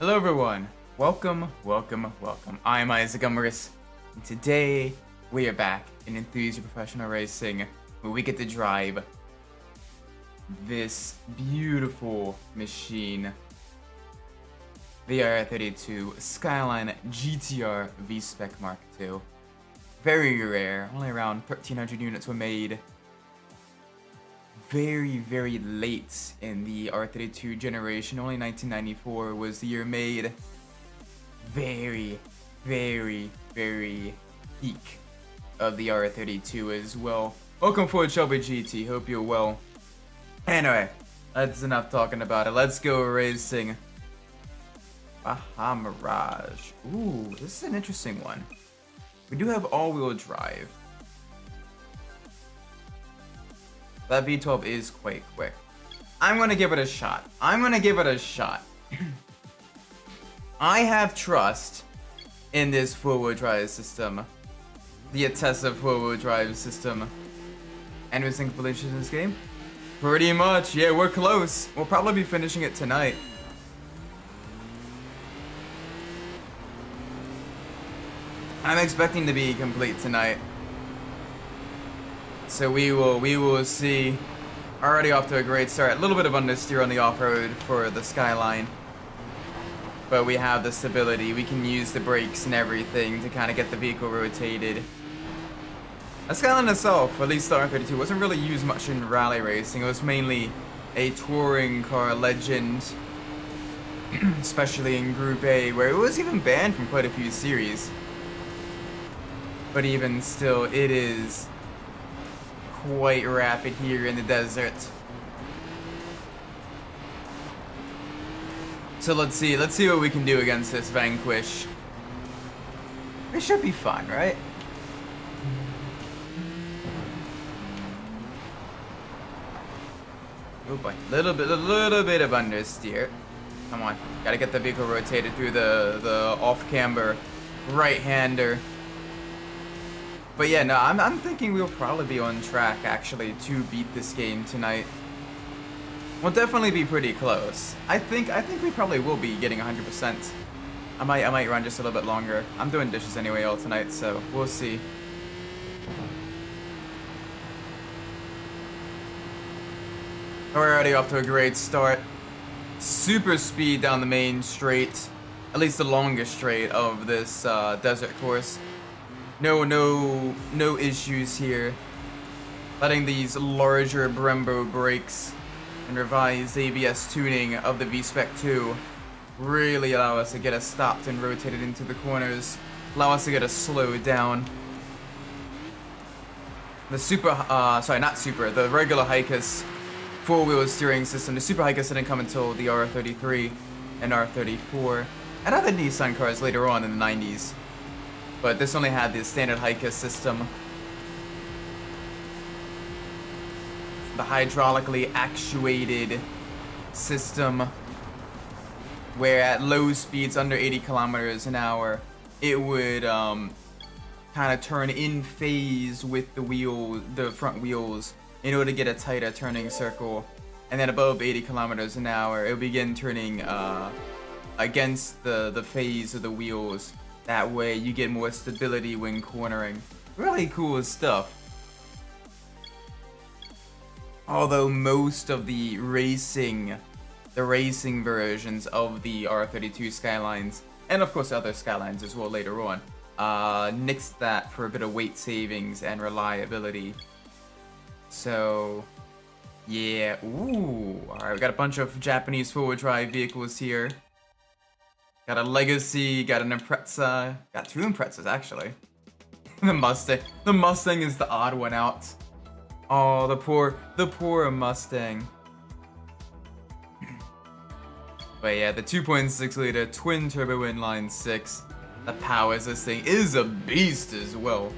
Hello everyone, welcome. I'm Isaac Umbras, and today we are back in Enthusia Professional Racing, where we get to drive this beautiful machine, the R32 Skyline GTR V-Spec Mark II. Very rare, only around 1,300 units were made. Very late in the R32 generation. Only 1994 was the year made. Very peak of the R32 as well. Welcome Ford Shelby GT, hope you're well. Anyway, that's enough talking about it. Let's go racing. Baja Mirage. Ooh, this is an interesting one. We do have all-wheel drive. That V12 is quite quick. I'm gonna give it a shot. I have trust in this four-wheel drive system. The Atessa four-wheel drive system. And we think completion in this game? Pretty much, yeah, we're close. We'll probably be finishing it tonight. I'm expecting to be complete tonight. So we will see. Already off to a great start. A little bit of understeer on the off-road for the Skyline. But we have the stability. We can use the brakes and everything to kind of get the vehicle rotated. The Skyline itself, at least the R32, wasn't really used much in rally racing. It was mainly a touring car legend. Especially in Group A, where it was even banned from quite a few series. But even still, it is quite rapid here in the desert. So let's see what we can do against this Vanquish. It should be fun, right? Oh boy, little bit of understeer. Come on, gotta get the vehicle rotated through the off-camber right-hander. But yeah, no, I'm thinking we'll probably be on track, actually, to beat this game tonight. We'll definitely be pretty close. I think we probably will be getting 100%. I might run just a little bit longer. I'm doing dishes anyway all tonight, so we'll see. We're already off to a great start. Super speed down the main straight. At least the longest straight of this desert course. No issues here. Letting these larger Brembo brakes and revised ABS tuning of the V-Spec 2 really allow us to get us stopped and rotated into the corners. Allow us to get us slowed down. The the regular Hikus four-wheel steering system. The Super Hikus didn't come until the R33 and R34 and other Nissan cars later on in the 90s. But this only had the standard Hikus system. The hydraulically actuated system, where at low speeds under 80 kilometers an hour, it would kind of turn in phase with the front wheels in order to get a tighter turning circle. And then above 80 kilometers an hour, it would begin turning against the phase of the wheels. That way you get more stability when cornering. Really cool stuff. Although most of the racing versions of the R32 Skylines, and of course other Skylines as well later on, nixed that for a bit of weight savings and reliability. So, yeah, ooh. Alright, we got a bunch of Japanese four-wheel drive vehicles here. Got a Legacy, got an Impreza, got two Imprezas actually. The Mustang is the odd one out. Oh, the poor Mustang. But yeah, the 2.6 liter twin turbo inline 6. The power of this thing is a beast as well.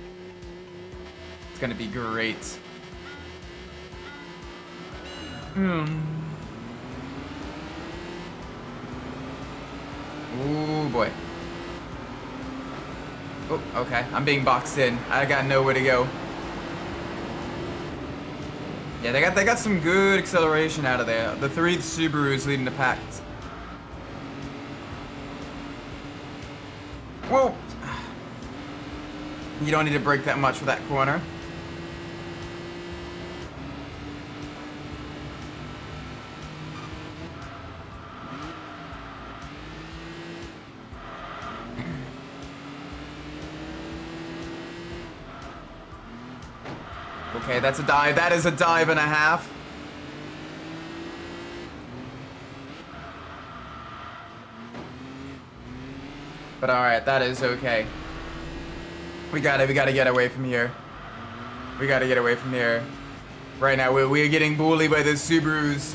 It's gonna be great. Ooh boy. Oh, okay. I'm being boxed in. I got nowhere to go. Yeah, they got some good acceleration out of there. The three Subarus leading the pack. Whoa! You don't need to brake that much for that corner. Okay, that's a dive. That is a dive and a half. But alright, that is okay. We gotta get away from here. We gotta get away from here. Right now, we're getting bullied by the Subarus.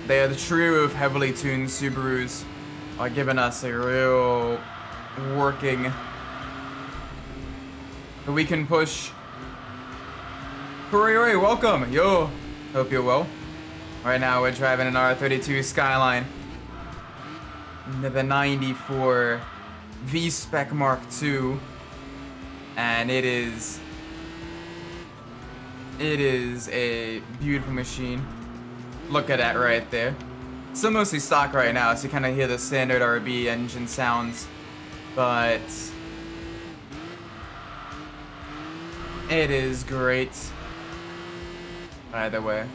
They are the true of heavily tuned Subarus. Are giving us a real working. But we can push. Hooray, welcome. Yo, hope you're well. Right now, we're driving an R32 Skyline. The 94 V-Spec Mark II. And it is a beautiful machine. Look at that right there. It's still mostly stock right now, so you kind of hear the standard RB engine sounds, but it is great either way.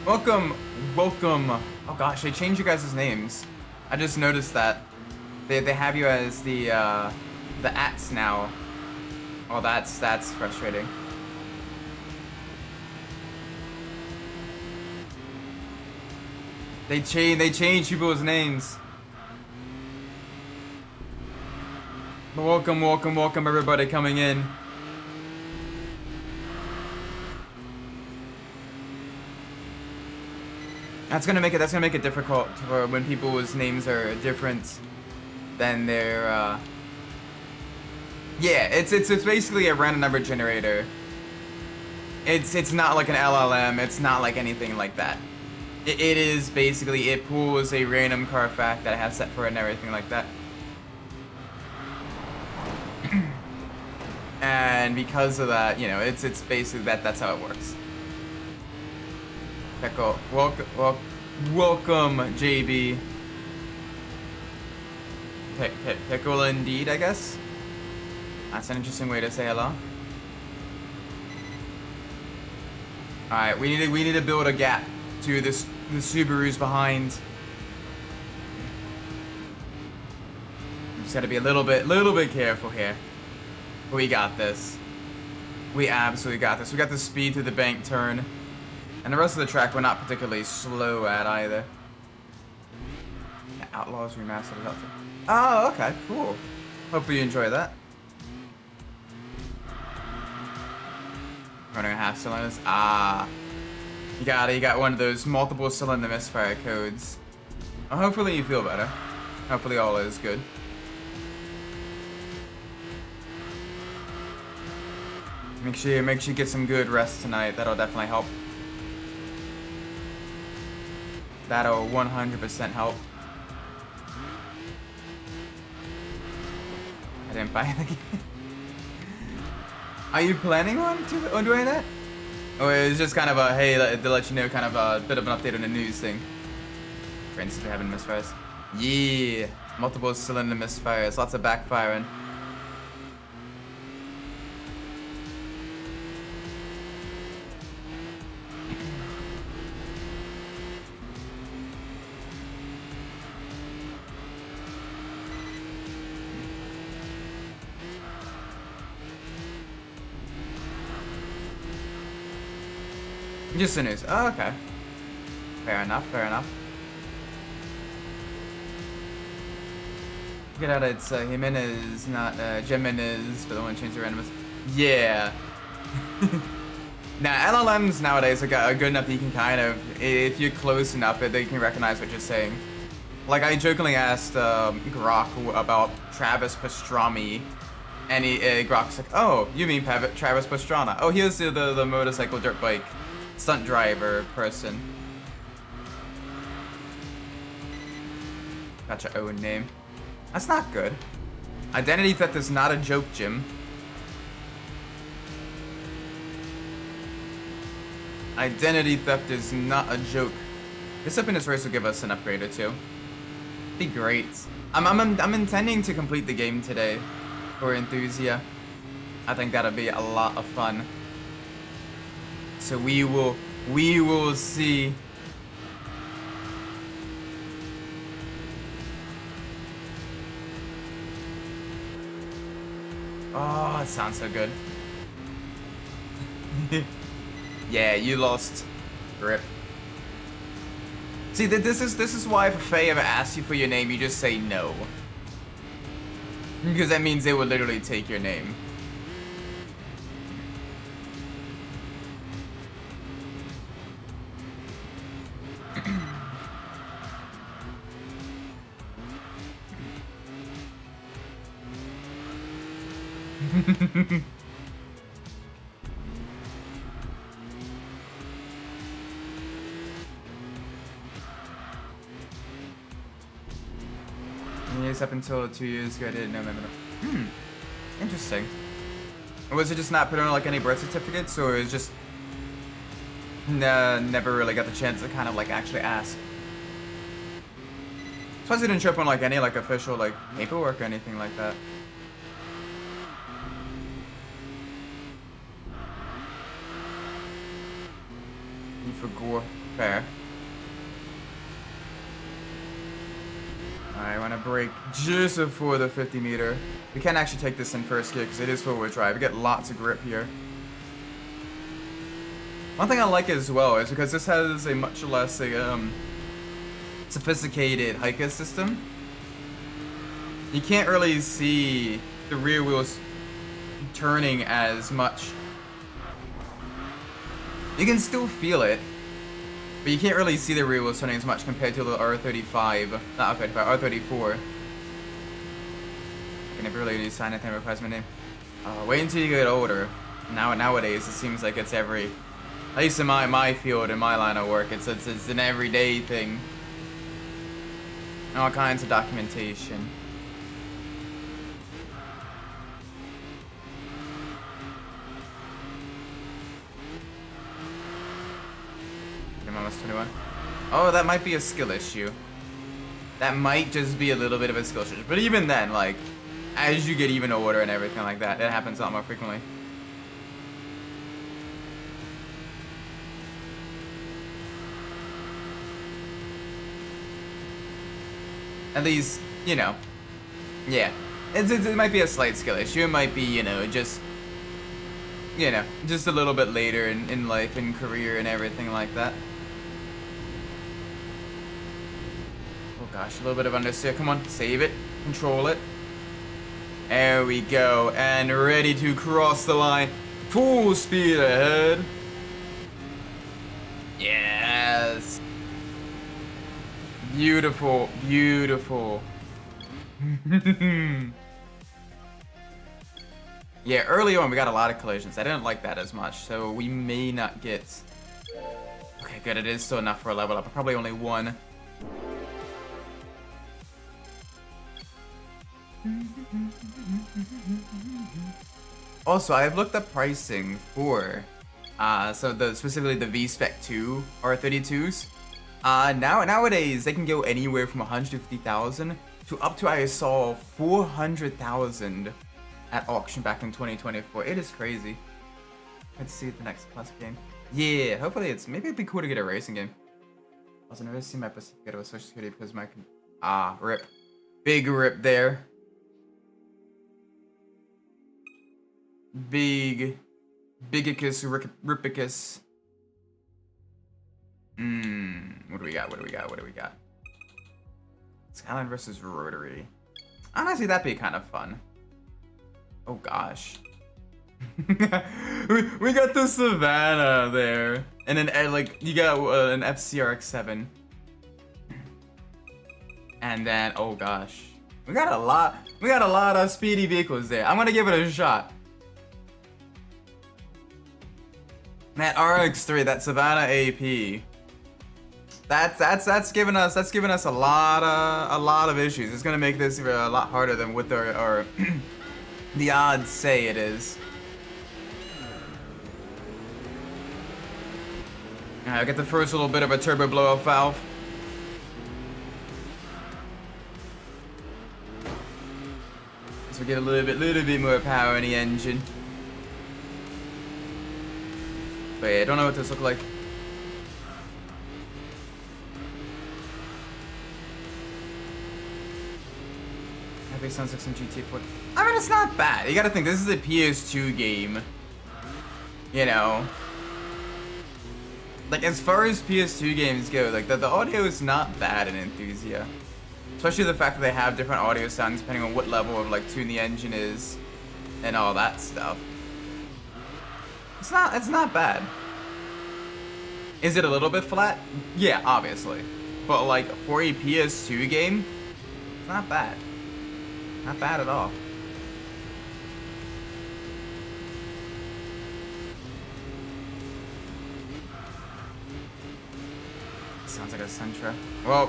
Welcome. Oh gosh, they changed you guys' names. I just noticed that. They have you as the ats now. Oh, that's frustrating. They change people's names. But welcome everybody coming in. That's gonna make it difficult for when people's names are different than their yeah, it's basically a random number generator. It's not like an LLM, it's not like anything like that. It is basically, it pulls a random car fact that I have set for it and everything like that. And because of that, you know, it's basically that's how it works. Pickle, welcome, JB. Pickle indeed, I guess. That's an interesting way to say hello. All right, we need to build a gap to the Subarus behind. Just gotta be a little bit careful here. We got this. We absolutely got this. We got the speed through the bank turn. And the rest of the track we're not particularly slow at either. Yeah, Outlaws Remastered. Oh, okay, cool. Hopefully you enjoy that. Running a half cylinders. Ah. You got one of those multiple cylinder misfire codes. Well, hopefully you feel better. Hopefully all is good. Make sure you get some good rest tonight. That'll definitely help. That'll 100% help. I didn't buy the game. Are you planning on doing that? Or it's just kind of a, hey, to let you know, kind of a bit of an update on the news thing. For instance, we're having misfires. Yeah, multiple cylinder misfires, lots of backfiring. Just the news. Oh, okay. Fair enough, fair enough. Get out, it's Jimenez, not Jimenez, but the one changed the randomness. Yeah. Now, LLMs nowadays are good enough that you can kind of, if you're close enough, they can recognize what you're saying. Like, I jokingly asked Grok about Travis Pastrami, and Grok's like, oh, you mean Travis Pastrana. Oh, here's the motorcycle dirt bike stunt driver person. Got your own name. That's not good. Identity theft is not a joke, Jim. Identity theft is not a joke. This hoping this race will give us an upgrade or two. Be great. I'm intending to complete the game today for Enthusia. I think that'll be a lot of fun. So we will see. Oh, it sounds so good. Yeah, you lost. Rip. See, this is why if Faye ever asks you for your name, you just say no. Because that means they will literally take your name. Yes, up until 2 years ago, I didn't know. Interesting. Was it just not put on like any birth certificates, or is just never really got the chance to kind of like actually ask? Suppose you didn't trip on like any like official like paperwork or anything like that. You forgot. Fair. I want to brake just before the 50 meter. We can actually take this in first gear because it is forward drive. We get lots of grip here. One thing I like as well is because this has a much less sophisticated hiker system. You can't really see the rear wheels turning as much. You can still feel it, but you can't really see the rear wheels turning as much compared to the R35, not R35, R34. I can never really sign anything that requires my name. Wait until you get older. Nowadays, it seems like it's every, at least in my field, in my line of work, it's an everyday thing. All kinds of documentation. I'm almost 21. Oh, that might be a skill issue. That might just be a little bit of a skill issue. But even then, like, as you get even older and everything like that, it happens a lot more frequently. At least, you know, yeah. It might be a slight skill issue. It might be, you know, just a little bit later in life and career and everything like that. Oh gosh, a little bit of understeer. Come on, save it, control it. There we go, and ready to cross the line. Full speed ahead. Yes. Beautiful, beautiful. Yeah, early on we got a lot of collisions. I didn't like that as much, so we may not get... Okay, good, it is still enough for a level up, but probably only one. Also, I've looked up pricing for, specifically the V-Spec 2 R32s. Nowadays, they can go anywhere from 150,000 to up to, I saw, 400,000 at auction back in 2024. It is crazy. Let's see the next classic game. Yeah, hopefully maybe it'd be cool to get a racing game. Also, never seen my certificate of Social Security because my, rip. Big rip there. Bigicus, Ripicus. What do we got? Skyline versus Rotary. Honestly, that'd be kind of fun. Oh gosh. we got the Savannah there. And then, like, you got an RX-3. And then, oh gosh. We got a lot of speedy vehicles there. I'm gonna give it a shot. That RX-3, that Savannah AP. That's given us a lot of issues. It's gonna make this a lot harder than what the odds say it is. I get the first little bit of a turbo blow-off valve. we get a little bit more power in the engine. But yeah, I don't know what this looks like. Sounds like some GT4. I mean, it's not bad. You gotta think, this is a PS2 game. You know? Like, as far as PS2 games go, like, the audio is not bad in Enthusia. Especially the fact that they have different audio sounds depending on what level of, like, tune the engine is. And all that stuff. It's not bad. Is it a little bit flat? Yeah, obviously. But, like, for a PS2 game, it's not bad. Not bad at all. Sounds like a Sentra. Well,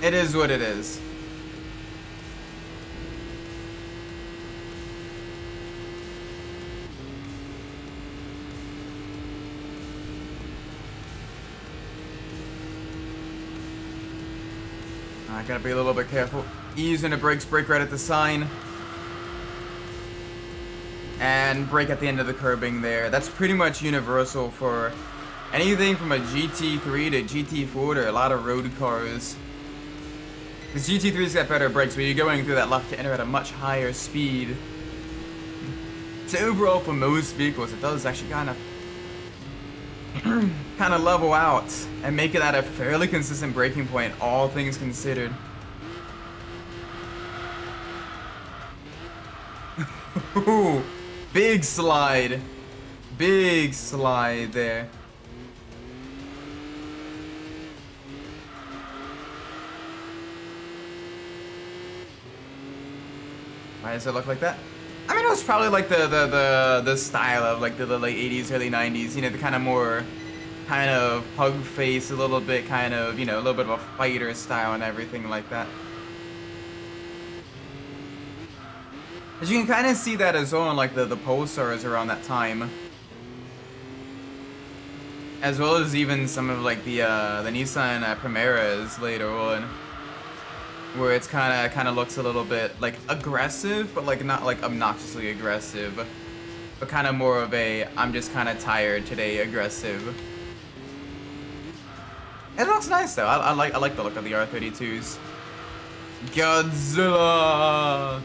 it is what it is. I gotta be a little bit careful. Ease into brakes, brake right at the sign. And brake at the end of the curbing there. That's pretty much universal for anything from a GT3 to GT4 to a lot of road cars. Because GT3's got better brakes, but you're going through that left to enter at a much higher speed. So overall, for most vehicles, it does actually kind of level out and make it at a fairly consistent braking point, all things considered. Ooh, big slide there. Why does it look like that? I mean, it was probably like the style of like the late 80s, early 90s, you know, the kind of more kind of pug face, a little bit kind of, you know, a little bit of a fighter style and everything like that. As you can kind of see that as well in like the Pulsars around that time. As well as even some of like the Nissan Primeras later on. Where it's kind of looks a little bit like aggressive, but like not like obnoxiously aggressive, but kind of more of a I'm just kind of tired today aggressive. It looks nice though. I like the look of the R32s. Godzilla.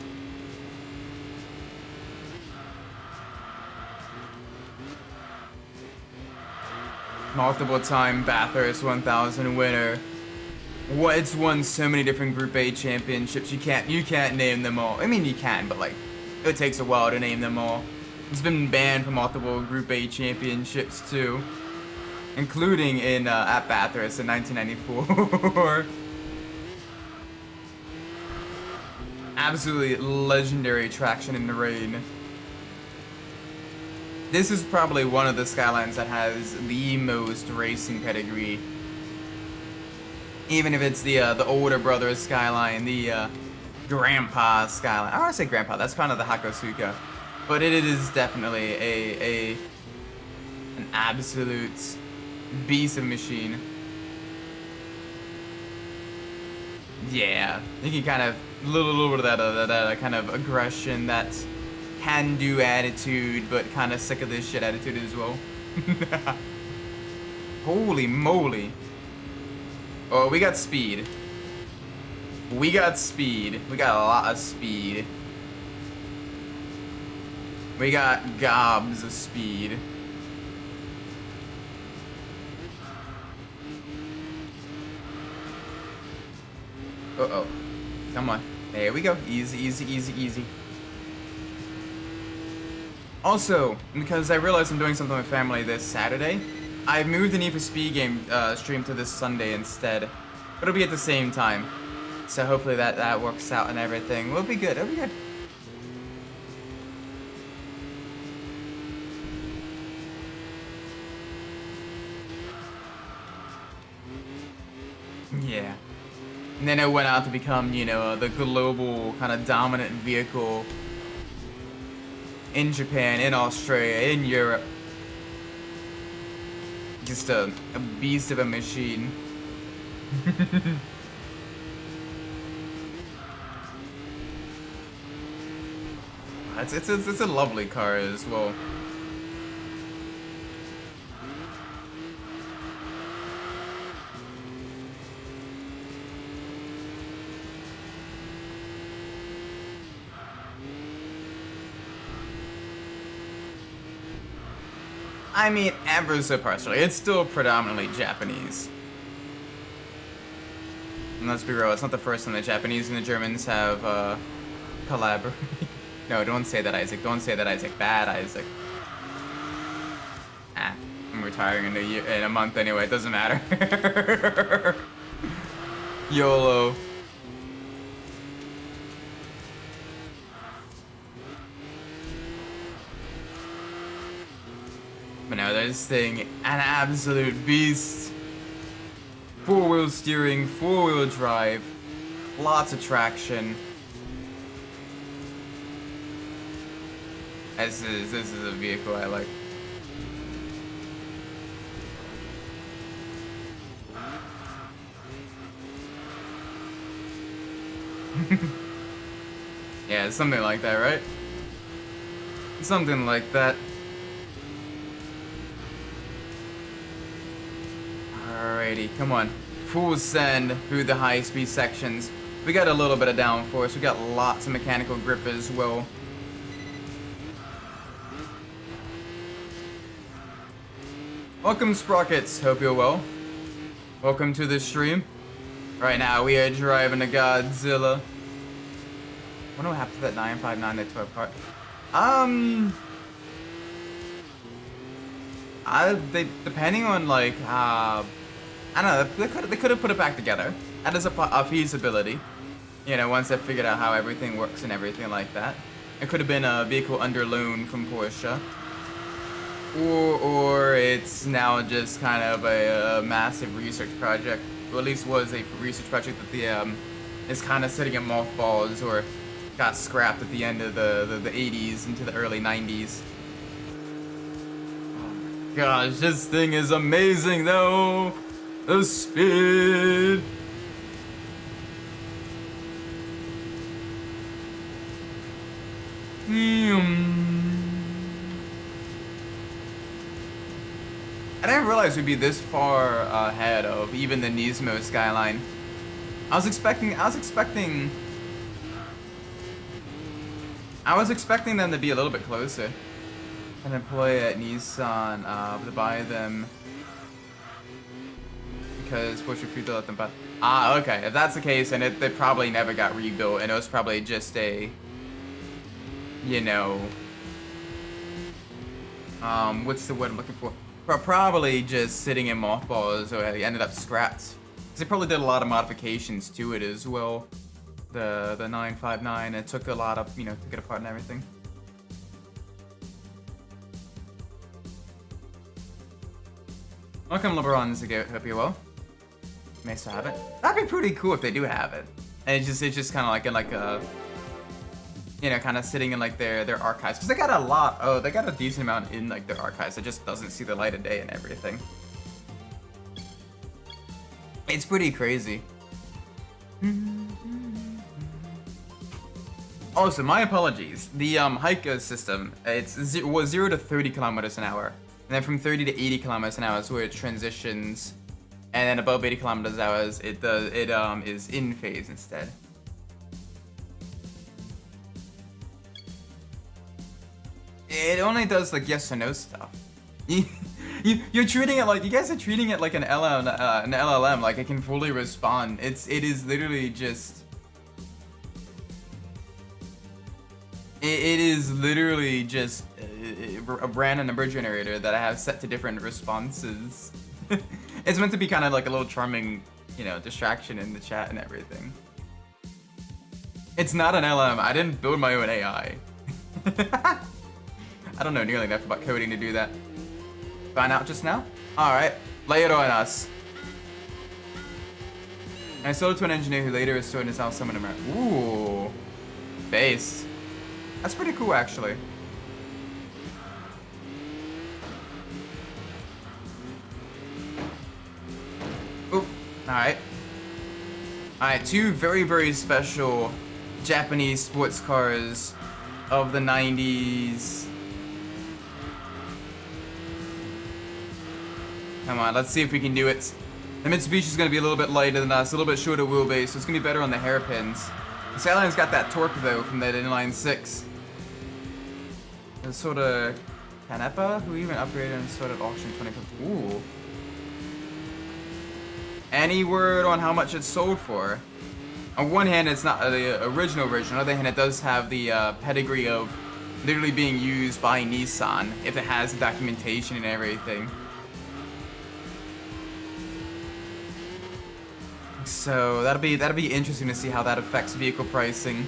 Multiple time Bathurst 1000 winner. It's won so many different Group A championships. You can't name them all. I mean, you can, but like, it takes a while to name them all. It's been banned from multiple Group A championships too, including in at Bathurst in 1994. Absolutely legendary traction in the rain. This is probably one of the Skylines that has the most racing pedigree. Even if it's the older brother Skyline, the grandpa Skyline. I want to say grandpa, that's kind of the Hakosuka. But it is definitely an absolute beast of machine. Yeah, you can kind of, a little bit of that kind of aggression, that can-do attitude, but kind of sick of this shit attitude as well. Holy moly. Oh, we got speed. We got speed. We got a lot of speed. We got gobs of speed. Uh-oh. Come on. There we go. Easy, easy, easy, easy. Also, because I realized I'm doing something with family this Saturday, I've moved the Need for Speed game stream to this Sunday instead. But it'll be at the same time. So hopefully that works out and everything. We'll be good. It'll be good. Yeah. And then it went out to become, you know, the global kind of dominant vehicle in Japan, in Australia, in Europe. Just a beast of a machine. It's a lovely car as well. I mean, ever so partially. It's still predominantly Japanese. And let's be real, it's not the first time the Japanese and the Germans have collaborated. No, don't say that, Isaac. Don't say that, Isaac. Bad, Isaac. Ah, I'm retiring in a month anyway. It doesn't matter. YOLO. But no, this thing, an absolute beast. 4-wheel steering, 4-wheel drive, lots of traction. This is a vehicle I like. Yeah, something like that, right? Something like that. Alrighty, come on. Full send through the high-speed sections. We got a little bit of downforce. We got lots of mechanical grip as well. Welcome, Sprockets. Hope you're well. Welcome to the stream. Right now, we are driving a Godzilla. I wonder what happened to that 959 they tore apart. Depending on like, I don't know, they could have put it back together. That is a feasibility. You know, once they figured out how everything works and everything like that. It could have been a vehicle under loan from Porsche. Or it's now just kind of a massive research project. Or at least was a research project that the is kind of sitting in mothballs or got scrapped at the end of the 80s into the early 90s. Gosh, this thing is amazing though. The speed. I didn't realize we'd be this far ahead of even the Nismo Skyline. I was expecting them to be a little bit closer. An employee at Nissan to buy them because Porsche refused to let them buy. Ah, okay. If that's the case, then they probably never got rebuilt, and it was probably just a, you know, what's the word I'm looking for? Probably just sitting in mothballs, or they ended up scrapped. Because they probably did a lot of modifications to it as well. The 959, it took a lot of, you know, took it apart and everything. Welcome, LeBron's again. Hope you're well. Nice to have it. That'd be pretty cool if they do have it. And it's just kind of like in like a, you know, kind of sitting in like their archives, because they got a lot. Oh, they got a decent amount in like their archives. It just doesn't see the light of day and everything. It's pretty crazy. Also, my apologies. The hike system, was 0 to 30 kilometers an hour, and then from 30 to 80 kilometers an hour is where it transitions, and then above 80 kilometers an hour is in phase instead. It only does like yes or no stuff. You're treating it like, you guys are treating it like an LLM, like it can fully respond. It is literally just. It is literally just a random number generator that I have set to different responses. It's meant to be kind of like a little charming, you know, distraction in the chat and everything. It's not an LM. I didn't build my own AI. I don't know nearly enough about coding to do that. Find out just now? Alright, lay it on us. I sold it to an engineer who later restored his house someone in America. Ooh. Base. That's pretty cool, actually. Oop. Alright. Alright, two very, very special Japanese sports cars of the 90s. Come on, let's see if we can do it. The Mitsubishi's gonna be a little bit lighter than us, a little bit shorter wheelbase, so it's gonna be better on the hairpins. The Skyline's got that torque though from that inline 6. The sort of Canepa, who even upgraded and sort of auction 2015. Ooh. Any word on how much it's sold for? On one hand, it's not the original. On the other hand, it does have the pedigree of literally being used by Nissan, if it has the documentation and everything. So that'll be interesting to see how that affects vehicle pricing.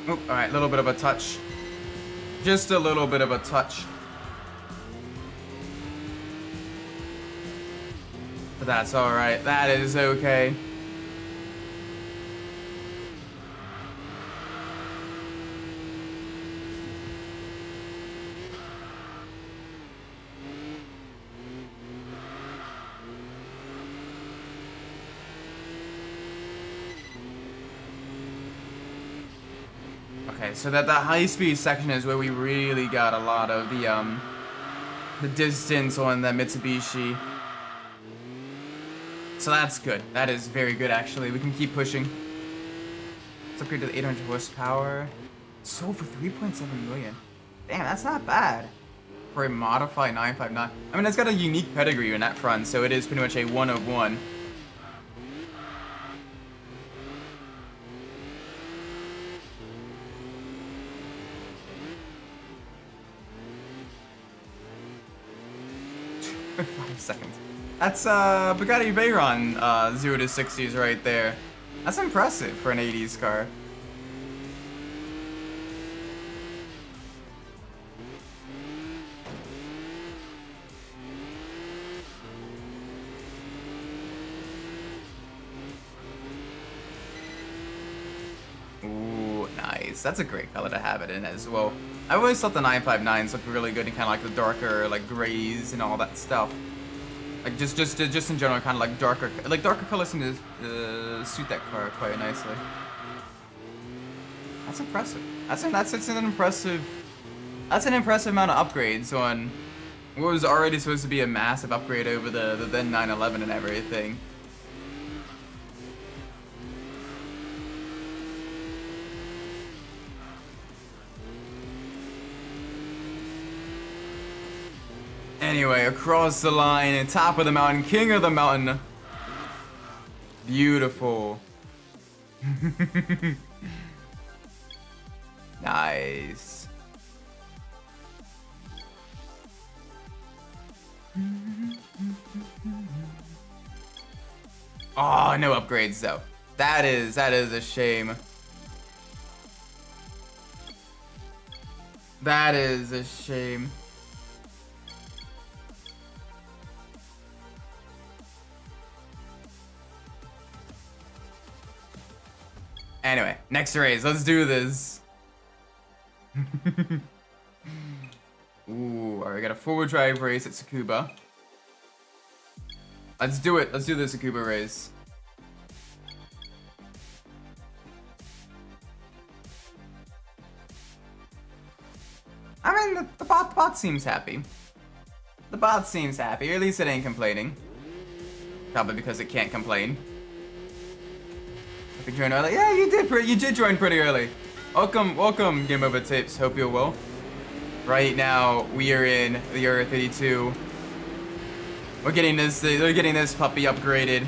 Oh, alright, a little bit of a touch. Just a little bit of a touch. But that's alright. That is okay. Okay, so that high-speed section is where we really got a lot of the distance on the Mitsubishi. So that's good. That is very good, actually. We can keep pushing. Let's upgrade to the 800 horsepower. Sold for 3.7 million. Damn, that's not bad for a modified 959. I mean, it's got a unique pedigree in that front, so it is pretty much a one of one. For 5 seconds. That's Bugatti Veyron 0 to 60s right there. That's impressive for an 80s car. Ooh, nice. That's a great color to have it in as well. I always thought the 959s looked really good in kind of like the darker, like grays and all that stuff. Like just in general, kind of like darker colors seem to suit that car quite nicely. That's impressive. That's an impressive amount of upgrades on what was already supposed to be a massive upgrade over the then 911 and everything. Anyway, across the line, and top of the mountain, king of the mountain. Beautiful. Nice. Oh, no upgrades though. That is a shame. That is a shame. Anyway, next race. Let's do this. Ooh, alright, we got a forward drive race at Tsukuba. Let's do it. Let's do the Tsukuba race. I mean, the bot seems happy. The bot seems happy, or at least it ain't complaining. Probably because it can't complain. Hope you joined early. Yeah, you did join pretty early. Welcome, Game Over Tapes. Hope you're well. Right now, we are in the R32. They're getting this puppy upgraded.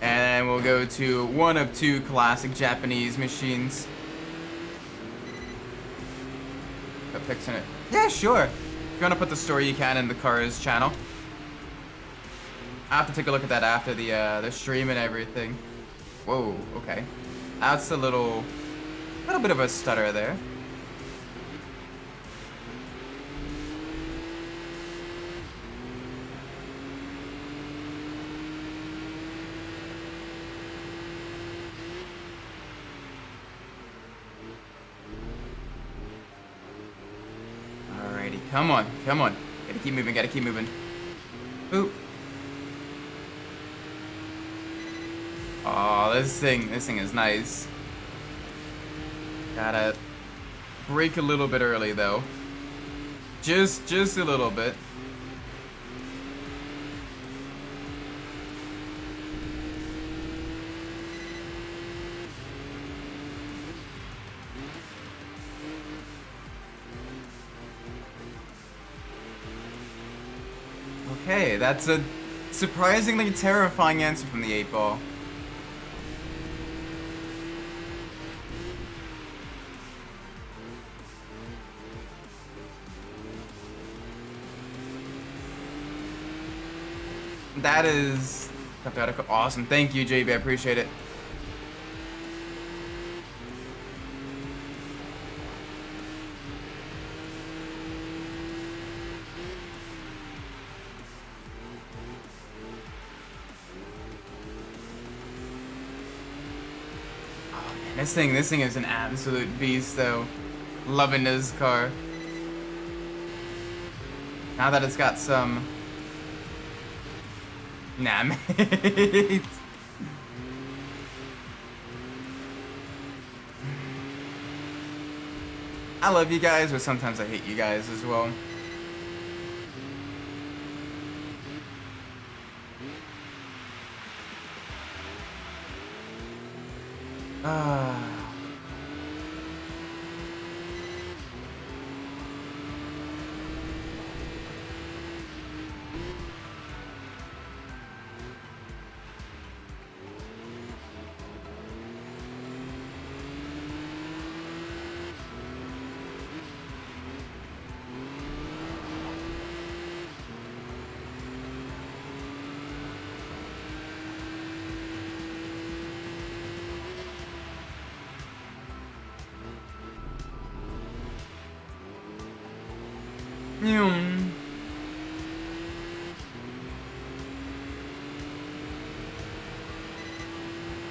And then we'll go to one of two classic Japanese machines. Put pics in it. Yeah, sure. If you want to put the story, you can in the Cars channel. I have to take a look at that after the stream and everything. Whoa, okay. That's a little bit of a stutter there. Come on, come on. Gotta keep moving, gotta keep moving. Oop. Oh, this thing is nice. Gotta brake a little bit early though. Just a little bit. Okay, that's a surprisingly terrifying answer from the 8-ball. That is awesome. Thank you, JB. I appreciate it. Oh man, this thing is an absolute beast, though. Loving this car. Now that it's got some. Nah, mate. I love you guys, but sometimes I hate you guys as well.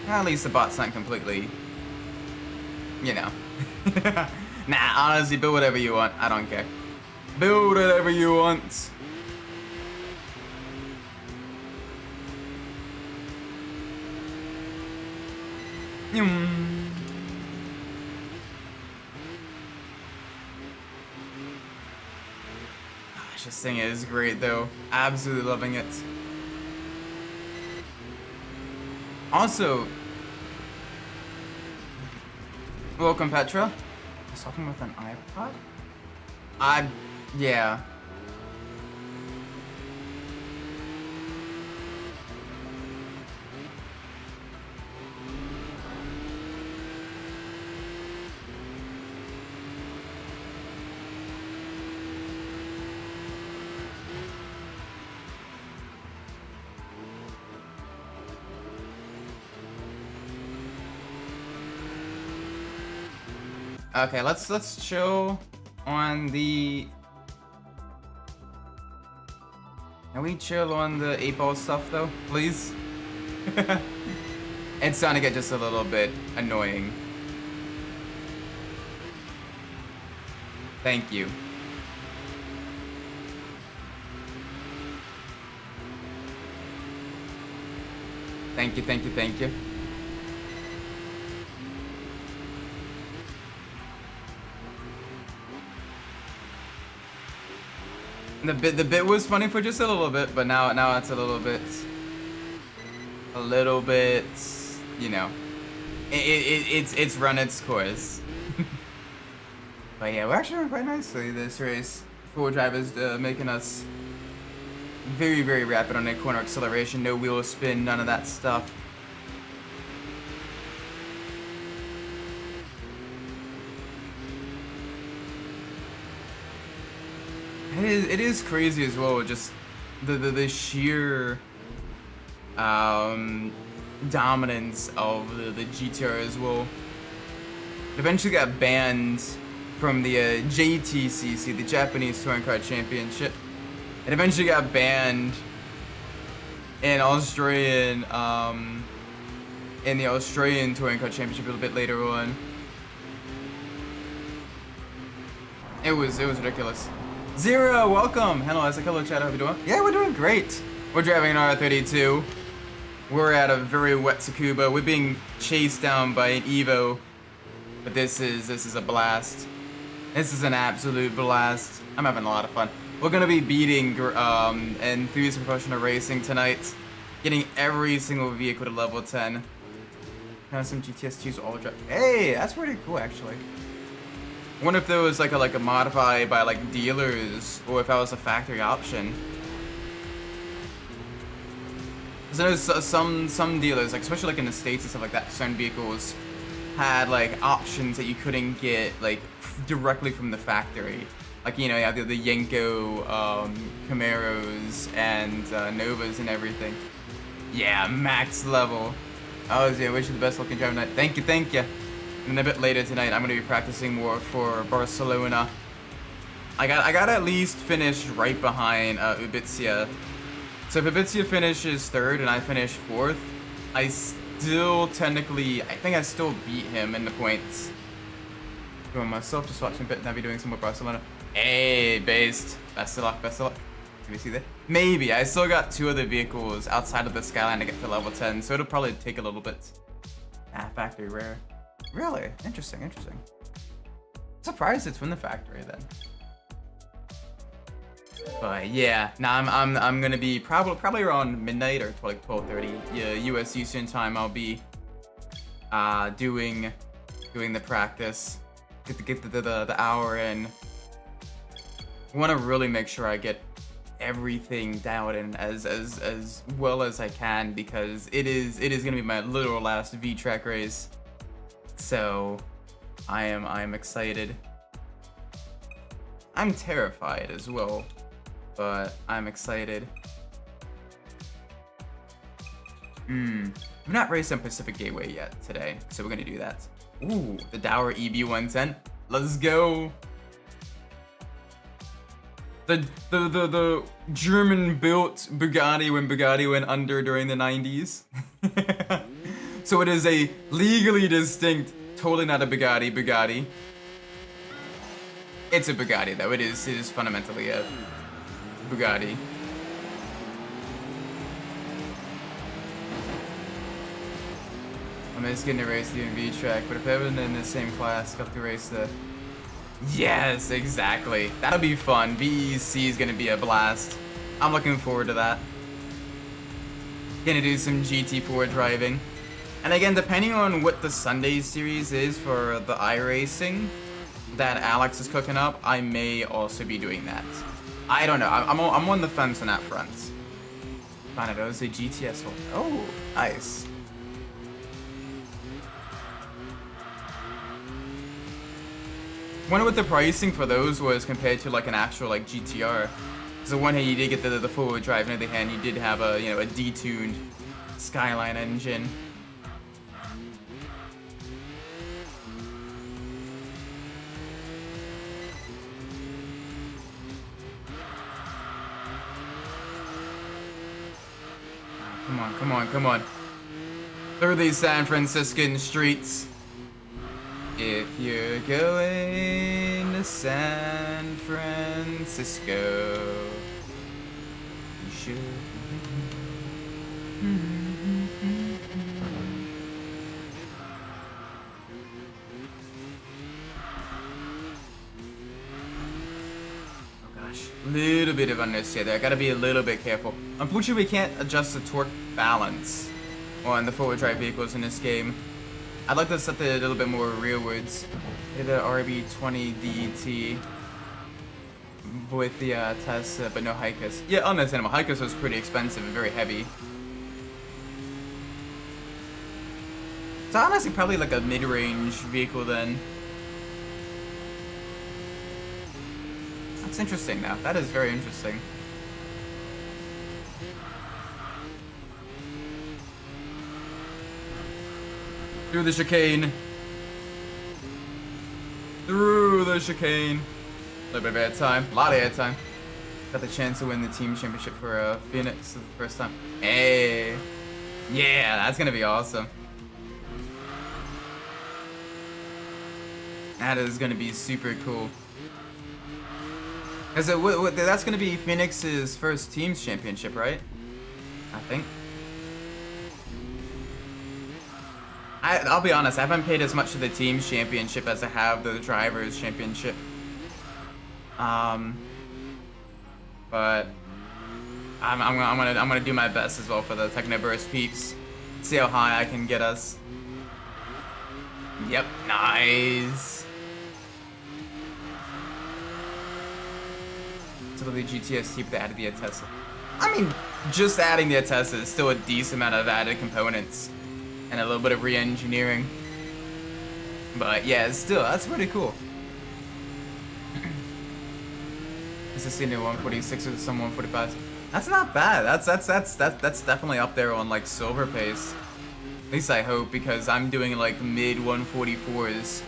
At least the bot's not completely, you know. Nah, honestly, build whatever you want. I don't care. Build whatever you want. Gosh, this thing is great, though. Absolutely loving it. Also, welcome, Petra. I was talking with an iPod? Yeah. Okay, let's chill on the. Can we chill on the 8-ball stuff though, please? It's starting to get just a little bit annoying. Thank you. Thank you, thank you, thank you. The bit was funny for just a little bit, but now it's a little bit, you know, it's run its course. But yeah, we're actually doing quite nicely this race. 4 drivers making us very, very rapid on a corner acceleration, no wheel spin, none of that stuff. It is crazy as well, just the sheer dominance of the GTR as well. It eventually got banned from the JTCC, the Japanese Touring Car Championship. It eventually got banned in Australian in the Australian Touring Car Championship a little bit later on. It was ridiculous. Zero, welcome. Hello, Isaac. Hello, Chad. How are we doing? Yeah, we're doing great. We're driving an R32. We're at a very wet Tsukuba. We're being chased down by an Evo. But this is a blast. This is an absolute blast. I'm having a lot of fun. We're gonna be beating Enthusia Professional Racing tonight. Getting every single vehicle to level 10. Now some GTS2s all drive. Hey, that's pretty cool actually. I wonder if there was like a modify by like dealers, or if that was a factory option. Because I know some dealers, like especially like in the States and stuff like that, certain vehicles had like options that you couldn't get like directly from the factory. Like, you know, you have the Yenko Camaros and Novas and everything. Yeah, max level. Oh, yeah, wish you the best looking driver tonight. Thank you, thank you. And a bit later tonight, I'm gonna be practicing more for Barcelona. I got at least finished right behind Umbras. So if Umbras finishes third and I finish fourth, I still technically, I think I still beat him in the points. Doing myself, just watching a bit, and I'll be doing some more Barcelona. Hey, based. Best of luck, best of luck. Can you see that? Maybe. I still got 2 other vehicles outside of the Skyline to get to level 10, so it'll probably take a little bit. Ah, factory rare. Really? Interesting, interesting. Surprised it's from the factory then. But yeah, now I'm gonna be probably around midnight or like 12:30 US Eastern time. I'll be doing the practice. Get the hour in. I want to really make sure I get everything dialed in as well as I can, because it is gonna be my literal last V-Track race. So I am excited. I'm terrified as well, but I'm excited. We've not raced on Pacific Gateway yet today, so we're gonna do that. Ooh, the Dower EB110. Let's go. The German-built Bugatti when Bugatti went under during the 90s. So it is a legally distinct, totally not a Bugatti. It's a Bugatti though. It is fundamentally a Bugatti. I'm just getting to race the V-Track, but if everyone in the same class got to race the... Yes, exactly. That'll be fun. VEC is gonna be a blast. I'm looking forward to that. Gonna do some GT4 driving. And again, depending on what the Sunday series is for the iRacing that Alex is cooking up, I may also be doing that. I don't know. I'm on the fence on that front. Find it. It was a GTS one. Oh, nice. Wonder what the pricing for those was compared to like an actual like GTR. So one hand you did get the full wheel drive, and on the other hand you did have a, you know, a detuned Skyline engine. Come on, come on, come on. Through these San Franciscan streets. If you're going to San Francisco, you should. Oh gosh, little bit of understeer there. I gotta be a little bit careful. Unfortunately, we can't adjust the torque balance on the forward drive vehicles in this game. I'd like to set the a little bit more rearwards. The RB20 DET with the Tesla, but no Hikas. Yeah, understandable. Hikas was pretty expensive and very heavy. So honestly, probably like a mid-range vehicle then. That's interesting now. That is very interesting. Through the chicane. Through the chicane. A little bit of airtime. A lot of airtime. Got the chance to win the team championship for Phoenix for the first time. Hey. Yeah, that's gonna be awesome. That is gonna be super cool. Is it, that's gonna be Phoenix's first team's championship, right? I think. I'll be honest, I haven't paid as much to the team's championship as I have the driver's championship. But I'm gonna do my best as well for the Technoburst peeps. See how high I can get us. Yep, nice. So the GTS keep added the Attessa. I mean, just adding the Attessa is still a decent amount of added components and a little bit of re-engineering. But yeah, it's still, that's pretty cool. Is this in a 146 or some 145? That's not bad. That's definitely up there on like silver pace. At least I hope, because I'm doing like mid 144s.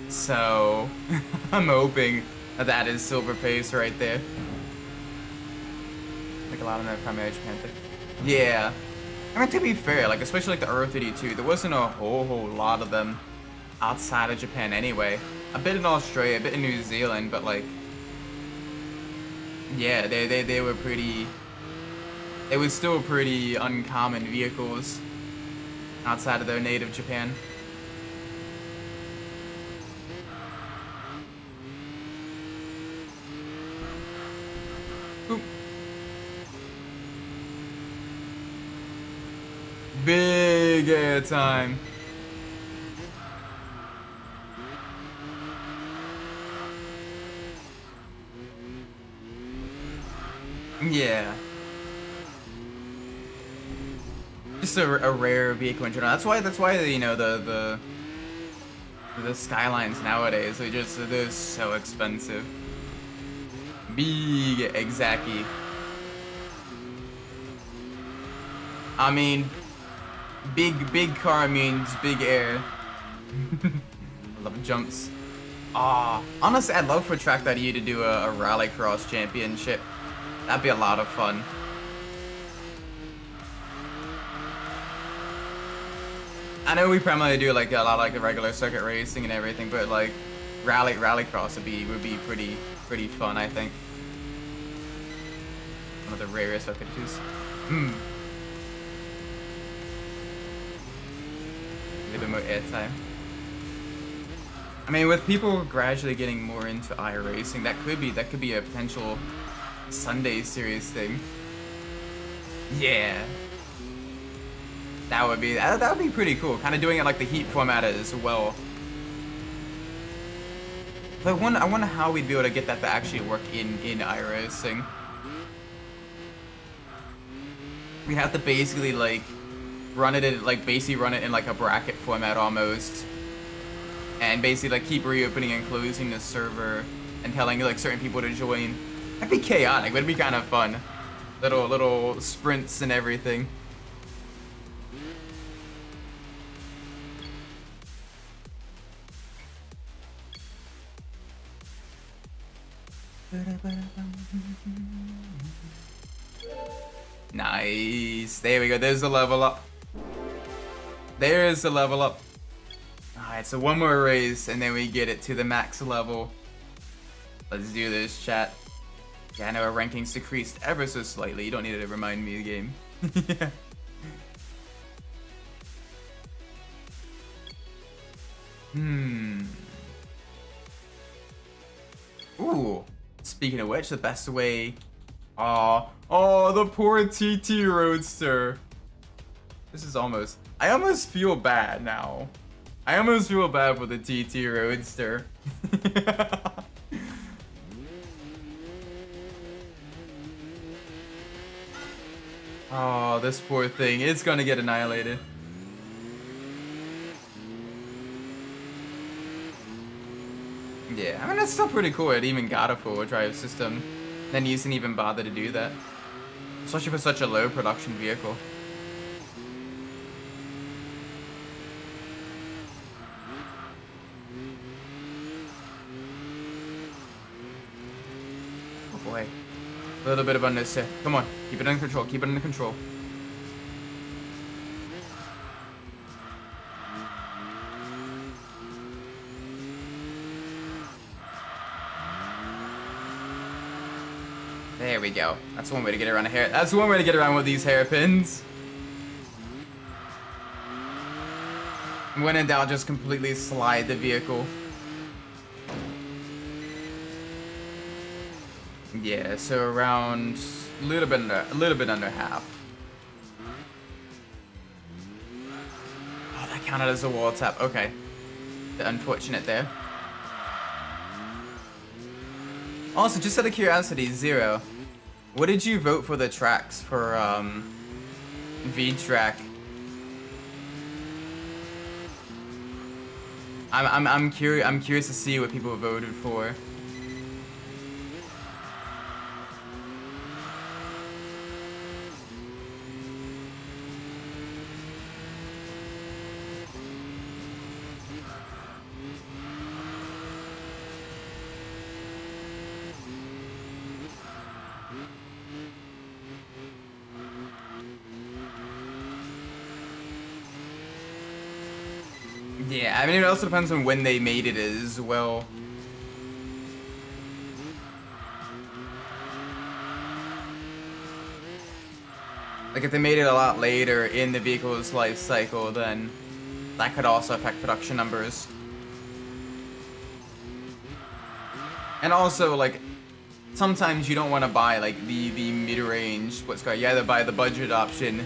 So I'm hoping that is silver pace right there. Like a lot of that primary Japan thing. Yeah. I mean, to be fair, like especially like the R32, there wasn't a whole lot of them outside of Japan anyway. A bit in Australia, a bit in New Zealand, but like, yeah, they were pretty. They were still pretty uncommon vehicles outside of their native Japan. Oop. Big air time. Yeah. Just a rare vehicle in general. That's why you know the Skylines nowadays they're so expensive. Big, exactly. I mean, big car means big air. Love jumps. Honestly, I'd love for Track.eu to do a rallycross championship. That'd be a lot of fun. I know we primarily do like a lot of like the regular circuit racing and everything, but like rallycross would be pretty fun, I think. One of the rarest I could choose. A little bit more airtime. I mean, with people gradually getting more into iRacing, that could be a potential Sunday series thing. Yeah. That would be pretty cool. Kind of doing it like the Heat format as well. But I wonder how we'd be able to get that to actually work in iRacing. We have to basically like run it in like a bracket format almost, and basically like keep reopening and closing the server and telling like certain people to join. That'd be chaotic, but it'd be kind of fun. Little sprints and everything. Nice. There we go. There's the level up. There's the level up. Alright, so one more race and then we get it to the max level. Let's do this, chat. Yeah, I know our rankings decreased ever so slightly. You don't need to remind me of the game. Yeah. Ooh. Speaking of which, the best way. Oh, the poor TT Roadster. This is almost. I almost feel bad now. I almost feel bad for the TT Roadster. Oh, this poor thing. It's gonna get annihilated. Yeah, I mean, that's still pretty cool. It even got a four-wheel drive system. Then you didn't even bother to do that. Especially for such a low production vehicle. Oh boy. A little bit of unnecessary. Come on, keep it under control, keep it under control. There we go. That's one way to get around a hair. That's one way to get around with these hairpins. When in doubt, just completely slide the vehicle. Yeah, so around a little bit under half. Oh, that counted as a wall tap. Okay, the unfortunate there. Also, just out of curiosity, Zero, what did you vote for the tracks for V-Track? I'm curious to see what people voted for. Yeah, I mean, it also depends on when they made it as well. Like, if they made it a lot later in the vehicle's life cycle, then that could also affect production numbers. And also, like, sometimes you don't want to buy, like, the mid-range, you either buy the budget option,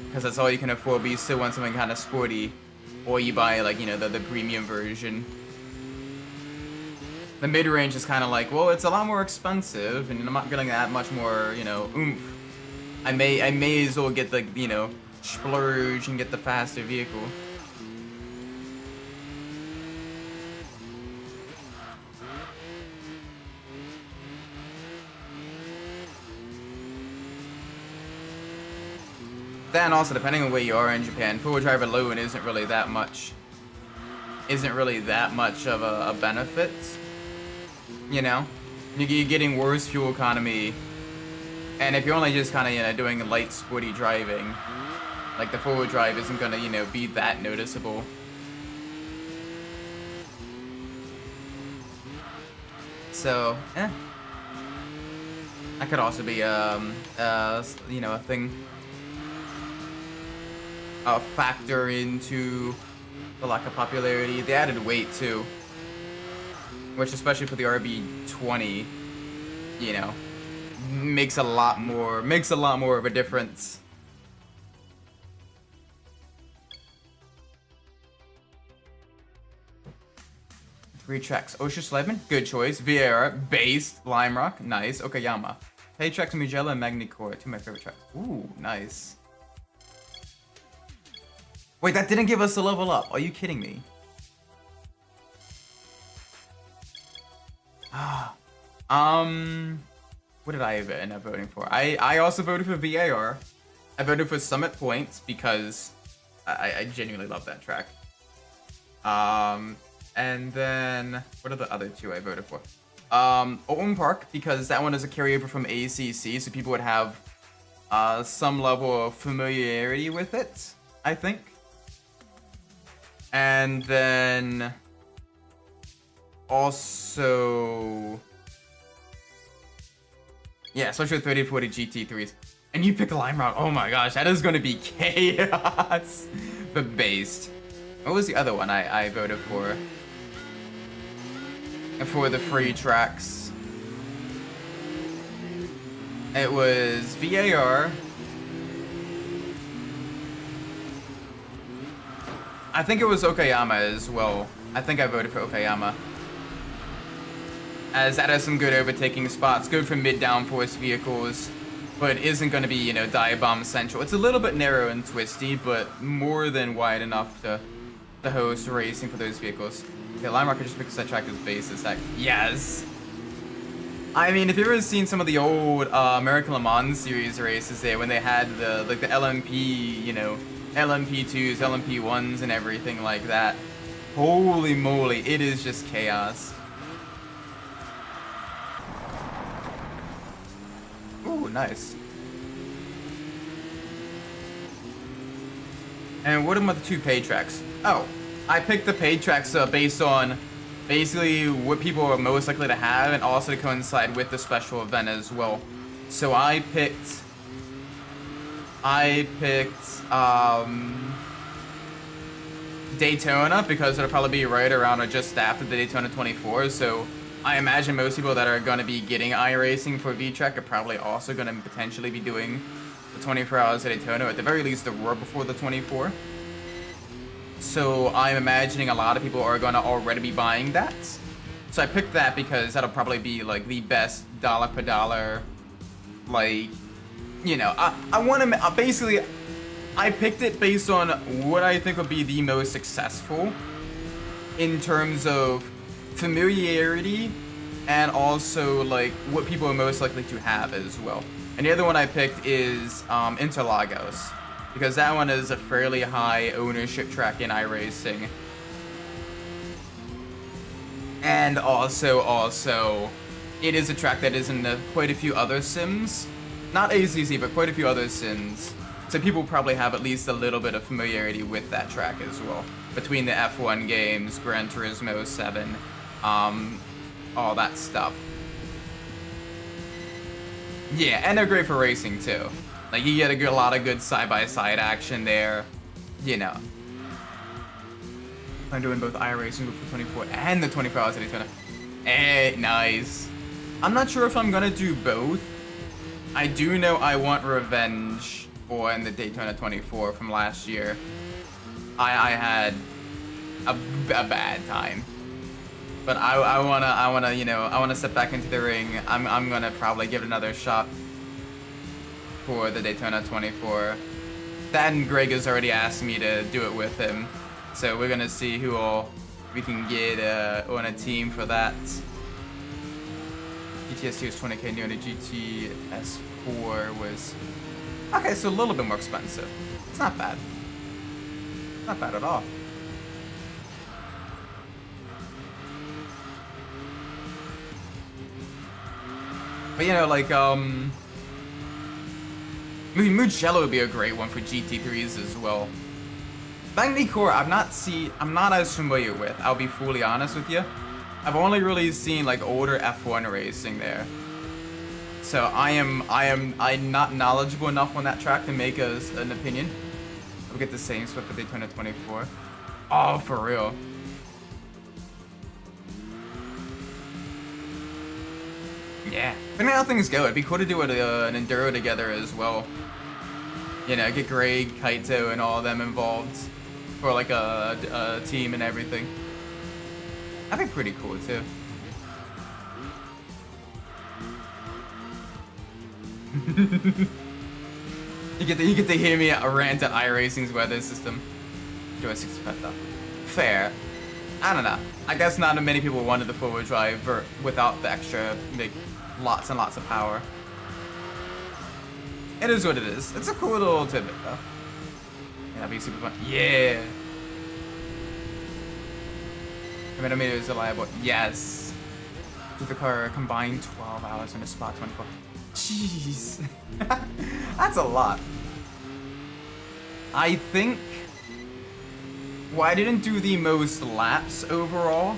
because that's all you can afford, but you still want something kind of sporty. Or you buy, like, you know, the premium version. The mid-range is kind of like, well, it's a lot more expensive, and I'm not getting that much more, you know, oomph. I may as well get the, you know, splurge and get the faster vehicle. Then also, depending on where you are in Japan, four-wheel drive alone isn't really that much of a benefit. You know, you're getting worse fuel economy, and if you're only just kind of, you know, doing light sporty driving, like, the four-wheel drive isn't gonna, you know, be that noticeable. So, that could also be you know, a thing. A factor into the lack of popularity. They added weight too, which, especially for the RB20, you know, makes a lot more of a difference. Three tracks. Osha Sledman, good choice. VAR, Based, Lime Rock, nice. Okayama. Hey tracks, Mugella and Magnicore, two of my favorite tracks. Ooh, nice. Wait, that didn't give us a level up. Are you kidding me? What did I end up voting for? I also voted for VAR. I voted for Summit Points because I genuinely love that track. And then what are the other two I voted for? Owen Park, because that one is a carryover from ACC, so people would have some level of familiarity with it, I think. And then also, yeah, especially with 3040 GT3s. And you pick Lime Rock. Oh my gosh, that is going to be chaos. But Based. What was the other one I voted for? For the free tracks. It was VAR. I think it was Okayama as well. I think I voted for Okayama. As that has some good overtaking spots, good for mid-downforce vehicles, but isn't going to be, you know, dive bomb central. It's a little bit narrow and twisty, but more than wide enough to host racing for those vehicles. Okay, Lime Rock just picks that track as basis. Yes! I mean, if you've ever seen some of the old American Le Mans series races there, when they had the LMP, you know, LMP2s, LMP1s, and everything like that. Holy moly, it is just chaos. Ooh, nice. And what about the two paid tracks? Oh, I picked the paid tracks based on basically what people are most likely to have, and also to coincide with the special event as well. So I picked Daytona, because it'll probably be right around or just after the Daytona 24. So I imagine most people that are going to be getting iRacing for VTrack are probably also going to potentially be doing the 24 hours at Daytona, at the very least the roar before the 24. So I'm imagining a lot of people are going to already be buying that. So I picked that because that'll probably be like the best dollar per dollar, like, you know, I want to basically, I picked it based on what I think would be the most successful in terms of familiarity and also like what people are most likely to have as well. And the other one I picked is Interlagos, because that one is a fairly high ownership track in iRacing. And also, it is a track that is in quite a few other sims. Not ACC, but quite a few other sims. So people probably have at least a little bit of familiarity with that track as well. Between the F1 games, Gran Turismo 7, all that stuff. Yeah, and they're great for racing too. Like, you get a lot of good side-by-side action there, you know. I'm doing both iRacing for 24 and the 24 hours at Daytona. Eh, nice. I'm not sure if I'm gonna do both. I do know I want revenge on the Daytona 24 from last year. I had a bad time. But I wanna, you know, I wanna step back into the ring. I'm gonna probably give it another shot for the Daytona 24. That and Greg has already asked me to do it with him. So we're gonna see who all we can get on a team for that. GTS2 is 20k new, and the GTS4 was... Okay, so a little bit more expensive. It's not bad. Not bad at all. But you know, like, I mean, Mugello would be a great one for GT3s as well. Dainty Core, I'm not as familiar with, I'll be fully honest with you. I've only really seen like older F1 racing there. So I'm not knowledgeable enough on that track to make us an opinion. We'll get the same split for Daytona 24. Oh, for real. Yeah. But now things go. It'd be cool to do an enduro together as well. You know, get Greg, Kaito, and all of them involved for like a team and everything. That'd be pretty cool too. You get to hear me rant at iRacing's weather system. Do a 65 though. Fair. I don't know. I guess not many people wanted the four-wheel drive without the extra big lots and lots of power. It is what it is. It's a cool little tidbit though. Yeah, that'd be super fun. Yeah. Meter is reliable. Yes. Did the car combined 12 hours in a spot 24? Jeez. That's a lot. I think... Well, I didn't do the most laps overall.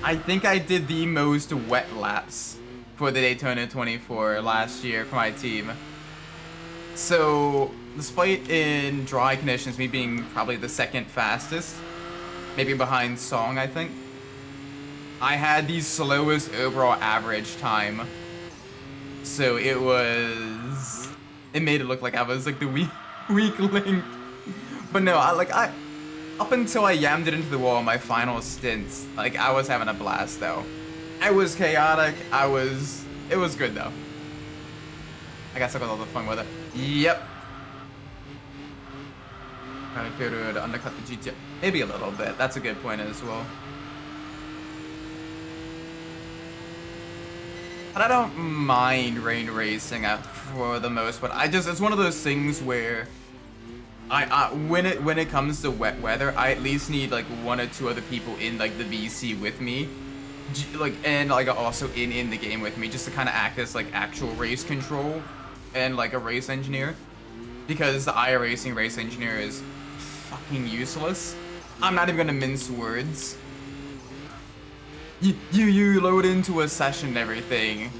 I think I did the most wet laps for the Daytona 24 last year for my team. So, despite in dry conditions, me being probably the second fastest, maybe behind Song, I think, I had the slowest overall average time. So it made it look like I was like the weak link. But no, up until I yammed it into the wall in my final stints, like, I was having a blast though. I was chaotic, it was good though. I got stuck with all the fun with it. Yep. I figured to undercut the GTR. Maybe a little bit. That's a good point as well. But I don't mind rain racing for the most part. It's one of those things where when it comes to wet weather, I at least need like one or two other people in like the VC with me, and also in the game with me, just to kind of act as like actual race control and like a race engineer, because the iRacing race engineer is fucking useless. I'm not even gonna mince words. you load into a session and everything,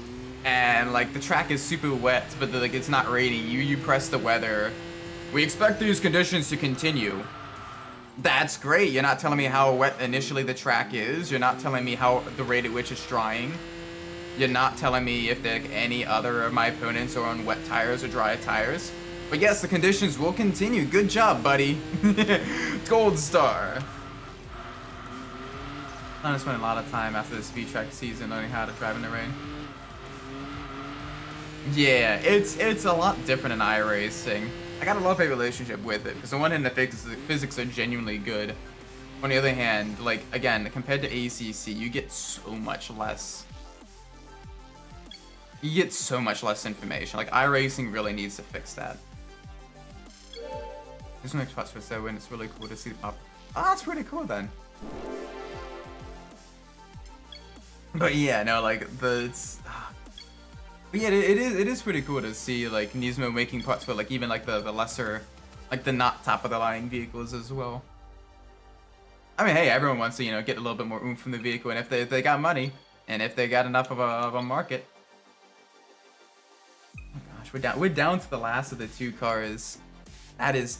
and like the track is super wet, but like it's not raining. You press the weather. We expect these conditions to continue. That's great. You're not telling me how wet initially the track is. You're not telling me how the rate at which it's drying. You're not telling me if any other of my opponents are on wet tires or dry tires. But yes, the conditions will continue. Good job, buddy. Gold star. I'm gonna spend a lot of time after the speed track season learning how to drive in the rain. Yeah, it's a lot different in iRacing. I got a love-hate relationship with it, because on one hand the physics are genuinely good. On the other hand, like, again, compared to ACC, you get so much less. You get so much less information. Like, iRacing really needs to fix that. This makes spots for so, and it's really cool to see the pop. Oh, that's pretty cool then. But yeah, no, like, but yeah, it is pretty cool to see like Nismo making parts for like even like the lesser, like the not top of the line vehicles as well. I mean, hey, everyone wants to, you know, get a little bit more oomph from the vehicle, and if they got money, and if they got enough of a market. Oh gosh, we're down to the last of the two cars. That is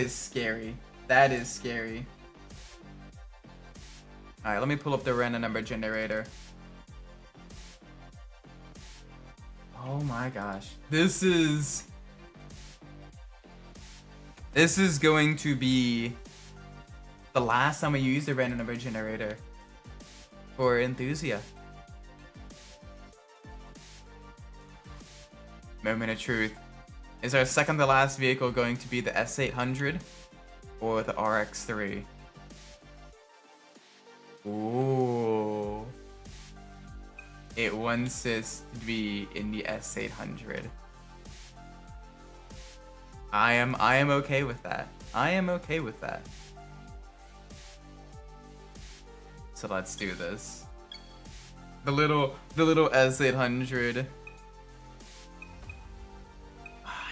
scary. That is scary. All right, let me pull up the random number generator. Oh my gosh. This is going to be the last time we use the random number generator for Enthusia. Moment of truth. Is our second to last vehicle going to be the S800 or the RX-3? Ooh. It wants us to be in the S800. I am okay with that. I am okay with that. So let's do this. The little S800.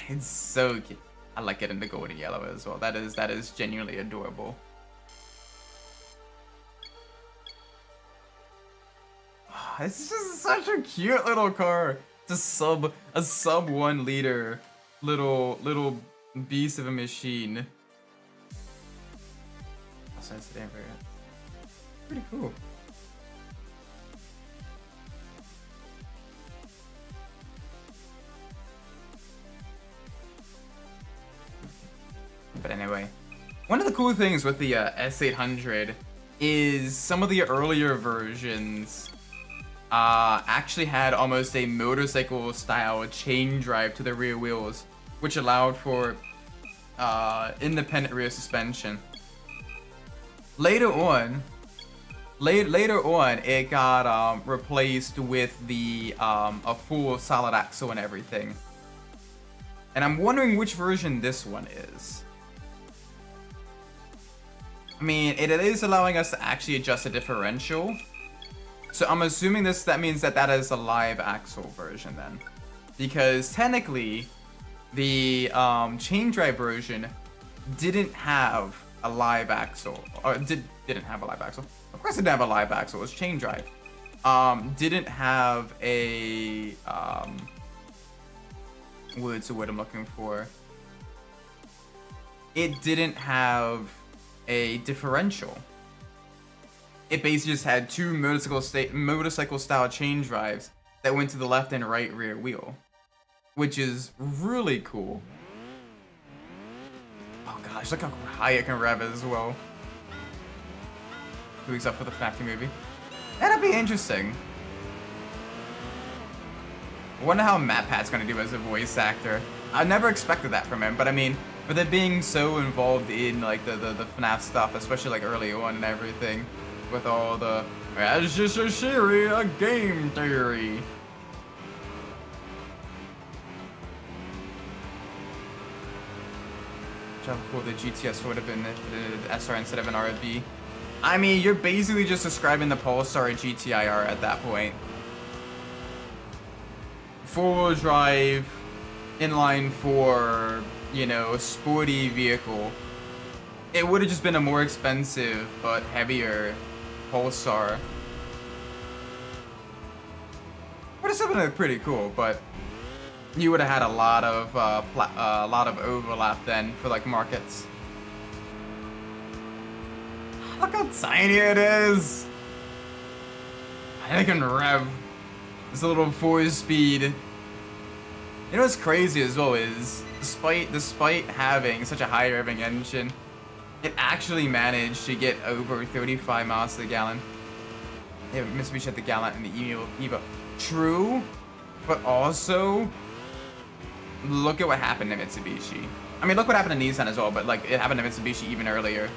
It's so cute. I like it in the golden yellow as well. That is genuinely adorable. It's just such a cute little car. It's a sub 1 liter little beast of a machine. Also, it's damn very pretty cool. But anyway, one of the cool things with the S800 is some of the earlier versions actually had almost a motorcycle style chain drive to the rear wheels, which allowed for independent rear suspension. Later on, it got replaced with the a full solid axle and everything. And I'm wondering which version this one is. I mean, it is allowing us to actually adjust the differential. So I'm assuming that means that is a live axle version then. Because technically, the chain drive version didn't have a live axle. Or didn't have a live axle. Of course it didn't have a live axle, it was chain drive. Didn't have a what's the word I'm looking for? It didn't have a differential. It basically just had two motorcycle style chain drives that went to the left and right rear wheel, which is really cool. Oh gosh, look how high it can rev as well. 2 weeks up for the factory movie. That'd be interesting. I wonder how MatPat's gonna do as a voice actor. I never expected that from him, but I mean, with it being so involved in like the FNAF stuff, especially like early on and everything, with all the "It's just a Siri, a game theory." How cool the GTS would have been if the SR instead of an RB. I mean, you're basically just describing the Polestar GTIR at that point. 4-wheel drive, inline 4, you know, sporty vehicle. It would have just been a more expensive but heavier Polestar. Would have still been pretty cool, but you would have had a lot of overlap then for like markets. Look how tiny it is. I can rev. It's a little 4-speed. You know what's crazy as well is, despite having such a high revving engine, it actually managed to get over 35 miles to the gallon. Yeah, Mitsubishi had the gallon and the Evo. True, but also, look at what happened to Mitsubishi. I mean, look what happened to Nissan as well, but like, it happened to Mitsubishi even earlier.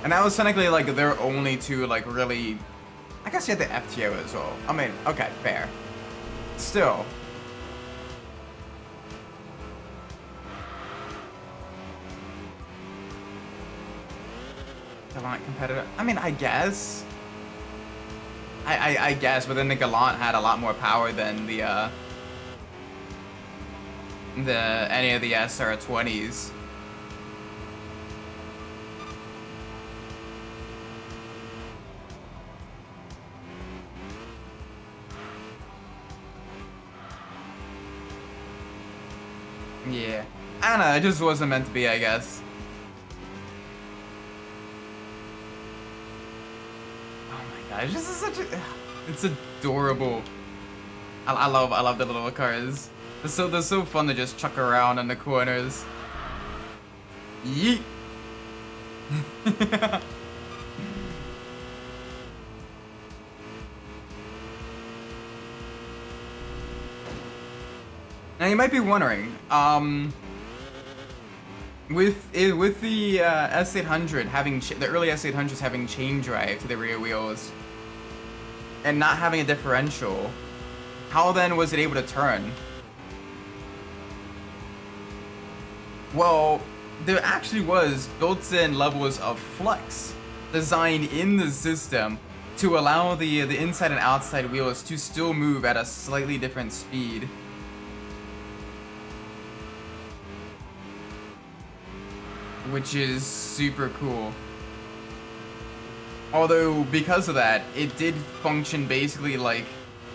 And that was technically like their only two like really, I guess you had the FTO as well. I mean, okay, fair. Still. Galant competitor. I mean, I guess. I guess, but then the Galant had a lot more power than the any of the SR20s. Yeah, I don't know, it just wasn't meant to be, I guess. Oh my gosh, this is such a, it's adorable. I love the little cars. They're so fun to just chuck around in the corners. Yeet. Now you might be wondering, with the S800 having the early S800s having chain drive to the rear wheels and not having a differential, how then was it able to turn? Well, there actually was built-in levels of flex designed in the system to allow the inside and outside wheels to still move at a slightly different speed. Which is super cool. Although, because of that, it did function basically like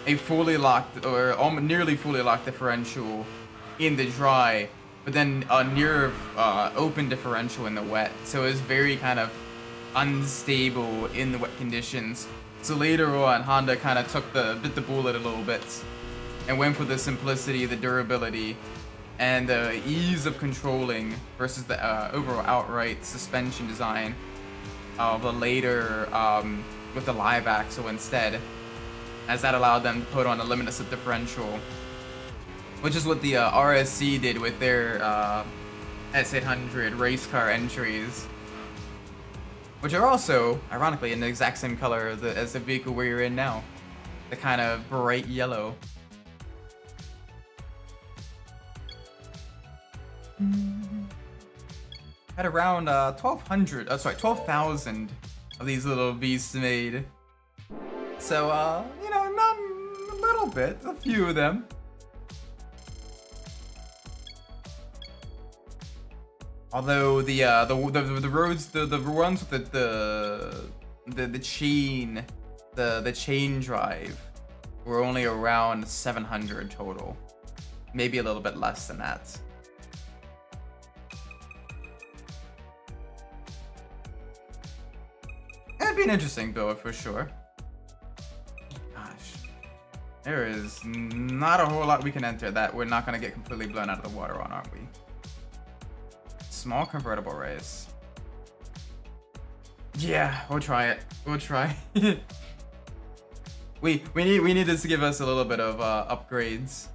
a fully locked or nearly fully locked differential in the dry, but then a near open differential in the wet. So it was very kind of unstable in the wet conditions. So later on, Honda kind of bit the bullet a little bit and went for the simplicity, the durability, and the ease of controlling versus the overall outright suspension design of the later with the live axle instead, as that allowed them to put on a limited slip differential, which is what the RSC did with their S800 race car entries, which are also, ironically, in the exact same color as the vehicle we're in now, the kind of bright yellow. Had around 12,000 of these little beasts made. So, you know, not a little bit, a few of them. Although the roads, the ones with the chain drive were only around 700 total, maybe a little bit less than that. It'd be an interesting build for sure. Gosh, there is not a whole lot we can enter that we're not gonna get completely blown out of the water on, aren't we? Small convertible race. Yeah, we'll try it. We'll try. we need this to give us a little bit of upgrades.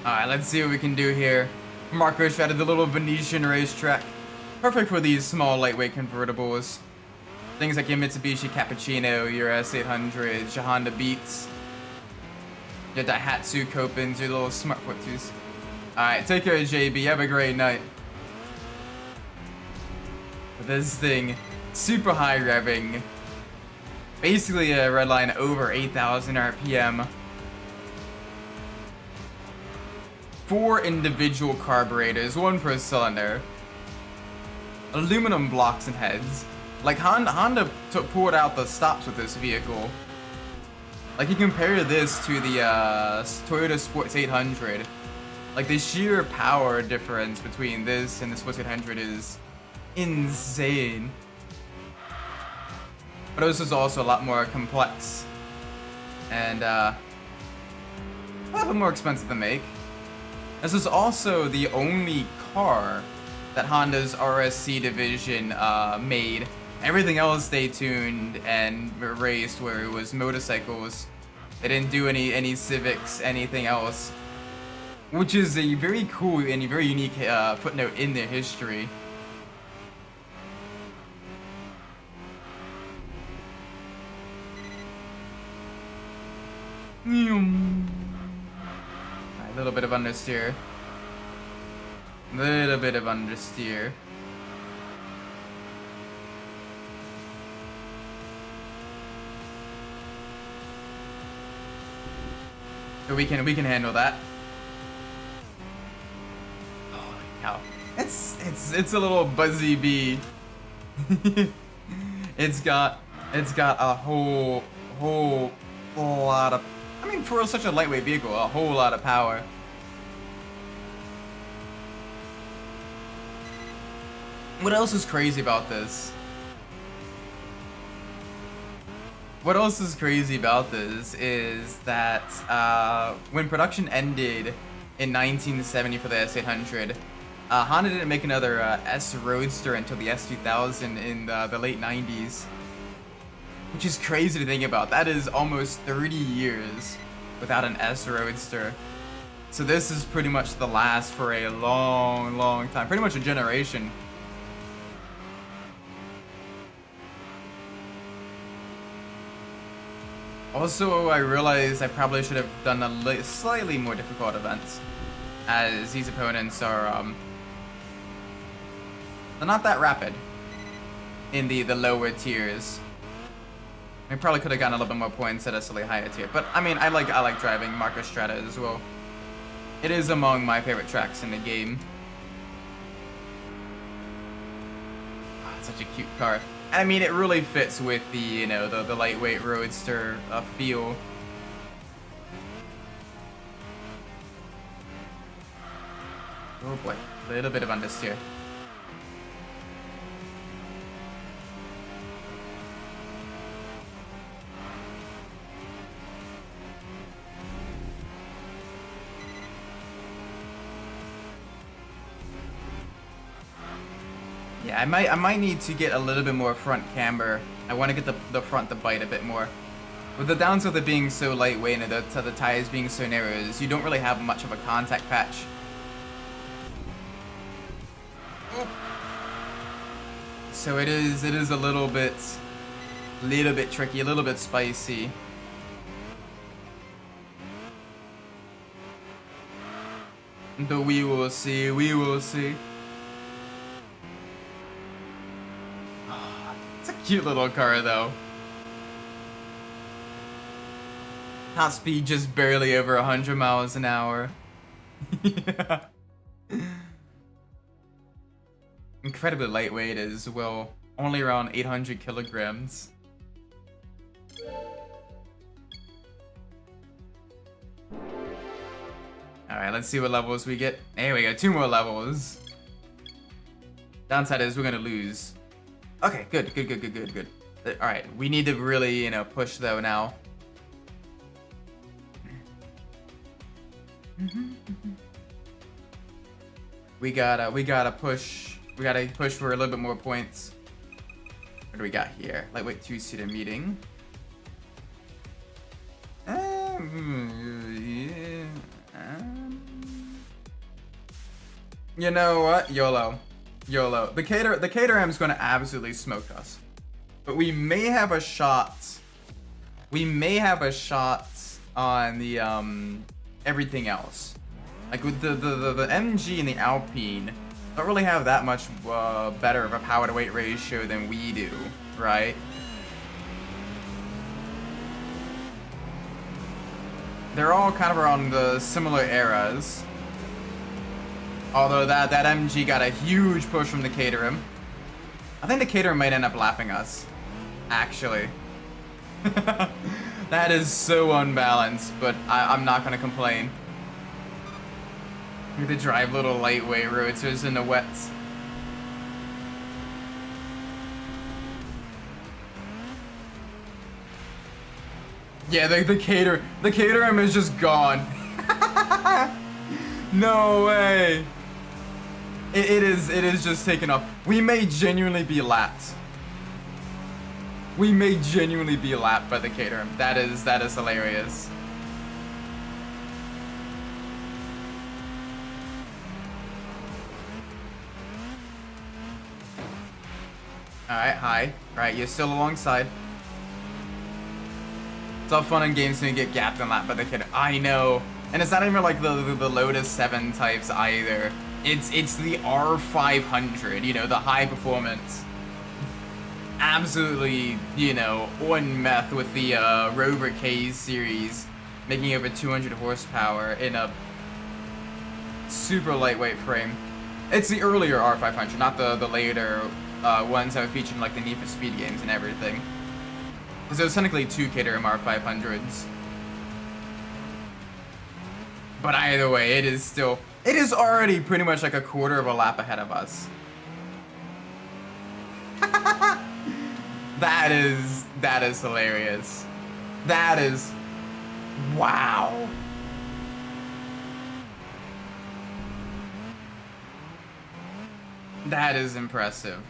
Alright, let's see what we can do here. Marcos added the little Venetian racetrack. Perfect for these small, lightweight convertibles. Things like your Mitsubishi Cappuccino, your S800, your Honda Beats, your Daihatsu Copens, your little smart footers. Alright, take care, JB. Have a great night. This thing, super high revving. Basically a redline over 8,000 RPM. 4 individual carburetors, 1 per cylinder. Aluminum blocks and heads. Like Honda poured out the stops with this vehicle. Like you compare this to the Toyota Sports 800. Like the sheer power difference between this and the Sports 800 is insane. But this is also a lot more complex and a little more expensive to make. This is also the only car that Honda's RSC division made. Everything else they tuned and raced where it was motorcycles. They didn't do any Civics, anything else. Which is a very cool and a very unique footnote in their history. A little bit of understeer. Little bit of understeer. So we can handle that. Holy cow. It's a little buzzy bee. it's got a whole lot of, I mean, for such a lightweight vehicle, a whole lot of power. What else is crazy about this? What else is crazy about this is that when production ended in 1970 for the S800, Honda didn't make another S Roadster until the S2000 in the late 90s. Which is crazy to think about. That is almost 30 years without an S Roadster. So this is pretty much the last for a long, long time. Pretty much a generation. Also, I realized I probably should have done a slightly more difficult events, as these opponents are they're not that rapid in the lower tiers. I probably could have gotten a little bit more points at a slightly higher tier, but I mean, I like driving Marcus Strata as well. It is among my favorite tracks in the game. Oh, it's such a cute car. I mean, it really fits with the, you know, the lightweight roadster feel. Oh boy, a little bit of understeer. Yeah, I might need to get a little bit more front camber. I want to get the front to bite a bit more. With the downside of it being so lightweight and the tires being so narrow is you don't really have much of a contact patch. So it is a little bit tricky, a little bit spicy. But we will see, we will see. It's a cute little car though. Top speed just barely over 100 miles an hour. Yeah. Incredibly lightweight as well. Only around 800 kilograms. Alright, let's see what levels we get. There we go, 2 more levels. Downside is we're gonna lose. Okay, good. Alright, we need to really, you know, push though now. We gotta push for a little bit more points. What do we got here? Lightweight 2-seater meeting. You know what? YOLO. The Caterham's gonna absolutely smoke us. but we may have a shot. We may have a shot on the everything else. Like with the MG and the Alpine, don't really have that much better of a power to weight ratio than we do, right? They're all kind of around the similar eras. Although that MG got a huge push from the Caterham. I think the Caterham might end up lapping us, actually. That is so unbalanced, but I'm not gonna complain. We have to drive little lightweight roadsters in the wets. Yeah, the Caterham is just gone. No way. It is just taken off. We may genuinely be lapped. We may genuinely be lapped by the Caterham. That is hilarious. Alright, hi. Alright, you're still alongside. It's all fun and games when you get gapped and lapped by the Caterham. I know. And it's not even like the Lotus 7 types either. It's the R500, you know, the high performance. Absolutely, you know, on meth with the Rover K series, making over 200 horsepower in a super lightweight frame. It's the earlier R500, not the later ones that were featured in like the Need for Speed games and everything. Because there's technically 2 Caterham R500s. But either way, it is already pretty much like a quarter of a lap ahead of us. That is hilarious. That is, wow. That is impressive.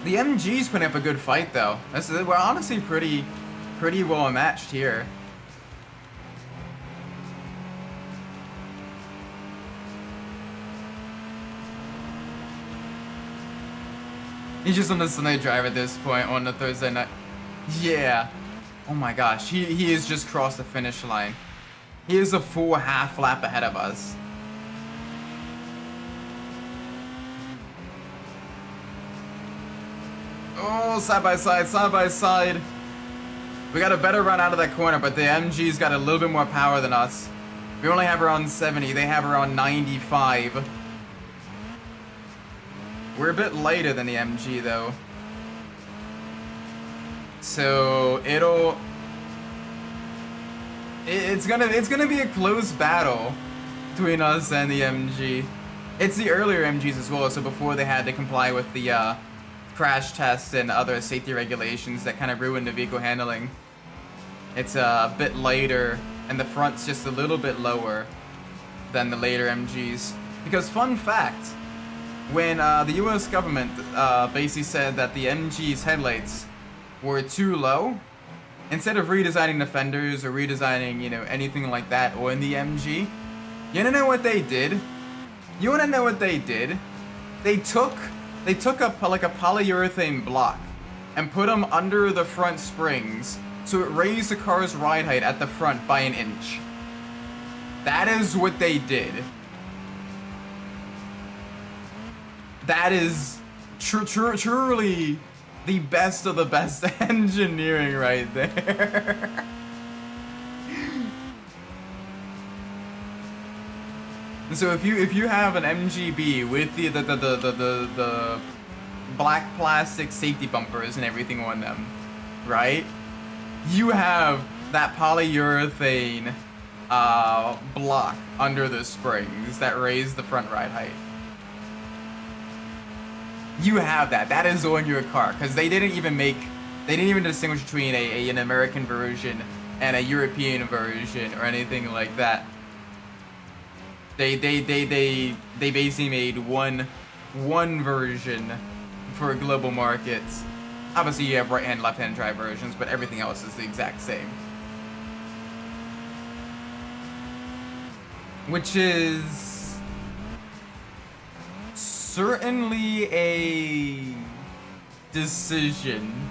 The MG's putting up a good fight though. We're honestly pretty well matched here. He's just on the Sunday drive at this point on the Thursday night. Yeah. Oh my gosh, he has just crossed the finish line. He is a full half lap ahead of us. Oh, side by side, side by side. We got a better run out of that corner, but the MG's got a little bit more power than us. We only have around 70, they have around 95. We're a bit lighter than the MG though. So it's gonna be a close battle between us and the MG. It's the earlier MGs as well, so before they had to comply with the crash tests and other safety regulations that kind of ruined the vehicle handling. It's a bit lighter and the front's just a little bit lower than the later MGs. Because fun fact, when the US government basically said that the MG's headlights were too low, instead of redesigning the fenders or redesigning, you know, anything like that or in the MG, you wanna know what they did? You wanna know what they did? They took a polyurethane block and put them under the front springs so it raised the car's ride height at the front by an inch. That is what they did. That is truly the best of the best engineering right there. So if you have an MGB with the black plastic safety bumpers and everything on them, right? You have that polyurethane block under the springs that raise the front ride height. You have that. That is on your car because they didn't even distinguish between an American version and a European version or anything like that. They basically made one version for global markets. Obviously you have right-hand, left-hand drive versions, but everything else is the exact same. Which is certainly a decision.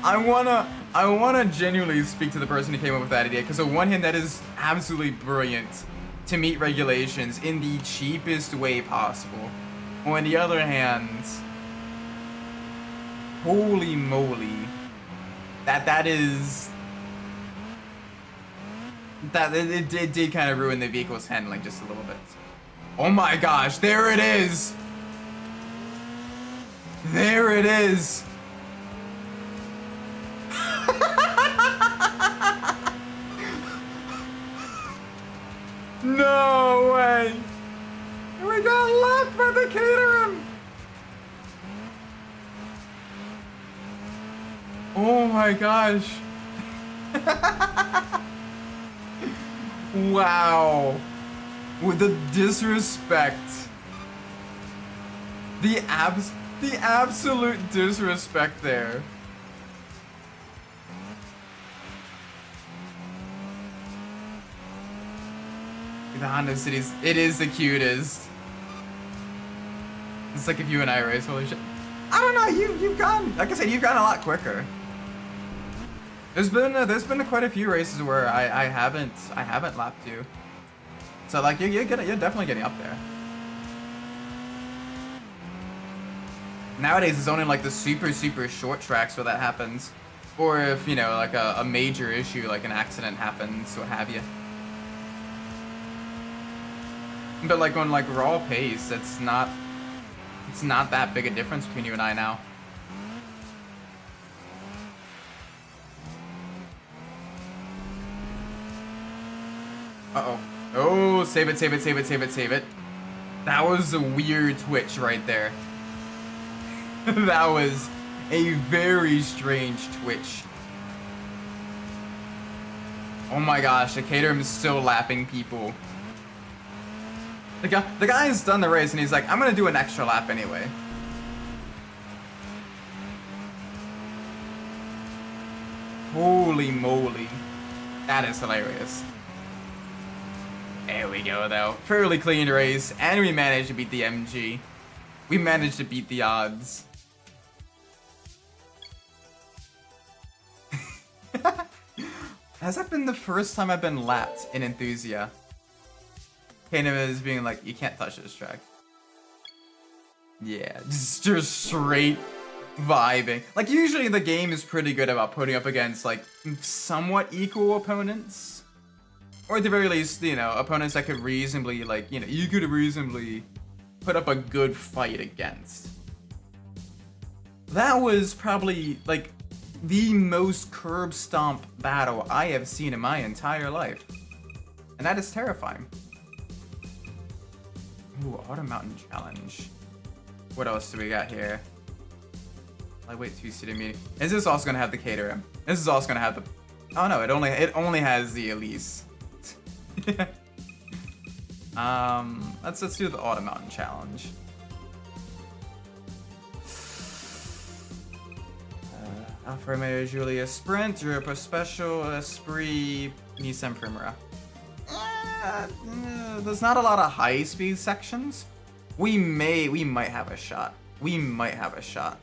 I wanna genuinely speak to the person who came up with that idea, because on one hand, that is absolutely brilliant to meet regulations in the cheapest way possible. On the other hand, holy moly, it did kind of ruin the vehicle's handling just a little bit. Oh my gosh, there it is! There it is! No way! We got left by the Caterham! Oh my gosh! Wow! With the disrespect. The absolute disrespect there. The Honda City's, it is the cutest. It's like if you and I race, holy shit. I don't know, you've gone, like I said, you've gone a lot quicker. There's been quite a few races where I haven't lapped you. So like you're definitely getting up there. Nowadays it's only like the super short tracks where that happens. Or if, you know, like a major issue, like an accident happens, what have you. But like on like raw pace, it's not that big a difference between you and I now. Uh-oh. Oh, save it. That was a weird twitch right there. That was a very strange twitch. Oh my gosh, the Caterham is still lapping people. The guy's done the race and he's like, I'm gonna do an extra lap anyway. Holy moly. That is hilarious. There we go though. Fairly clean race, and we managed to beat the MG. We managed to beat the odds. Has that been the first time I've been lapped in Enthusia? Kanem is being like, you can't touch this track. Yeah, just straight vibing. Like, usually the game is pretty good about putting up against, like, somewhat equal opponents. Or at the very least, you know, opponents that could reasonably, like, you know, you could reasonably put up a good fight against. That was probably, like, the most curb stomp battle I have seen in my entire life. And that is terrifying. Ooh, Auto Mountain Challenge. What else do we got here? Lightweight two-seater meeting. Is this also gonna have the Caterham? This is also gonna have the... Oh no, it only has the Elise. Let's do the Auto Mountain Challenge. Alfa Romeo Giulia Sprint, Europa Special, Esprit, Nissan Primera. There's not a lot of high-speed sections. We might have a shot. We might have a shot.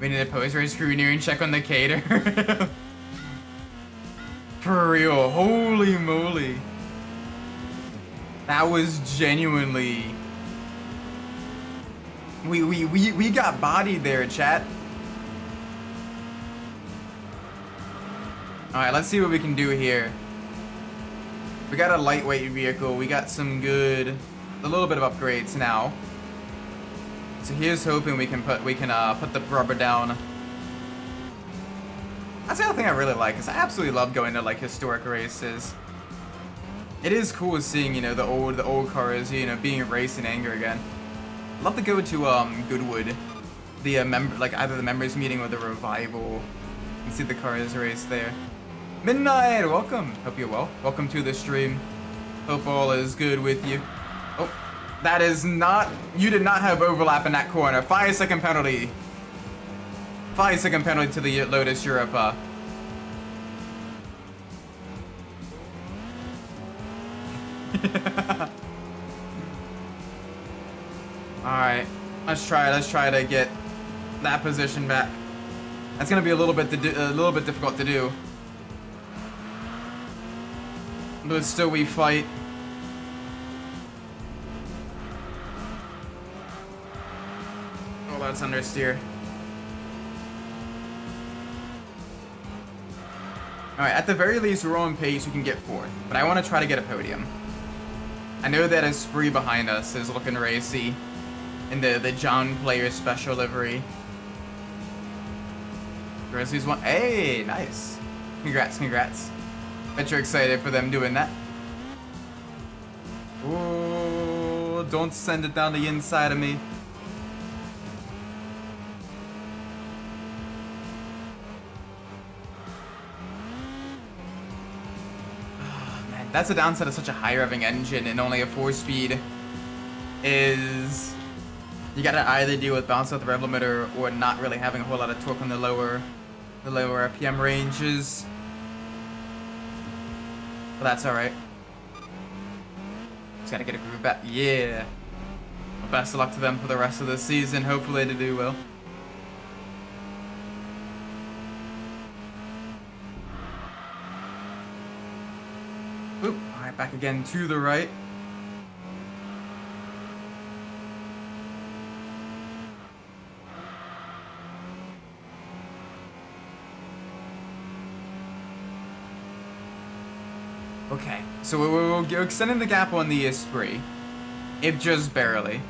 We need a post-race scrutineer and check on the Cater. For real, holy moly. That was genuinely... We got bodied there, chat. Alright, let's see what we can do here. We got a lightweight vehicle. We got some good... a little bit of upgrades now. So here's hoping we can put the rubber down. That's the other thing I really like, is I absolutely love going to like historic races. It is cool seeing, you know, the old cars, you know, being raced in anger again. I'd love to go to Goodwood, the like either the members meeting or the revival, and see the cars raced there. Midnight, welcome. Hope you're well. Welcome to the stream. Hope all is good with you. Oh, that is not. You did not have overlap in that corner. 5-second penalty. 5-second penalty to the Lotus Europa. Alright, let's try to get that position back. That's gonna be a little bit difficult to do. But still we fight. Oh, that's understeer. Alright, at the very least, we're on pace, we can get 4th. But I want to try to get a podium. I know that Esprit behind us is looking racy in the John Player special livery. Grizzlies won. Hey, nice. Congrats, congrats. Bet you're excited for them doing that. Oh, don't send it down the inside of me. That's the downside of such a high revving engine and only a 4-speed is you gotta either deal with bounce out the rev limiter or not really having a whole lot of torque on the lower RPM ranges. But that's alright. Just gotta get a groove back. Yeah. Well, best of luck to them for the rest of the season. Hopefully they do well. Oop, alright, back again to the right. Okay, so we're extending the gap on the Esprit, if just barely.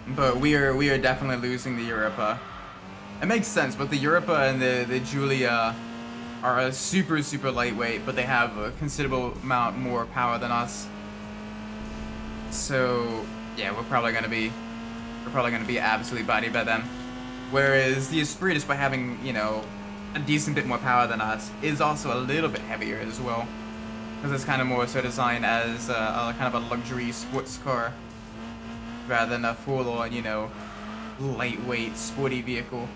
But we are definitely losing the Europa. It makes sense, but the Europa and the Giulia are super lightweight, but they have a considerable amount more power than us. So yeah, we're probably gonna be absolutely bodied by them. Whereas the Esprit, despite having, you know, a decent bit more power than us, is also a little bit heavier as well. Because it's kind of more so designed as a kind of a luxury sports car rather than a full-on, you know, lightweight sporty vehicle.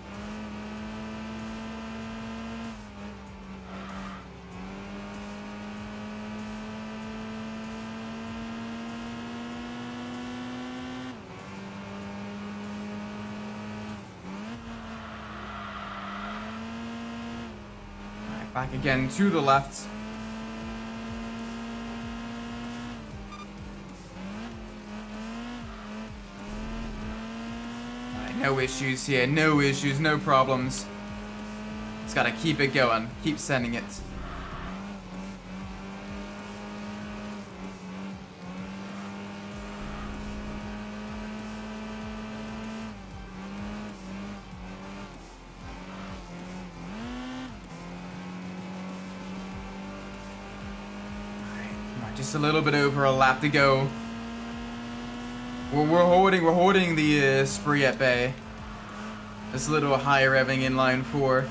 Back again to the left. Alright, no issues here, no issues, no problems. Just gotta keep it going, keep sending it. Just a little bit over a lap to go. We're holding the Esprit at bay. This little high revving inline 4.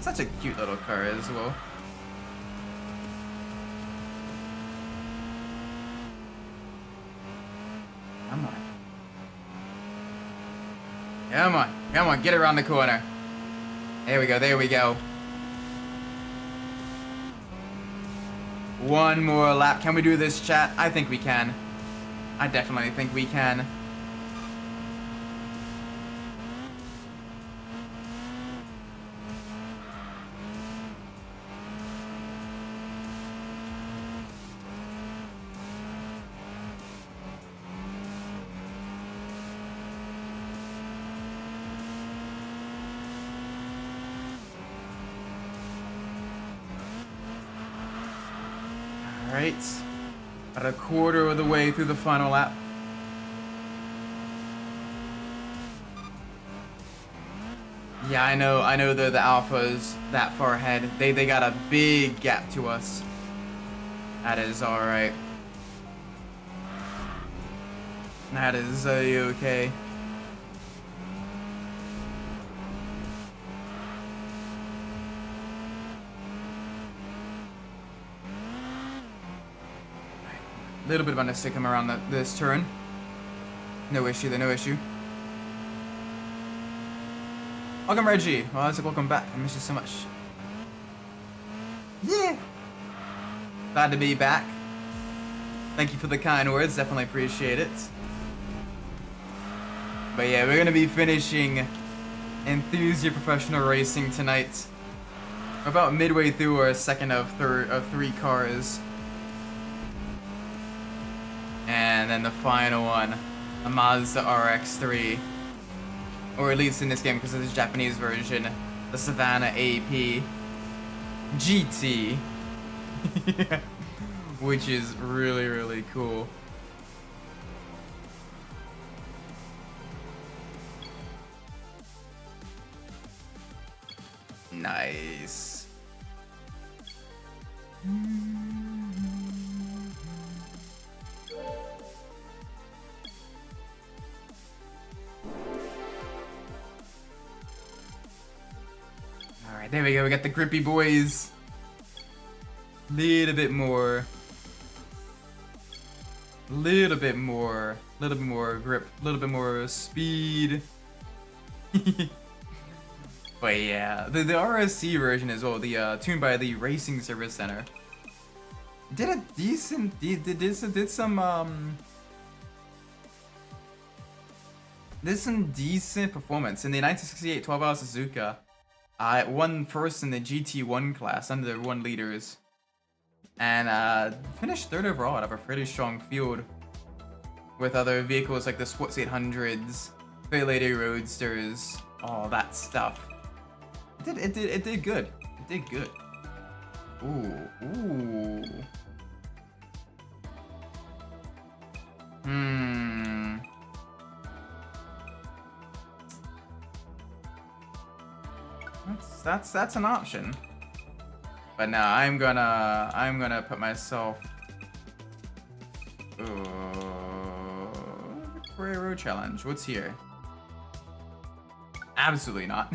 Such a cute little car as well. Come on. Come on, come on, get around the corner. There we go, there we go. One more lap. Can we do this, chat? I think we can. I definitely think we can. Alright, about a quarter of the way through the final lap. Yeah, I know the Alpha's that far ahead. They got a big gap to us. That is alright. That is okay. A little bit of understick him around this turn. No issue there, no issue. Welcome, Reggie. Well, I was like, welcome back. I miss you so much. Yeah. Glad to be back. Thank you for the kind words, definitely appreciate it. But yeah, we're gonna be finishing Enthusia Professional Racing tonight. We're about midway through our second of 3 cars. And then the final one, a Mazda RX-3. Or at least in this game, because of the Japanese version, the Savannah AP GT. Which is really, really cool. Nice. Alright, there we go. We got the grippy boys. Little bit more grip, a little bit more speed. But yeah, the RSC version as well, the tuned by the Racing Service Center, did a decent, did some decent performance in the 1968 12-hour Suzuka. It won first in the GT1 class under 1 liters. And finished 3rd overall out of a pretty strong field with other vehicles like the Sports 800s, Fair Lady Roadsters, all that stuff. It did good. It did good. Ooh. That's an option. But now I'm gonna put myself. Victoria Road Challenge. What's here? Absolutely not.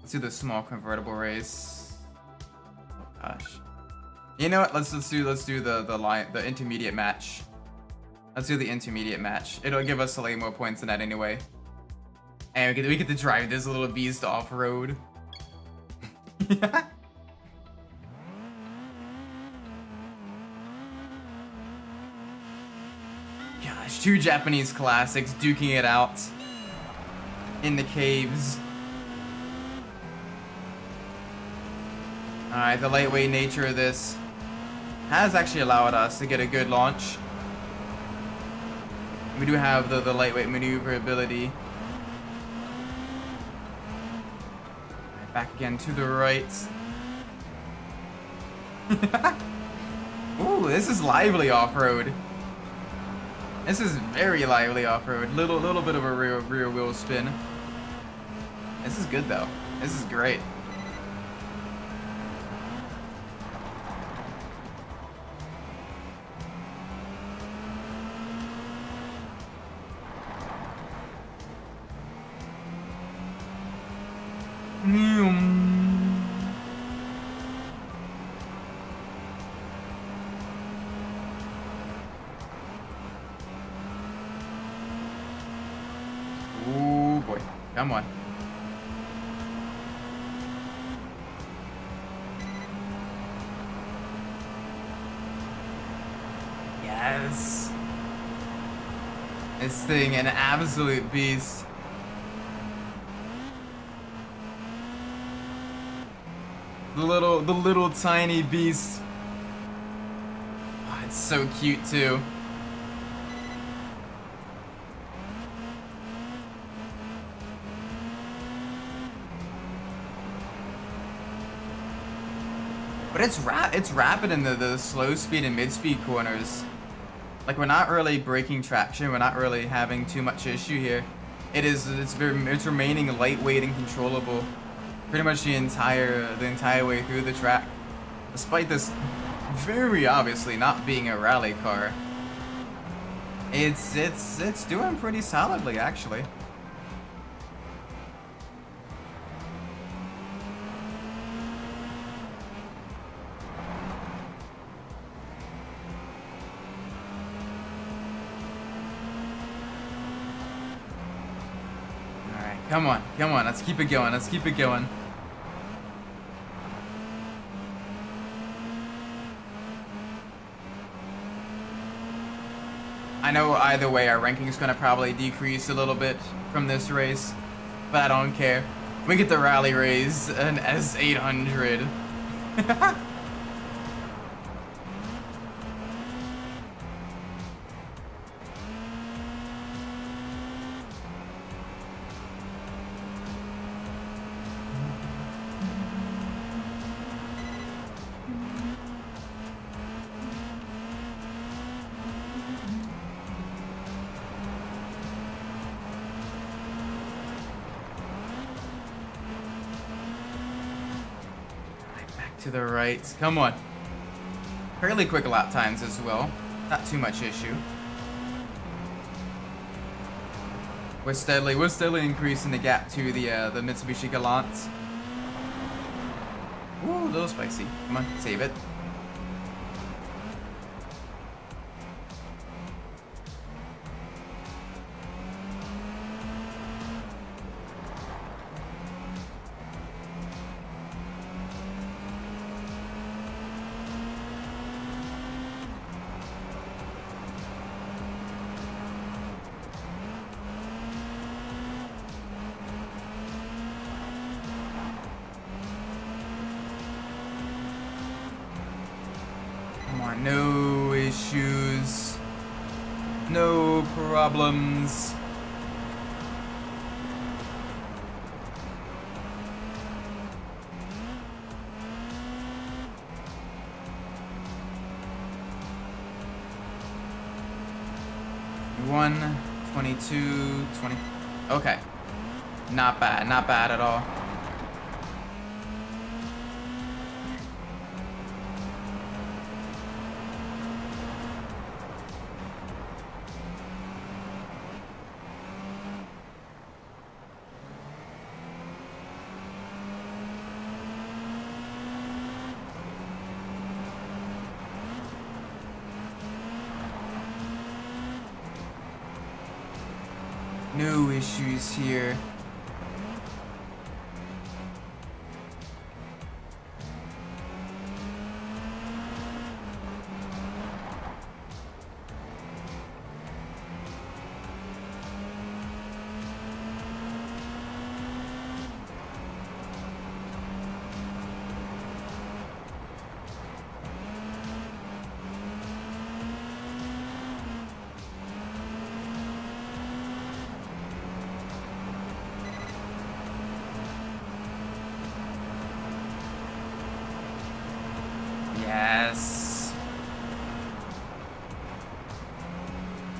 Let's do the small convertible race. Oh gosh. You know what? Let's do the intermediate match. Let's do the intermediate match. It'll give us slightly more points than that anyway. And we get to drive this little beast off-road. Gosh, 2 Japanese classics duking it out in the caves. Alright, the lightweight nature of this has actually allowed us to get a good launch. We do have the lightweight maneuverability. Right, back again to the right. Ooh, this is lively off-road. This is very lively off-road. Little bit of a rear wheel spin. This is good though. This is great. Ooh boy, come on. Yes. This thing, an absolute beast. The little tiny beast. Oh, it's so cute too. But it's rapid in the slow speed and mid speed corners. Like, we're not really breaking traction. We're not really having too much issue here. It's remaining lightweight and controllable pretty much the entire way through the track, despite this very obviously not being a rally car. It's doing pretty solidly actually. Come on, come on, let's keep it going, let's keep it going. I know either way our ranking is gonna probably decrease a little bit from this race, but I don't care. We get the rally raise, an S800. To the right. Come on. Fairly quick lap times as well. Not too much issue. We're steadily increasing the gap to the Mitsubishi Galant. Ooh, a little spicy. Come on, save it. No issues, no problems. One, 22, 20. Okay, not bad at all. No issues here. Yes.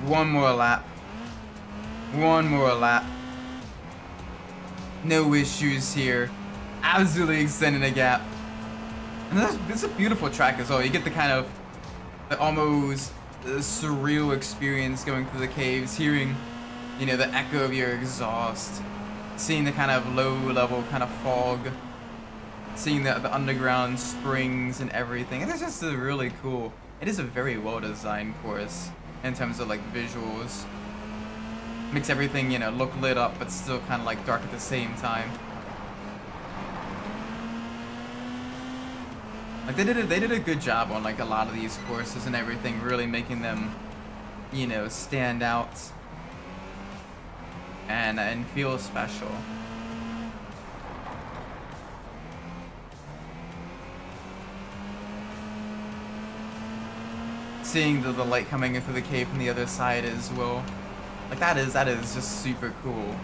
One more lap. One more lap. No issues here. Absolutely extending the gap. And this is a beautiful track as well. You get the kind of the almost surreal experience going through the caves, hearing, you know, the echo of your exhaust, seeing the kind of low level kind of fog, seeing the underground springs and everything. And it's just really cool. It is a very well designed course in terms of like visuals. Makes everything, you know, look lit up but still kind of like dark at the same time. Like they did a good job on like a lot of these courses and everything, really making them, you know, stand out and feel special. Seeing the light coming in through the cave from the other side as well. Like that is just super cool.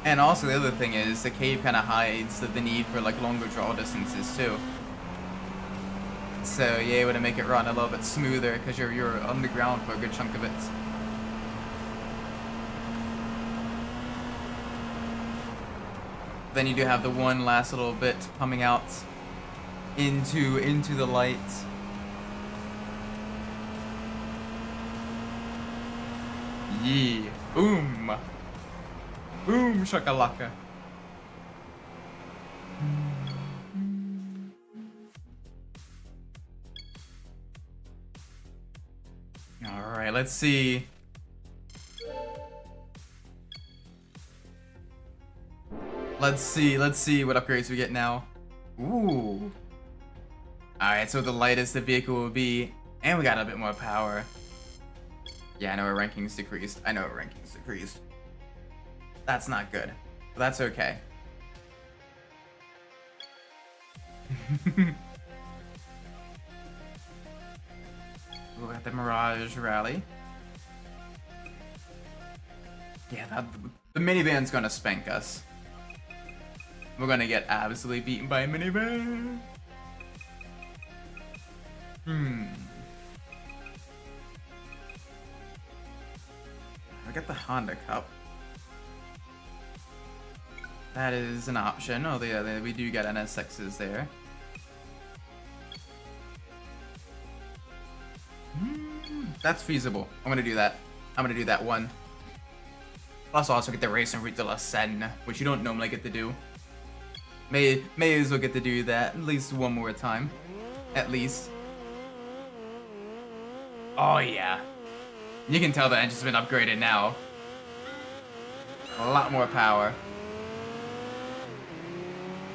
And also the other thing is the cave kind of hides the need for like longer draw distances too. So you're able to make it run a little bit smoother because you're underground for a good chunk of it. Then you do have the one last little bit coming out into the light. Yeah. Boom. Boom shakalaka. All right, let's see. Let's see what upgrades we get now. Ooh. Alright, so the lightest the vehicle will be, and we got a bit more power. Yeah, I know our ranking's decreased. That's not good, but that's okay. We got the Mirage Rally. Yeah, the minivan's gonna spank us. We're gonna get absolutely beaten by a minivan. I got the Honda Cup. That is an option. Oh, yeah, we do get NSXs there. That's feasible. I'm gonna do that. I'm gonna do that one. Also get the race en route de la Seine, which you don't normally get to do. May as well get to do that at least one more time. At least. Oh yeah. You can tell the engine's been upgraded now. A lot more power.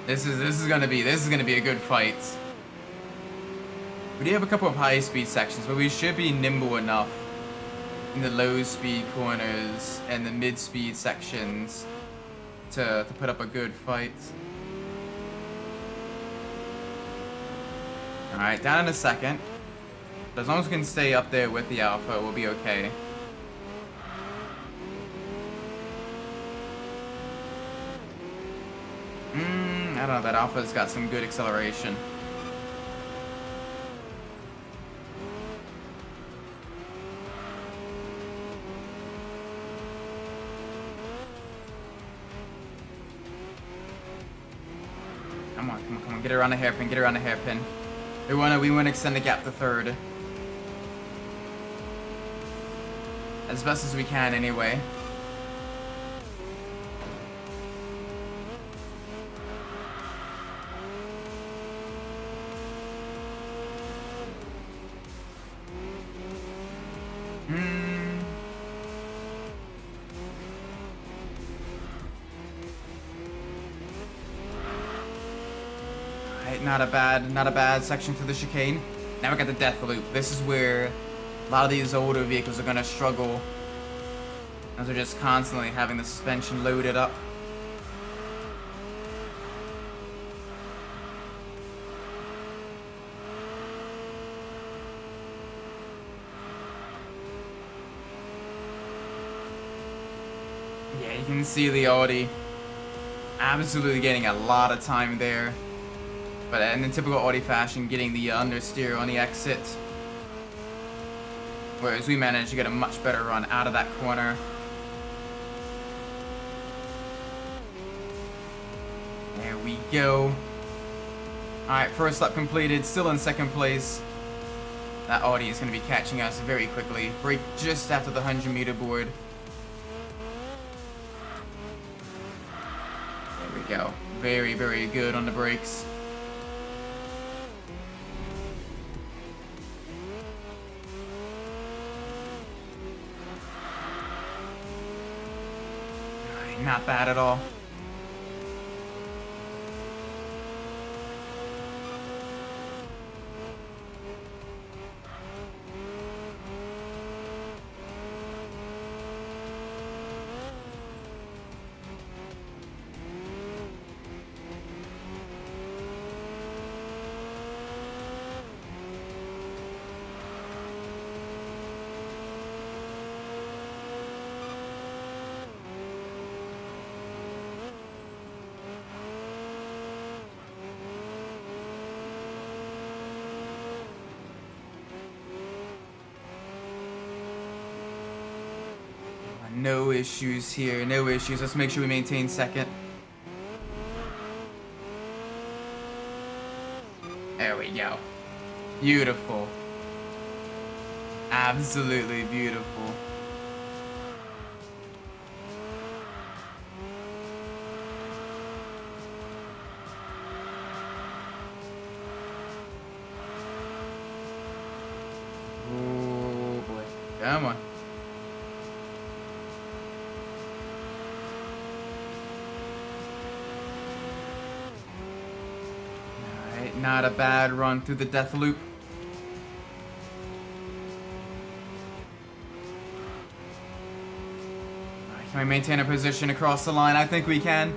This is gonna be a good fight. We do have a couple of high-speed sections, but we should be nimble enough in the low-speed corners and the mid-speed sections to put up a good fight. Alright, down in a second. But as long as we can stay up there with the Alpha, we'll be okay. I don't know, that Alpha's got some good acceleration. Come on, get around the hairpin, We wanna extend the gap to third. As best as we can anyway. Not a bad section through the chicane. Now we got the death loop. This is where a lot of these older vehicles are gonna struggle, as they're just constantly having the suspension loaded up. Yeah, you can see the Audi absolutely getting a lot of time there. But in the typical Audi fashion, getting the understeer on the exit. Whereas we managed to get a much better run out of that corner. There we go. Alright, first lap completed, still in second place. That Audi is going to be catching us very quickly. Brake just after the 100-meter board. There we go. Very, very good on the brakes. Not bad at all. No issues here, no issues. Let's make sure we maintain second. There we go. Beautiful. Absolutely beautiful. Oh boy. Come on. Not a bad run through the death loop. Can we maintain a position across the line? I think we can.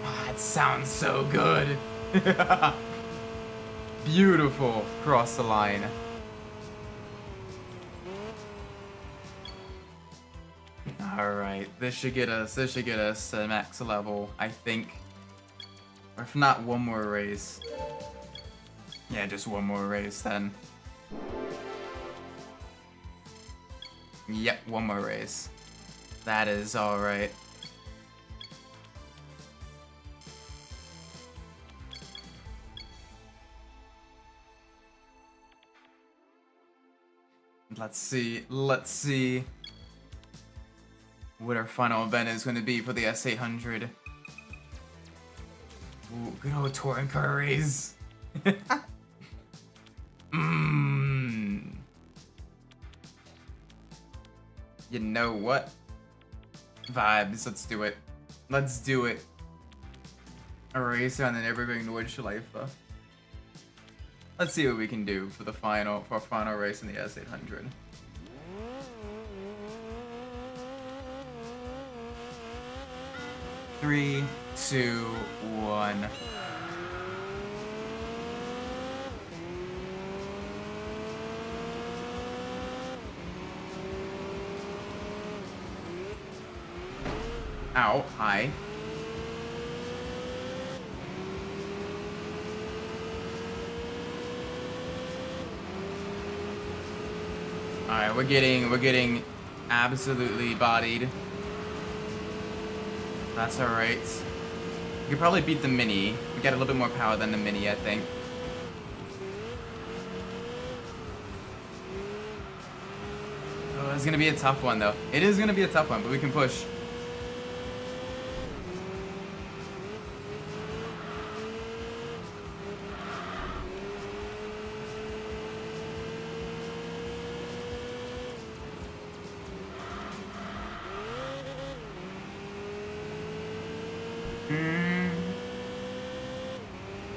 Oh, it sounds so good. Beautiful cross the line. Alright, this should get us to max level, I think. Or if not, one more race. Yeah, just one more race then. Yep, one more race. That is alright. Let's see what our final event is going to be for the S800. Ooh, good old touring car race. You know what? Vibes, let's do it. Let's do it. A race on the Nürburgring Nordschleife. Let's see what we can do for our final race in the S800. Three, two, one. Ow, hi. Alright, we're getting absolutely bodied. That's alright. We could probably beat the Mini. We got a little bit more power than the Mini, I think. Oh, it's gonna be a tough one, though. It is gonna be a tough one, but we can push.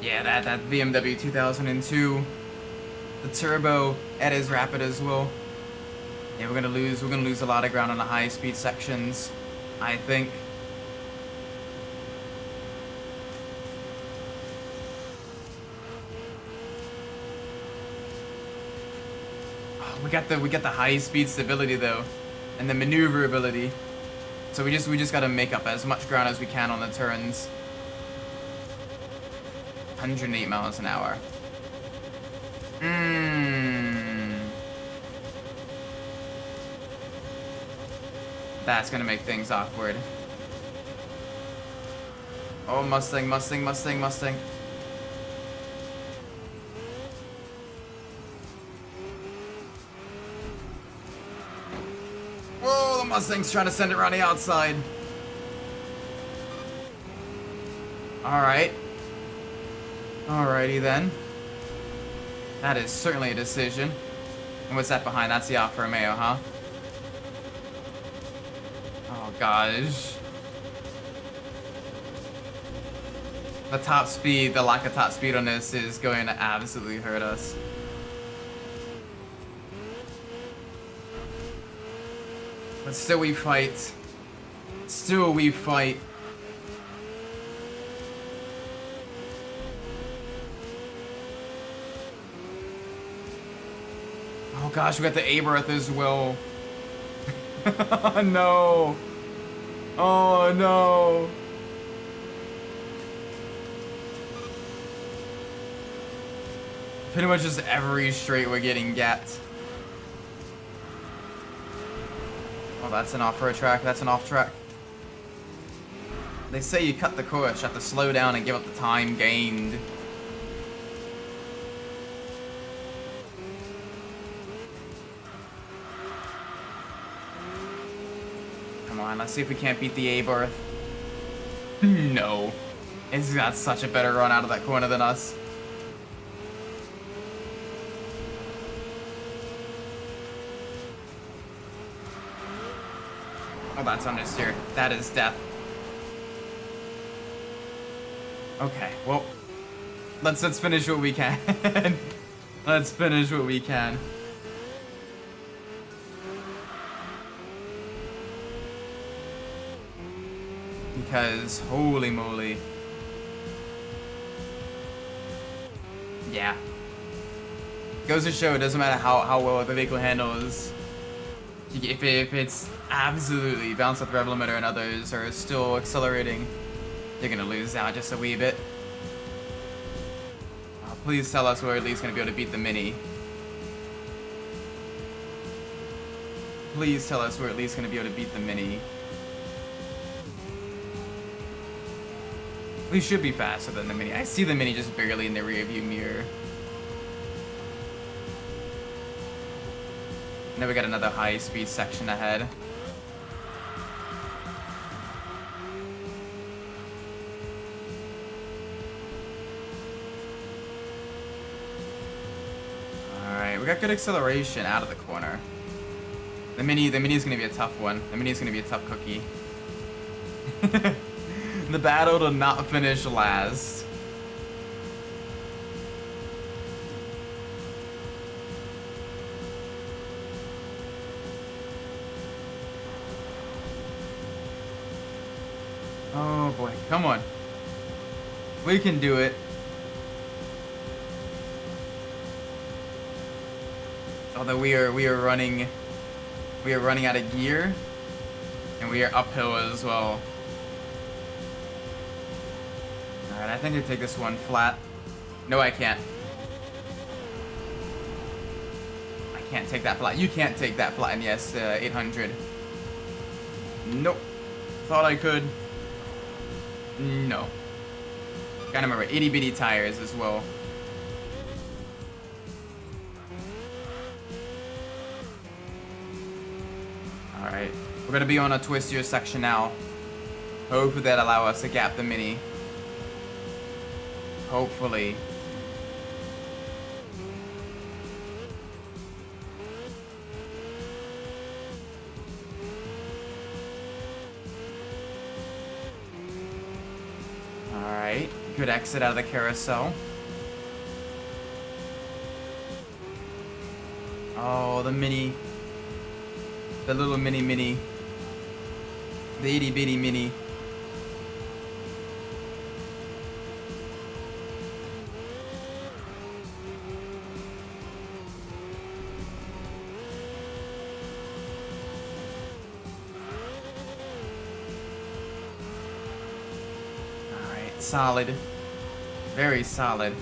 Yeah, that BMW 2002, the turbo, it is rapid as well. Yeah, we're gonna lose a lot of ground on the high speed sections, I think. Oh, we got the high speed stability though, and the maneuverability. So we just gotta make up as much ground as we can on the turns. 108 miles an hour. That's gonna make things awkward. Oh, Mustang. Whoa, the Mustang's trying to send it around the outside. Alright. Alrighty then. That is certainly a decision. And what's that behind? That's the Alfa Romeo, huh? Oh gosh. The lack of top speed on this is going to absolutely hurt us. But still we fight. Still we fight. Oh gosh, we got the A-berth as well. No. Oh no. Pretty much just every straight we're getting gapped. Oh, that's an off-road track. That's an off-track. They say you cut the course, you have to slow down and give up the time gained. Come on, let's see if we can't beat the A-berth. No. It's got such a better run out of that corner than us. Oh, that's understeer. That is death. Okay, well, Let's finish what we can. Let's finish what we can. Because holy moly. Yeah. Goes to show it doesn't matter how well the vehicle handles. If it's absolutely bounced off the rev limiter and others are still accelerating, you're gonna lose out just a wee bit. Please tell us we're at least gonna be able to beat the Mini. Please tell us we're at least gonna be able to beat the Mini. We should be faster than the Mini. I see the Mini just barely in the rearview mirror. Now we got another high-speed section ahead. Alright, we got good acceleration out of the corner. The Mini is gonna be a tough one. The Mini is gonna be a tough cookie. The battle to not finish last. Oh boy, come on. We can do it. Although we are running out of gear, and we are uphill as well. Alright, I think I take this one flat. No, I can't. I can't take that flat. You can't take that flat in the S800. Nope. Thought I could. No. Gotta remember, itty bitty tires as well. Alright. We're gonna be on a twistier section now. Hopefully that allow us to gap the Mini. Hopefully. Alright, good exit out of the carousel. Oh, the Mini. The little mini. The itty bitty Mini. Solid. Very solid.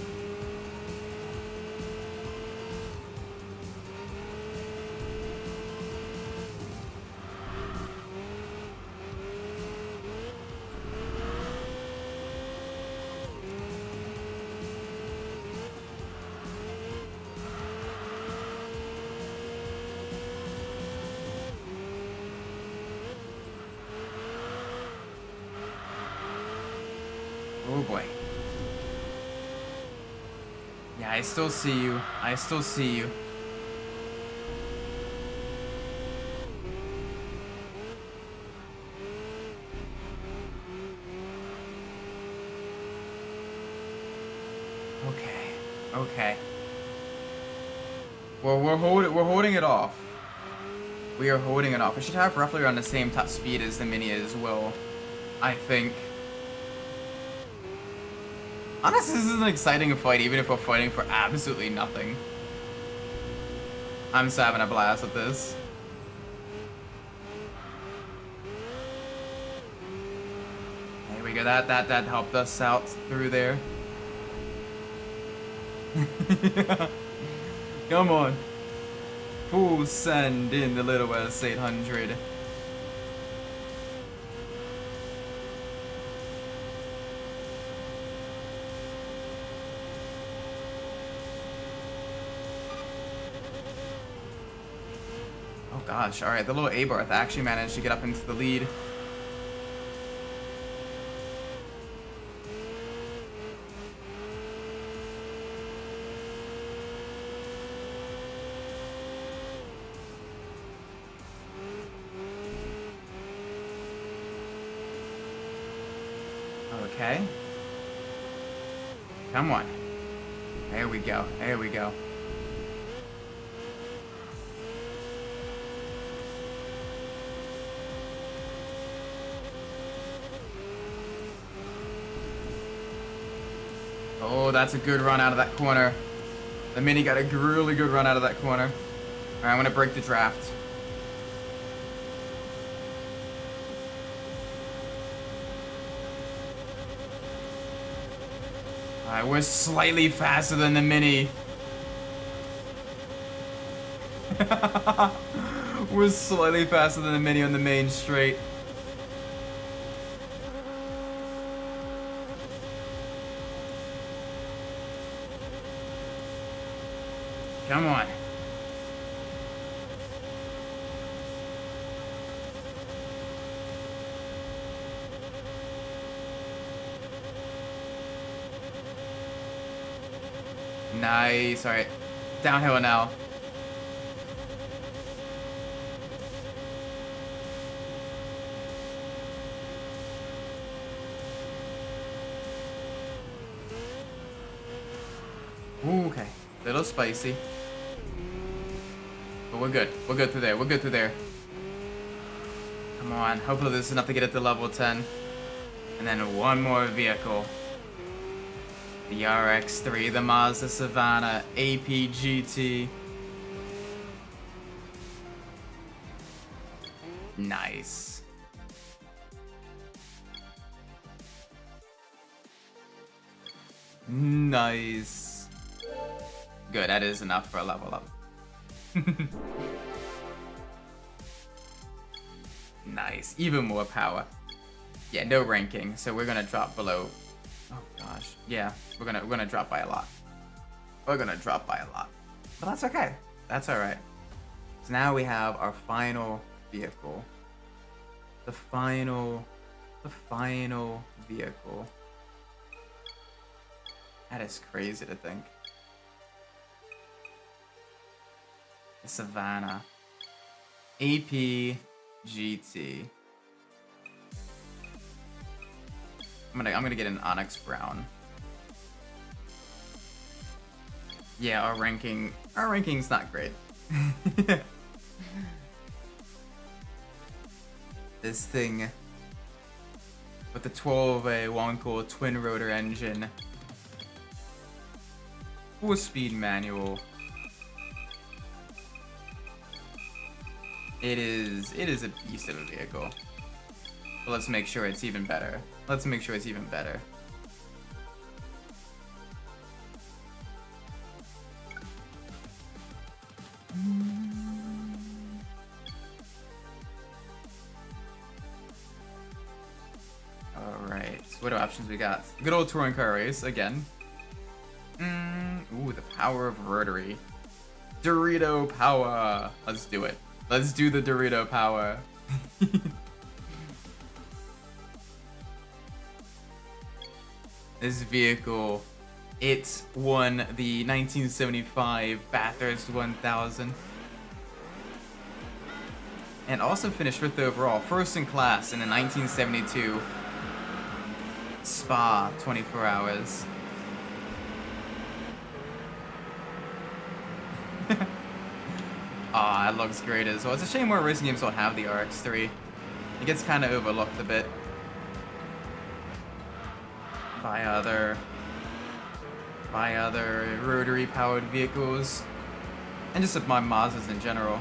Oh boy. Yeah, I still see you. I still see you. Okay. Well, we're holding it off. We are holding it off. We should have roughly around the same top speed as the Mini as well, I think. Honestly, this is an exciting fight, even if we're fighting for absolutely nothing. I'm just having a blast with this. There we go. That helped us out through there. Come on. Full send in the little S800. Oh gosh, alright, the little Abarth actually managed to get up into the lead. Okay. Come on. There we go. There we go. Oh, that's a good run out of that corner. The Mini got a really good run out of that corner. Alright, I'm gonna break the draft. Alright, we're slightly faster than the Mini. We're slightly faster than the Mini on the main straight. Come on. Nice. All right. Downhill now. Ooh, okay. Little spicy. But we're good. We're good through there. We're good through there. Come on. Hopefully this is enough to get it to level 10. And then one more vehicle. The RX-3, the Mazda Savannah, APGT. Nice. Nice. Good, that is enough for a level up. Nice, even more power. Yeah, no ranking, so we're gonna drop below. Oh gosh, yeah, we're gonna drop by a lot. We're gonna drop by a lot, but that's okay. That's all right. So now we have our final vehicle. The final vehicle. That is crazy to think. The Savannah. APGT. I'm gonna get an Onyx Brown. Yeah, our ranking's not great. This thing with the 12A Wonko twin rotor engine, 4-speed manual. It is a beast of a vehicle. But let's make sure it's even better. Let's make sure it's even better. Alright, so what options we got? Good old touring car race again. Ooh, the power of rotary. Dorito power. Let's do it. Let's do the Dorito power. This vehicle, it won the 1975 Bathurst 1000. And also finished 5th overall, first in class in the 1972 Spa 24 hours. Ah, it looks great as well. It's a shame more racing games don't have the RX-3. It gets kind of overlooked a bit by other rotary powered vehicles, and just my Mazdas in general.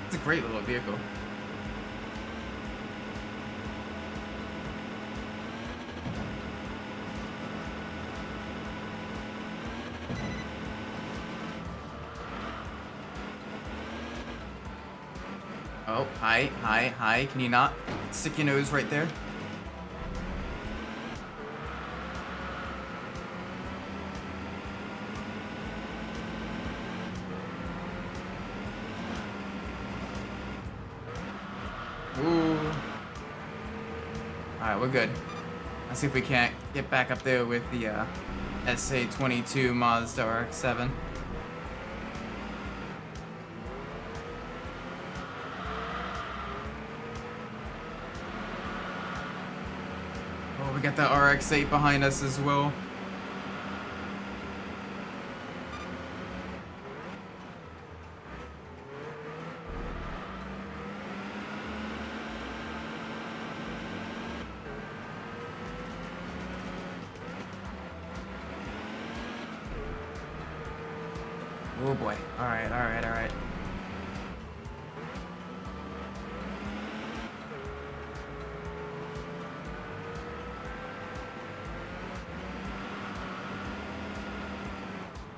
It's a great little vehicle. Oh, hi. Can you not stick your nose right there? Ooh. Alright, we're good. Let's see if we can't get back up there with the SA22 Mazda RX-7. Oh, we got the RX-8 behind us as well. Oh boy. Alright, alright, alright.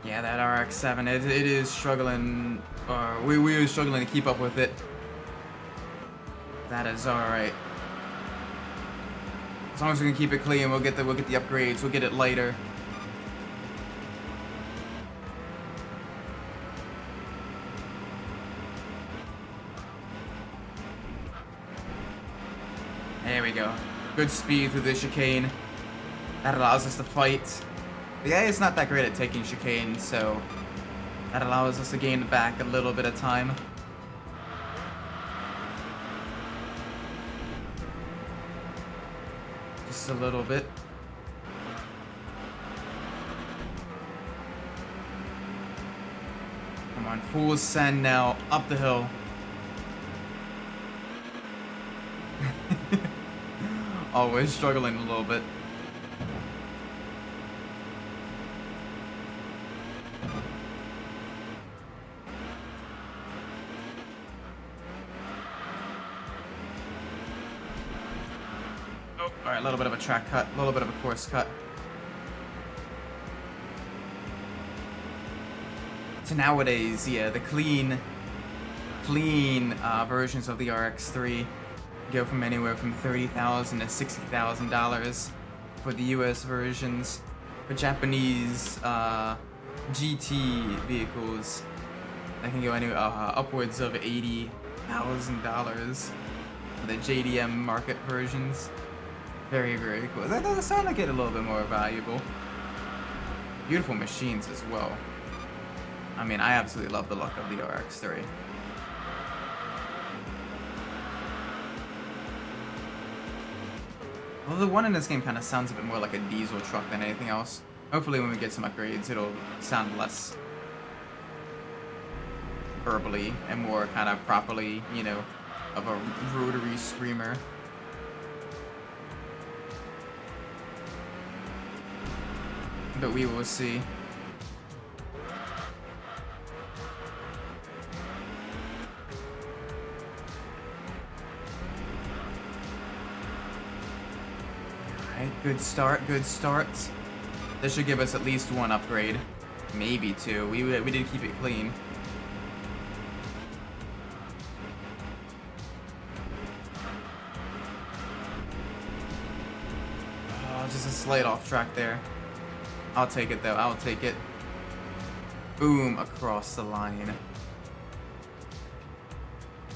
Yeah, that RX-7, it is struggling, we were struggling to keep up with it. That is alright. As long as we can keep it clean, we'll get the upgrades, we'll get it lighter. There we go. Good speed through the chicane. That allows us to fight. The AI is not that great at taking chicane, so that allows us to gain back a little bit of time. Just a little bit. Come on, full send now, up the hill. Always struggling a little bit. Oh, alright, a little bit of a track cut, a little bit of a course cut. So nowadays, yeah, the clean versions of the RX-3 go from anywhere from $30,000 to $60,000 for the US versions. For Japanese GT vehicles, that can go anywhere upwards of $80,000 for the JDM market versions. Very, very cool. That does sound like it a little bit more valuable. Beautiful machines as well. I mean, I absolutely love the look of the RX-3. Well, the one in this game kind of sounds a bit more like a diesel truck than anything else. Hopefully when we get some upgrades, it'll sound less burbly and more kind of properly, you know, of a rotary screamer. But we will see. Good start, good start. This should give us at least one upgrade. Maybe two. We did keep it clean. Oh, just a slight off track there. I'll take it though, I'll take it. Boom, across the line.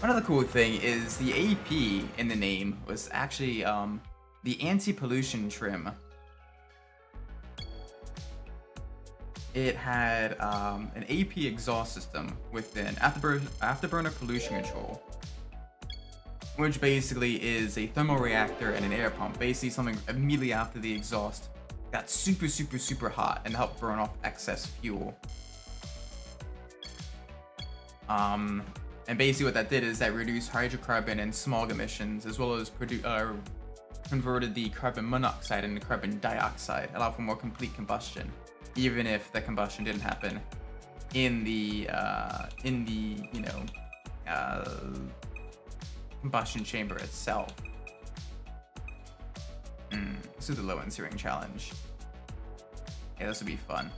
Another cool thing is the AP in the name was actually the anti-pollution trim. It had an AP exhaust system with an afterburner pollution control, which basically is a thermal reactor and an air pump. Basically something immediately after the exhaust got super, super, super hot and helped burn off excess fuel. And basically what that did is that reduced hydrocarbon and smog emissions, as well as converted the carbon monoxide into carbon dioxide, allowed for more complete combustion, even if the combustion didn't happen in the combustion chamber itself. Let's do the low end searing challenge. Yeah, this would be fun.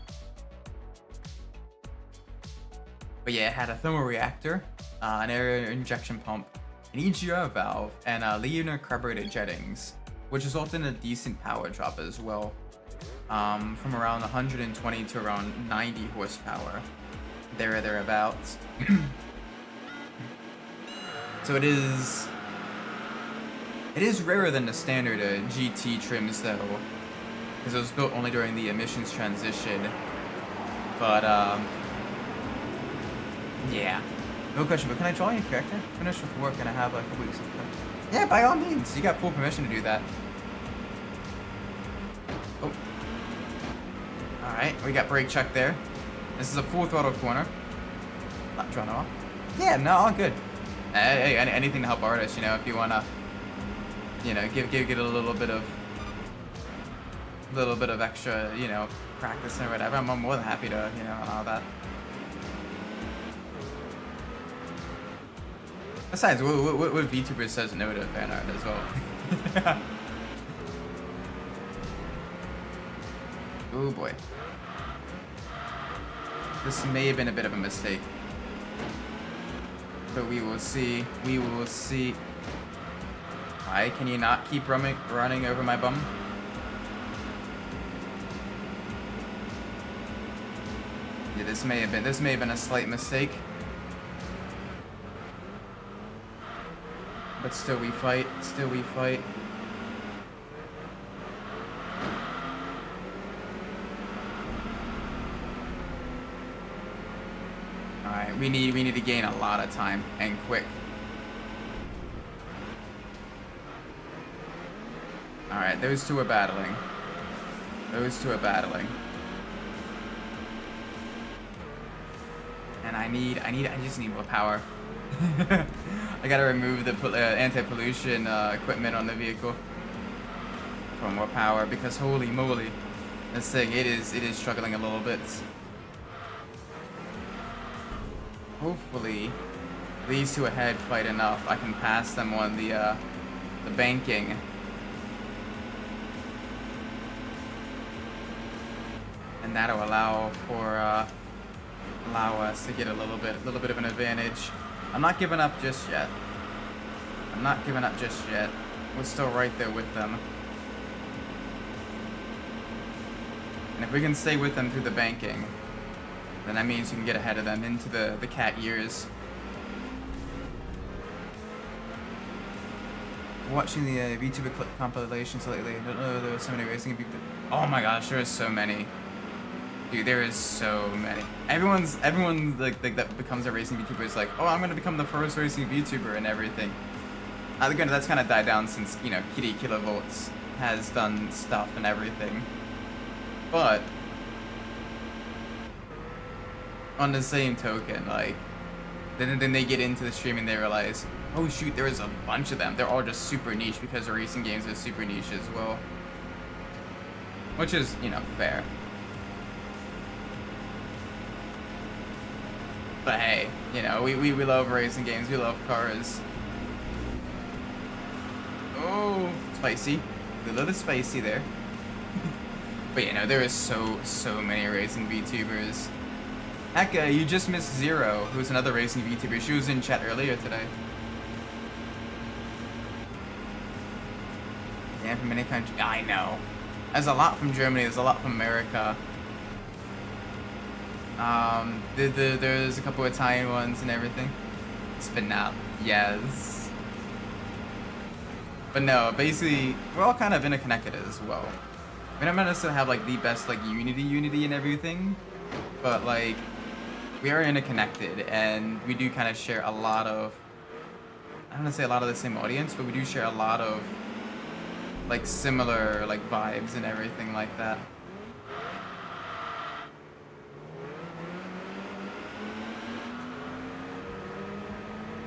But yeah, it had a thermal reactor, an air injection pump, an EGR valve, and linear carbureted jettings, which resulted in a decent power drop as well, from around 120 to around 90 horsepower, thereabouts. So it is rarer than the standard GT trims though, because it was built only during the emissions transition. But yeah. No question, but can I draw your character? Finish with work and I have like a week's of time. Yeah, by all means. You got full permission to do that. Oh. Alright, we got brake check there. This is a full throttle corner. Not drawn off. Yeah, no, all good. Hey, anything to help artists, you know, if you wanna, you know, give it a little bit of extra, you know, practice and whatever. I'm more than happy to, you know, and all that. Besides, what VTuber says no to fan art as well? Oh boy. This may have been a bit of a mistake. But we will see. We will see. Why can you not keep running over my bum? Yeah, this may have been a slight mistake. But still we fight. Still we fight. Alright, we need to gain a lot of time and quick. Alright, those two are battling. Those two are battling. And I just need more power. I gotta remove the anti-pollution equipment on the vehicle for more power because holy moly, this thing it is struggling a little bit. Hopefully, these two ahead fight enough. I can pass them on the banking. And that'll allow us to get a little bit of an advantage. I'm not giving up just yet. I'm not giving up just yet. We're still right there with them. And if we can stay with them through the banking, then that means we can get ahead of them into the cat years. Watching the VTuber clip compilations lately. I don't know, there were so many racing people. Oh my gosh, there is so many. Dude, there is so many. Everyone like that becomes a racing VTuber is like, oh, I'm gonna become the first racing VTuber and everything. Granted, that's kind of died down since, you know, Kitty Kilovolts has done stuff and everything. But on the same token, like, then they get into the stream and they realize, oh shoot, there is a bunch of them. They're all just super niche because the racing games are super niche as well. Which is, you know, fair. But hey, you know, we love racing games, we love cars. Oh, spicy. A little spicy there. But you know, there is so many racing VTubers. Heck, you just missed Zero, who's another racing VTuber. She was in chat earlier today. Yeah, from many countries. I know. There's a lot from Germany, there's a lot from America. There's a couple Italian ones and everything. Spinal, yes. But no, basically, we're all kind of interconnected as well. We don't necessarily have like the best like unity and everything, but like we are interconnected and we do kind of share a lot of, I don't want to say a lot of the same audience, but we do share a lot of like similar like vibes and everything like that.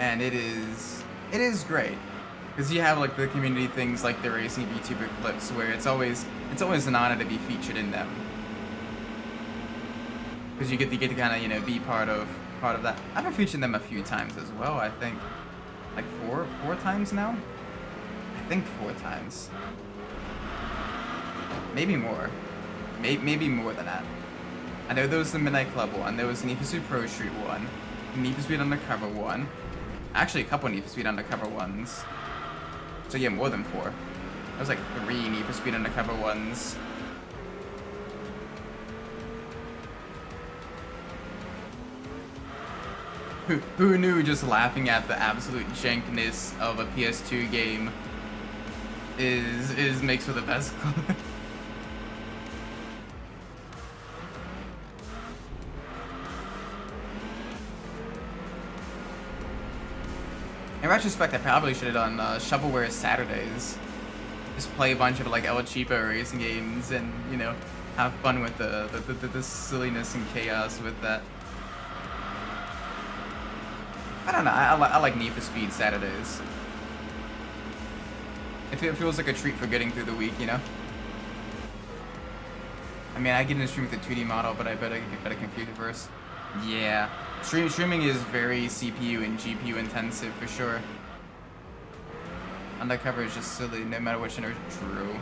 And it is great because you have like the community things like the racing VTuber clips where it's always an honor to be featured in them because you get to kind of, you know, be part of that. I've been featuring them a few times as well. I think like four times now. I think 4 times, maybe more, maybe more than that. I know there was the Midnight Club one, there was the Need for Speed Pro Street one, the Need for Speed Undercover one. Actually, a couple Need for Speed Undercover ones. So yeah, more than 4. There was like 3 Need for Speed Undercover ones. Who knew just laughing at the absolute jankness of a PS2 game makes for the best clip. In retrospect, I probably should have done Shovelware Saturdays. Just play a bunch of like El Cheapo racing games and, you know, have fun with the silliness and chaos with that. I don't know, I like Need for Speed Saturdays. It feels like a treat for getting through the week, you know? I mean, I get in the stream with the 2D model, but I better get better computer first. Yeah. Streaming is very CPU and GPU intensive for sure. Undercover is just silly, no matter which generation. True.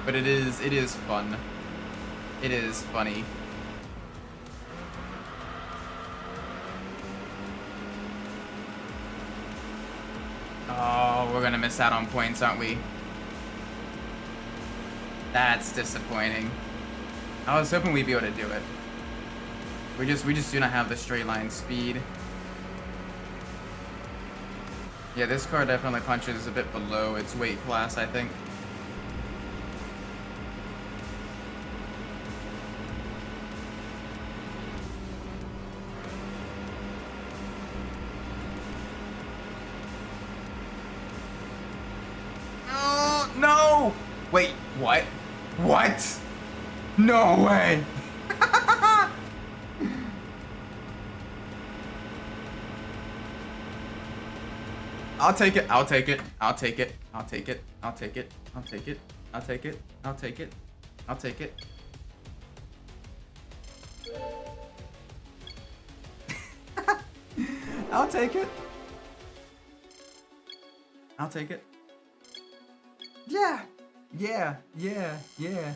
But it is fun. It is funny. Oh, we're gonna miss out on points, aren't we? That's disappointing. I was hoping we'd be able to do it. We just do not have the straight line speed. Yeah, this car definitely punches a bit below its weight class, I think. Oh, no! Wait, what? What? No way! I'll take it. I'll take it. I'll take it. I'll take it. I'll take it. I'll take it. I'll take it. I'll take it. I'll take it. I'll take it. I'll take it. Yeah. Yeah. Yeah. Yeah.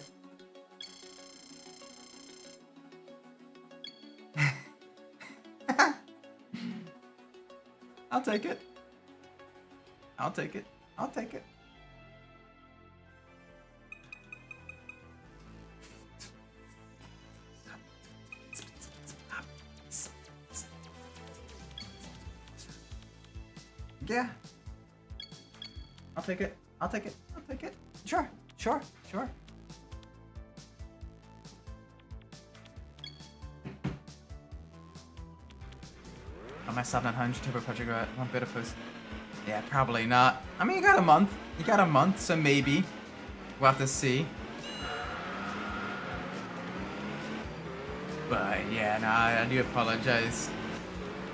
I'll take it. I'll take it. I'll take it. Yeah. I'll take it. I'll take it. I'll take it. Sure. Sure. Sure. Oh, my sub 900 turbo project got one bit of post. Yeah, probably not. I mean, you got a month. You got a month, so maybe. We'll have to see. But yeah, no, I do apologize.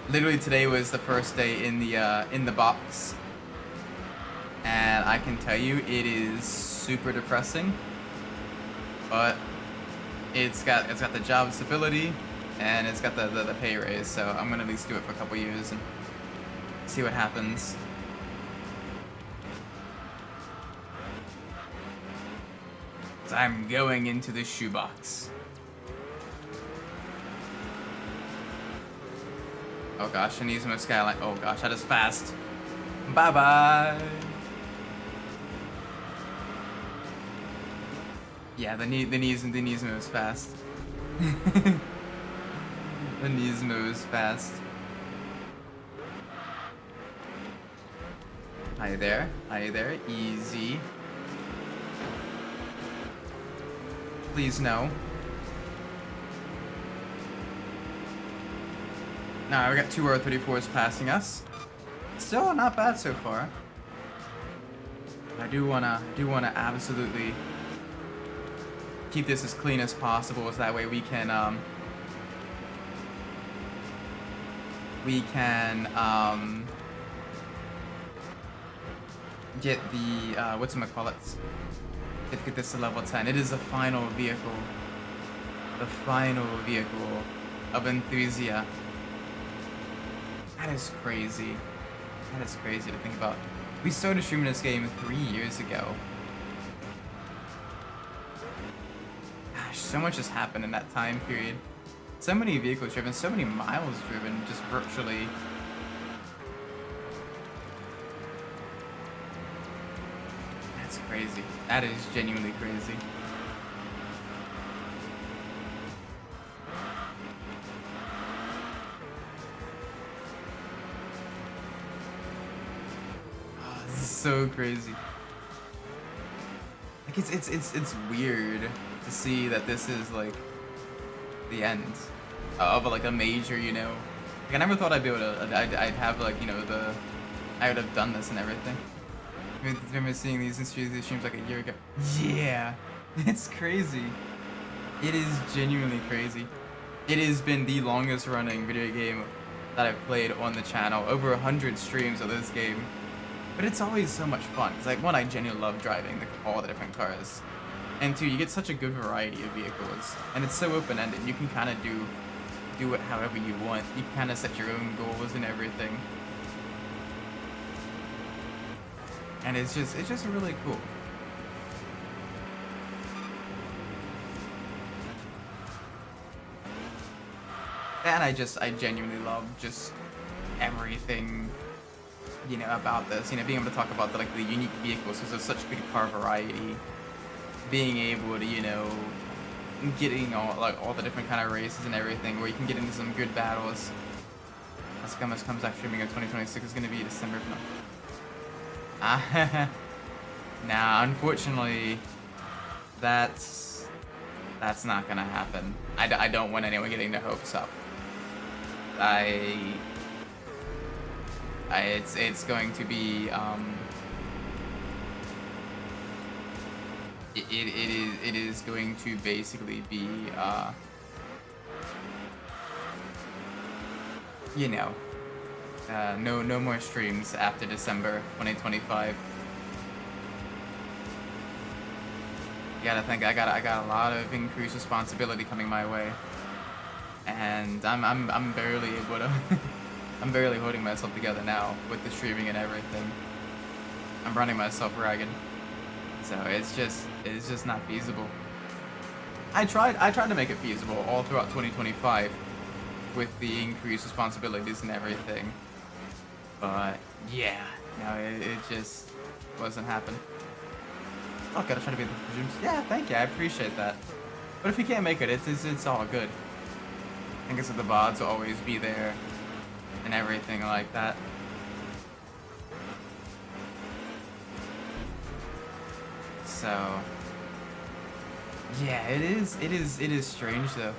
Literally today was the first day in the box. And I can tell you it is super depressing. But it's got the job stability and it's got the pay raise, so I'm gonna at least do it for a couple years and see what happens. So I'm going into the shoebox. Oh gosh, Nissan Skyline. Oh gosh, that is fast. Bye bye. Yeah, the Nismo is fast. The Nismo is fast. Hi there. Hi there. Easy. Please no. Now we got two R34s passing us. Still not bad so far. I do wanna absolutely keep this as clean as possible, so that way we can get the whatchamacallit, get this to level 10. It is the final vehicle. The final vehicle of Enthusia. That is crazy. That is crazy to think about. We started streaming this game 3 years ago. Gosh, so much has happened in that time period. So many vehicles driven, so many miles driven, just virtually. That's crazy. That is genuinely crazy. Oh, this is so crazy. Like it's weird to see that this is like the end of like a major, you know. Like I never thought I'd be able to. I'd have like, you know, I would have done this and everything. I remember seeing these streams like a year ago. Yeah, it's crazy. It is genuinely crazy. It has been the longest running video game that I've played on the channel. Over 100 streams of this game. But it's always so much fun. It's like, one, I genuinely love driving all the different cars. And two, you get such a good variety of vehicles. And it's so open-ended. You can kind of do do it however you want. You kind of set your own goals and everything. And it's just really cool. And I genuinely love just everything, you know, about this. You know, being able to talk about the unique vehicles, because there's such good car variety. Being able to, you know, getting all the different kind of races and everything, where you can get into some good battles. That's Gummas comes out streaming in 2026 is gonna be December. Nah, unfortunately, that's not gonna happen. I don't want anyone getting their hopes up. It's going to be it is going to basically be you know, no more streams after December 2025. You gotta think I got a lot of increased responsibility coming my way, and I'm barely able to I'm barely holding myself together now with the streaming and everything. I'm running myself ragged, so it's just not feasible. I tried to make it feasible all throughout 2025 with the increased responsibilities and everything, but yeah, no, it just wasn't happening. Oh, gotta try to be the presumes. Yeah, thank you, I appreciate that. But if you can't make it, it's all good. I guess the VODs will always be there and everything like that. So yeah, it is strange though.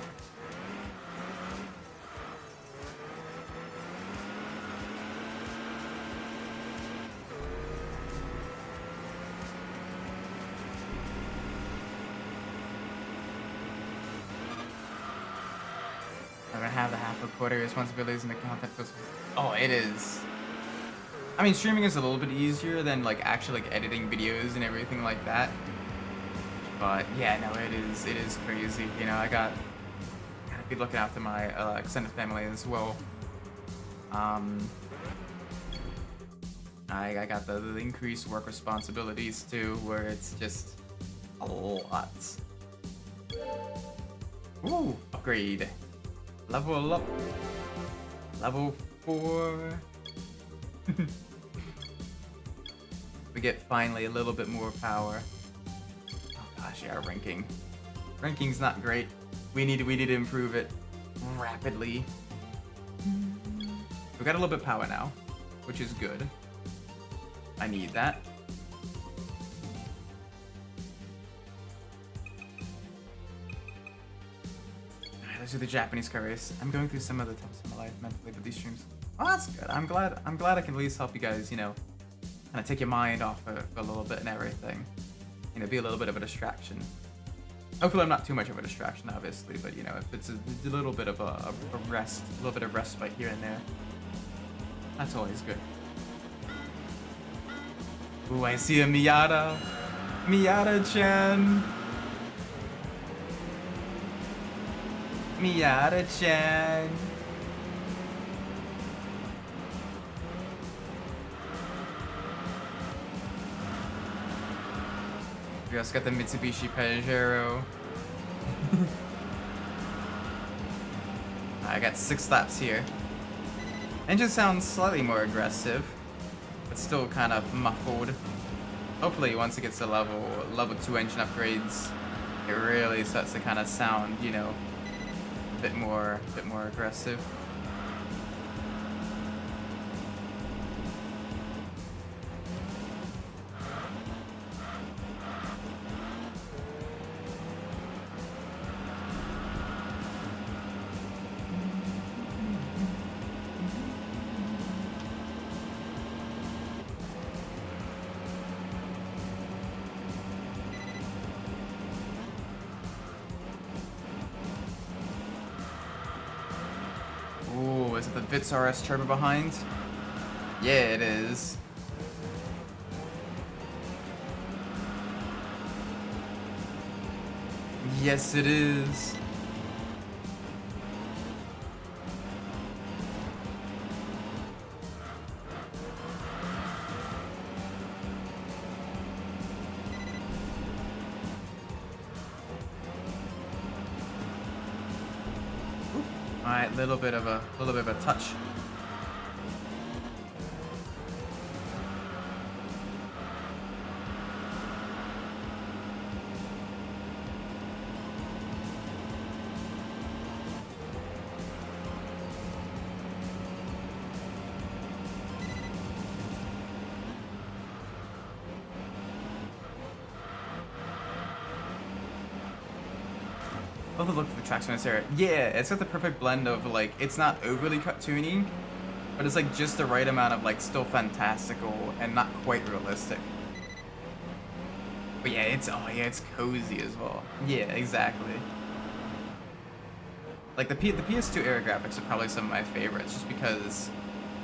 I'm gonna have the half a quarter responsibilities in the content. Oh, it is. I mean, streaming is a little bit easier than like actually like editing videos and everything like that. But yeah, no, it is crazy. You know, I gotta be looking after my extended family as well. I got the increased work responsibilities too, where it's just a lot. Ooh, upgrade. Level up. Level 4. We get finally a little bit more power. Oh gosh, yeah, ranking. Ranking's not great. We need to improve it rapidly. We got a little bit of power now, which is good. I need that. Alright, let's do the Japanese car race. I'm going through some of the times of my life mentally with these streams. Oh, that's good. I'm glad I can at least help you guys, you know, kind of take your mind off for a little bit and everything. You know, be a little bit of a distraction. Hopefully I'm not too much of a distraction, obviously, but you know, if it's a little bit of a rest, a little bit of respite here and there, that's always good. Ooh, I see a Miata. Miata-chan. Miata-chan. We also got the Mitsubishi Pajero. I got 6 laps here. Engine sounds slightly more aggressive, but still kind of muffled. Hopefully once it gets to level 2 engine upgrades, it really starts to kind of sound, you know, a bit more aggressive. Is it the Vitz RS Turbo behind? Yeah, it is. Yes, it is. Alright, little bit of a touch. Oh, the look of the traction in this area. Yeah, it's got the perfect blend of like, it's not overly cartoony, but it's like just the right amount of like still fantastical and not quite realistic. But yeah, it's cozy as well. Yeah, exactly. Like the PS2 era graphics are probably some of my favorites, just because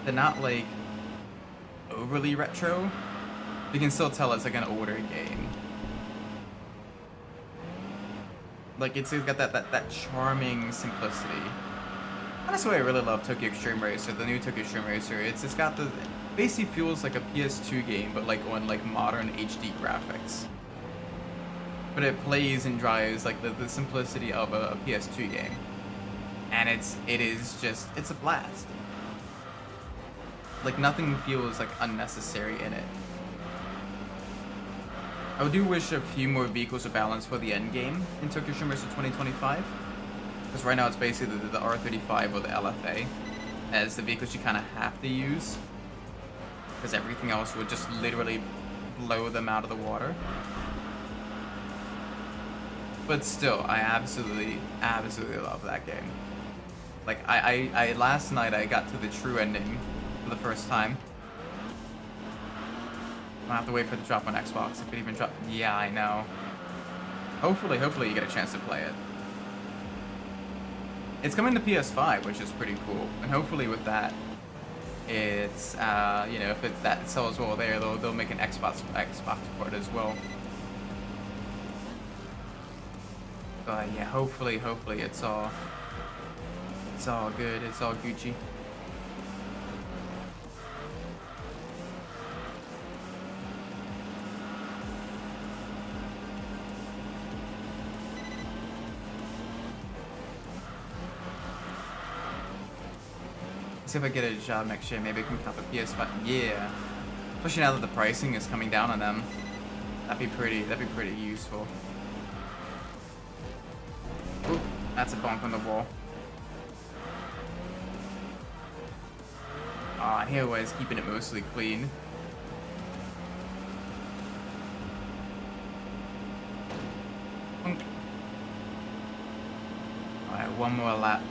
they're not like overly retro. You can still tell it's like an older game. Like it's got that charming simplicity. And that's why I really love Tokyo Extreme Racer, the new Tokyo Extreme Racer. It's got the basically feels like a PS2 game, but like on like modern HD graphics. But it plays and drives like the simplicity of a PS2 game, and it's a blast. Like nothing feels like unnecessary in it. I do wish a few more vehicles are balanced for the end game in Tokyo Extreme Racer 2025. Because right now it's basically the R35 or the LFA as the vehicles you kind of have to use. Because everything else would just literally blow them out of the water. But still, I absolutely love that game. Like, I last night I got to the true ending for the first time. I'm gonna have to wait for it to drop on Xbox, if it even drop. Yeah, I know. Hopefully you get a chance to play it. It's coming to PS5, which is pretty cool, and hopefully with that, it's you know, if that sells well there, they'll make an Xbox port as well. But yeah, hopefully it's all good, it's all Gucci. See if I get a job next year, maybe I can count the PS5. Yeah, especially now that the pricing is coming down on them, that'd be pretty useful. Ooh, that's a bump on the wall. Ah, here was keeping it mostly clean. Alright, one more lap.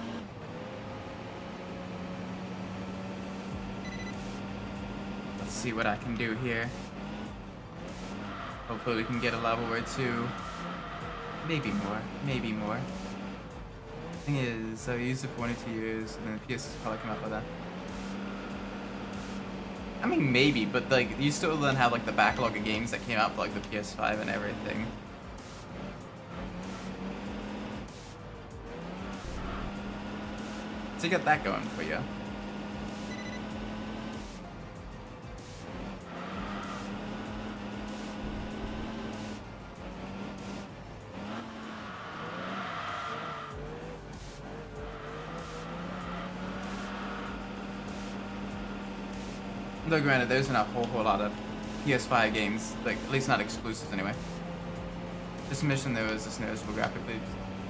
See what I can do here. Hopefully we can get a level or two. Maybe more. Thing is, I've used it for 1 or 2 years, and then the PS has probably come up with that. I mean, maybe, but like, you still then have like the backlog of games that came out for like the PS5 and everything. So you got that going for you. Though granted, there's not a whole lot of PS5 games, like at least not exclusives anyway. This mission there was just noticeable graphically.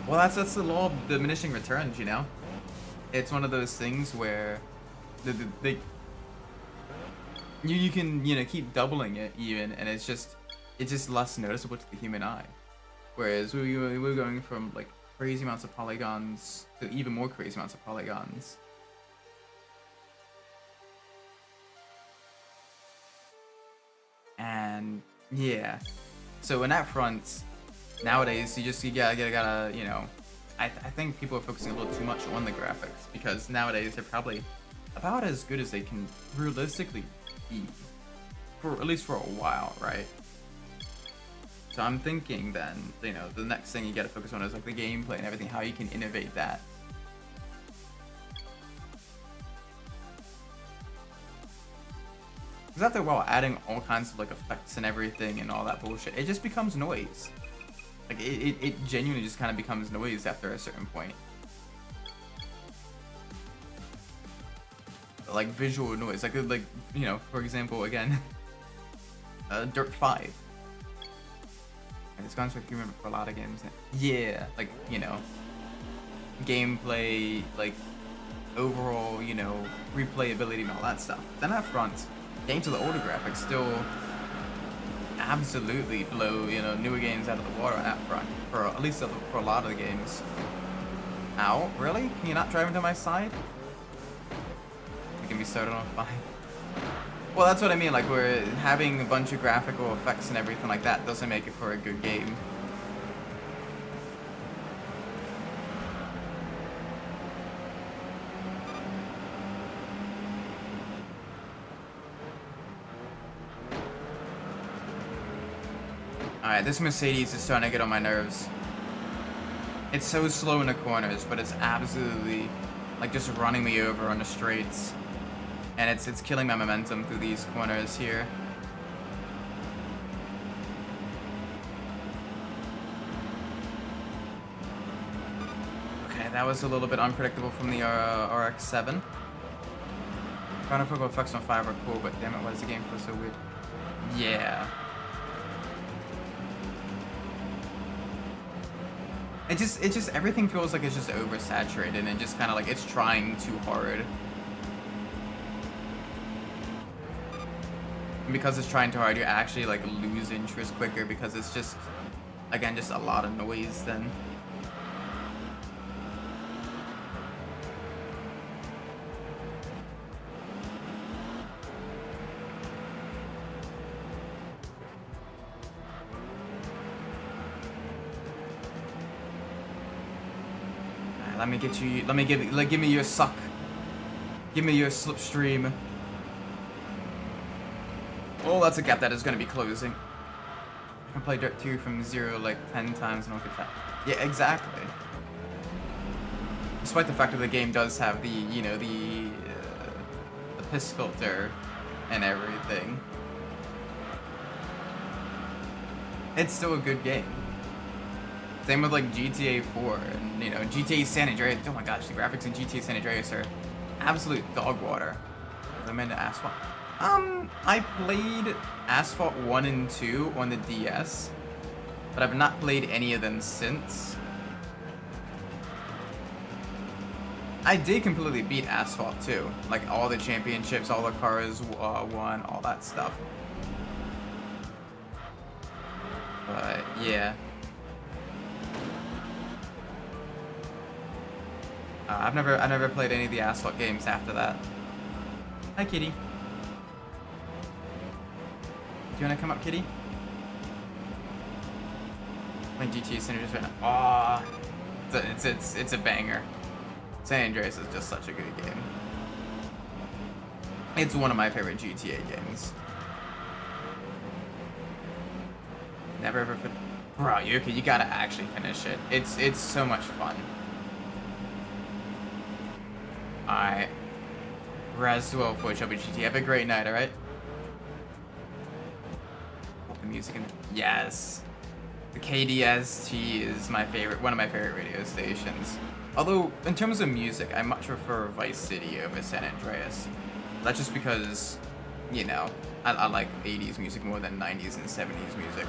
Well, that's the law of diminishing returns, you know. It's one of those things where you can keep doubling it even, and it's just less noticeable to the human eye. Whereas we're going from like crazy amounts of polygons to even more crazy amounts of polygons. And yeah, so in that front, nowadays you gotta you know, I think people are focusing a little too much on the graphics, because nowadays they're probably about as good as they can realistically be, for at least for a while, right? So I'm thinking then, you know, the next thing you gotta focus on is like the gameplay and everything, how you can innovate that. Because after a while, adding all kinds of like effects and everything and all that bullshit, it just becomes noise. Like it genuinely just kind of becomes noise after a certain point. like visual noise. Like you know, for example, again, Dirt 5. And it's gone so human for a lot of games. Yeah, like, you know, gameplay, like overall, you know, replayability and all that stuff. Then up front, games with the older graphics still absolutely blow, you know, newer games out of the water on that front. For at least for a lot of the games. Ow, really? Can you not drive into my side? You can be started on fire. Well, that's what I mean, like, we're having a bunch of graphical effects and everything like that doesn't make it for a good game. Alright, this Mercedes is starting to get on my nerves. It's so slow in the corners, but it's absolutely, like, just running me over on the straights. And it's killing my momentum through these corners here. Okay, that was a little bit unpredictable from the RX-7. Counterfocal effects on 5 are cool, but damn it, why does the game feel so weird? Yeah. It just everything feels like it's just oversaturated and just kind of like it's trying too hard. And because it's trying too hard, you actually like lose interest quicker because it's just, again, just a lot of noise then. Let me get you. Let me give me your suck. Give me your slipstream. Oh, that's a gap that is going to be closing. I can play Dirt 2 from 0 like 10 times and I'll get that. Yeah, exactly. Despite the fact that the game does have the, you know, the piss filter and everything, it's still a good game. Same with like GTA 4 and, you know, GTA San Andreas. Oh my gosh, the graphics in GTA San Andreas are absolute dog water. I'm into Asphalt. I played Asphalt 1 and 2 on the DS, but I've not played any of them since. I did completely beat Asphalt 2, like all the championships, all the cars won, all that stuff. But yeah. I've never played any of the Asphalt games after that. Hi, kitty. Do you wanna come up, kitty? My GTA San Andreas right now. Aw, it's a banger. San Andreas is just such a good game. It's one of my favorite GTA games. Never ever fin- Bro, you gotta actually finish it. It's so much fun. Alright. Raswell for Chubby GT. Have a great night, alright? The music in yes. The KDST is my favorite, one of my favorite radio stations. Although, in terms of music, I much prefer Vice City over San Andreas. That's just because, you know, I like 80s music more than 90s and 70s music.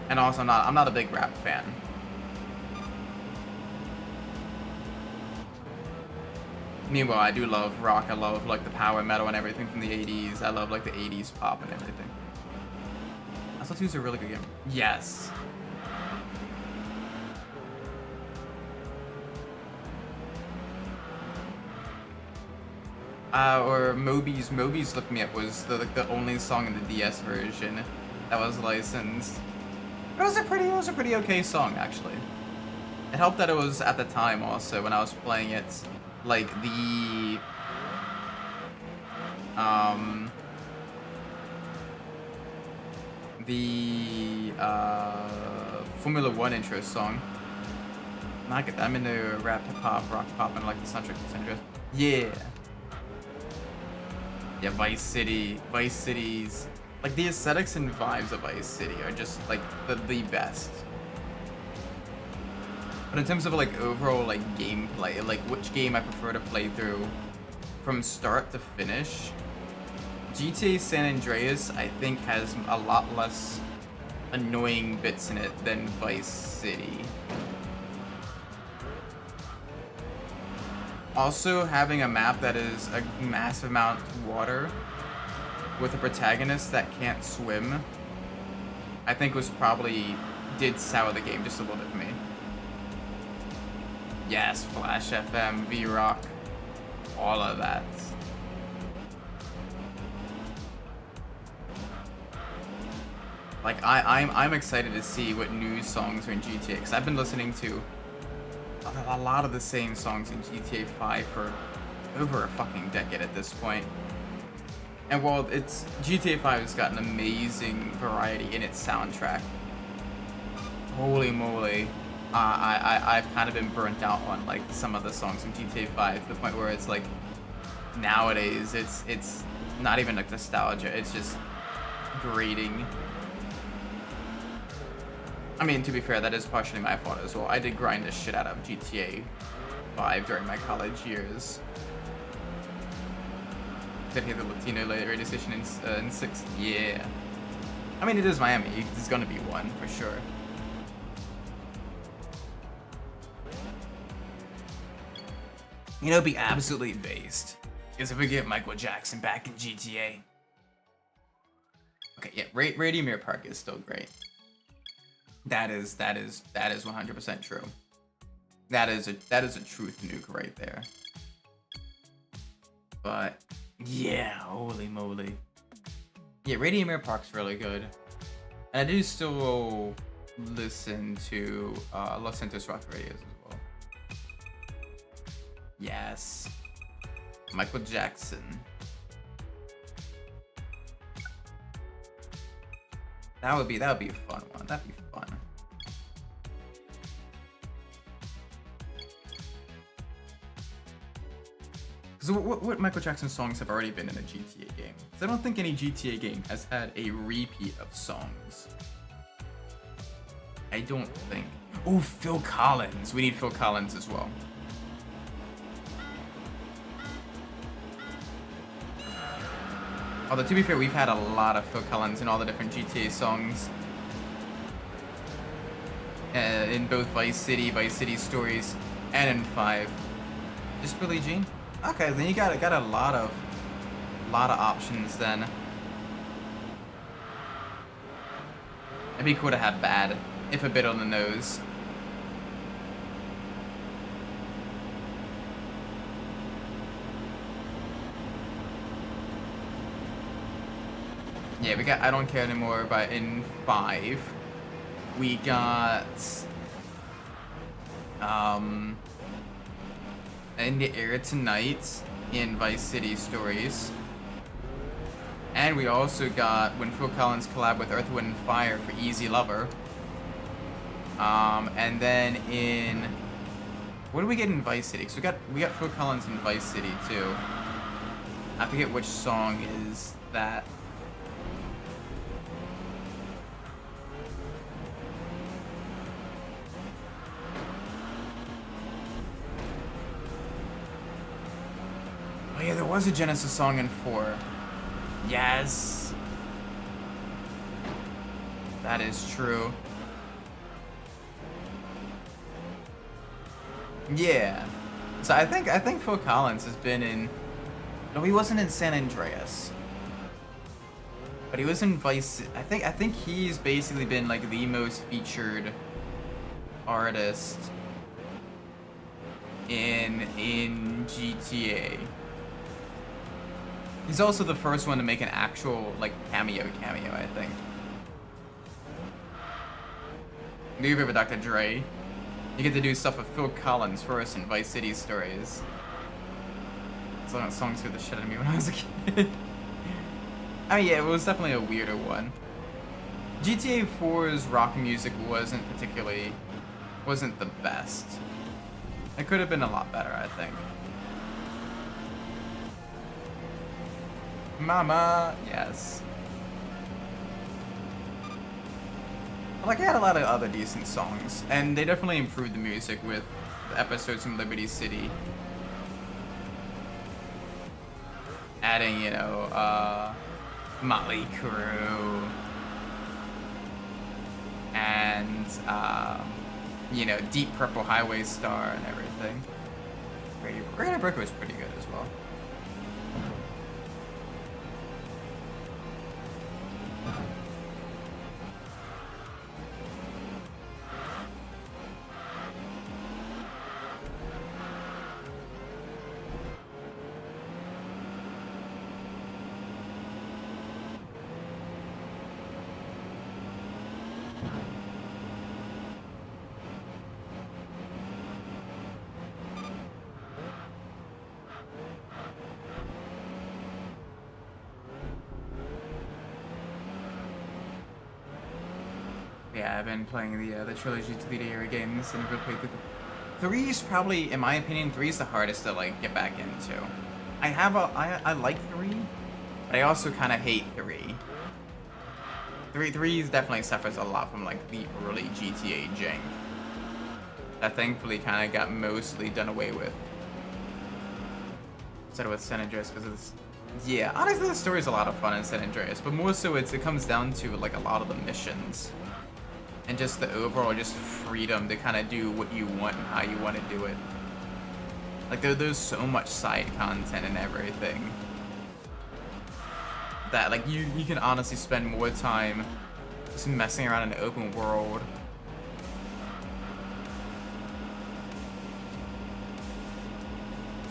And also, I'm not a big rap fan. Meanwhile, I do love rock. I love like the power metal and everything from the 80s. I love like the 80s pop and everything. Asphalt 2 is a really good game. Yes. Or Moby's Lift Me Up was the only song in the DS version that was licensed. It was a pretty okay song, actually. It helped that it was at the time also when I was playing it, like the Formula 1 intro song. I get that. I'm into rap, hip hop, rock pop, and like the soundtrack to San Andreas. Yeah. Yeah, Vice City's like the aesthetics and vibes of Vice City are just like the best. But in terms of like overall like gameplay, like which game I prefer to play through from start to finish, GTA San Andreas, I think, has a lot less annoying bits in it than Vice City. Also, having a map that is a massive amount of water with a protagonist that can't swim, I think did sour the game just a little bit for me. Yes, Flash FM, V-Rock, all of that. Like, I'm excited to see what new songs are in GTA, because I've been listening to a lot of the same songs in GTA 5 for over a fucking decade at this point. And while GTA 5 has got an amazing variety in its soundtrack, holy moly, I've kind of been burnt out on like some of the songs from GTA 5 to the point where it's like nowadays it's not even like nostalgia, it's just grating. I mean, to be fair, that is partially my fault as well. I did grind the shit out of GTA 5 during my college years. Did he have the Latino radio station in 6th? Yeah. I mean, it is Miami. There's gonna be one for sure. You know, be absolutely based is if we get Michael Jackson back in GTA. Okay, yeah, Radio Mirror Park is still great. That is 100% true. That is a truth nuke right there. But yeah, holy moly. Yeah, Radio Mirror Park's really good. And I do still listen to Los Santos Rock Radios as well. Yes. Michael Jackson. That would be a fun one. That'd be fun. So what Michael Jackson songs have already been in a GTA game? Because I don't think any GTA game has had a repeat of songs. I don't think. Oh, Phil Collins. We need Phil Collins as well. Although, to be fair, we've had a lot of Phil Collins in all the different GTA songs. In both Vice City Stories, and in 5. Just Billie Jean? Okay, then you got a lot of options then. It'd be cool to have Bad, if a bit on the nose. Yeah, we got I Don't Care Anymore, but in 5, we got In the Air Tonight in Vice City Stories. And we also got when Phil Collins collabed with Earth, Wind & Fire for Easy Lover. And then in what did we get in Vice City? Because we got Phil Collins in Vice City too. I forget which song is that. Oh yeah, there was a Genesis song in 4. Yes. That is true. Yeah. So I think Phil Collins has been in. No, he wasn't in San Andreas. But he was in Vice. I think he's basically been like the most featured artist in GTA. He's also the first one to make an actual like cameo, I think. New favorite Dr. Dre. You get to do stuff with Phil Collins first in Vice City Stories. That song scared the shit out of me when I was a kid. I mean, yeah, it was definitely a weirder one. GTA 4's rock music wasn't the best. It could have been a lot better, I think. Mama, yes. Like, I had a lot of other decent songs, and they definitely improved the music with the episodes from Liberty City. adding, you know, Motley Crue and, you know, Deep Purple Highway Star and everything. Granite Brick was pretty good as well. Yeah, I've been playing the trilogy to the era games and really played through the 3 is probably, in my opinion, 3 is the hardest to like get back into. I like 3, but I also kind of hate 3. 3 definitely suffers a lot from like the early GTA jank that thankfully kind of got mostly done away with. Instead of with San Andreas because it's, yeah, honestly the story is a lot of fun in San Andreas, but more so it comes down to like a lot of the missions. And just the overall just freedom to kind of do what you want and how you want to do it. Like there's so much side content and everything that like you can honestly spend more time just messing around in the open world.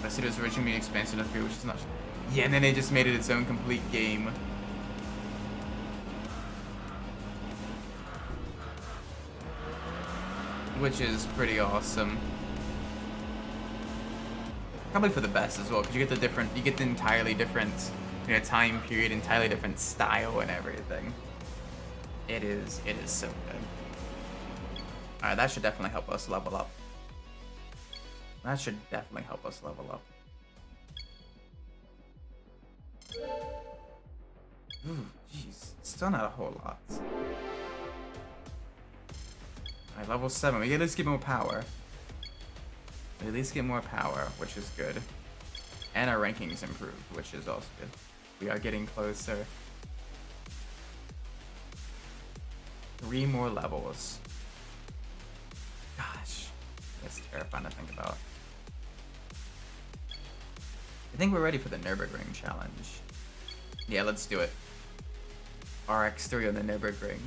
I see there's originally an expansion of 3, which is not. Yeah, and then they just made it its own complete game. Which is pretty awesome. Probably for the best as well, because you get the entirely different, you know, time period, entirely different style and everything. It is so good. Alright, that should definitely help us level up. That should definitely help us level up. Ooh, jeez. Still not a whole lot. Alright, level 7. We can at least get more power. We at least get more power, which is good. And our rankings improved, which is also good. We are getting closer. 3 more levels. Gosh, that's terrifying to think about. I think we're ready for the Nürburgring challenge. Yeah, let's do it. RX-3 on the Nürburgring.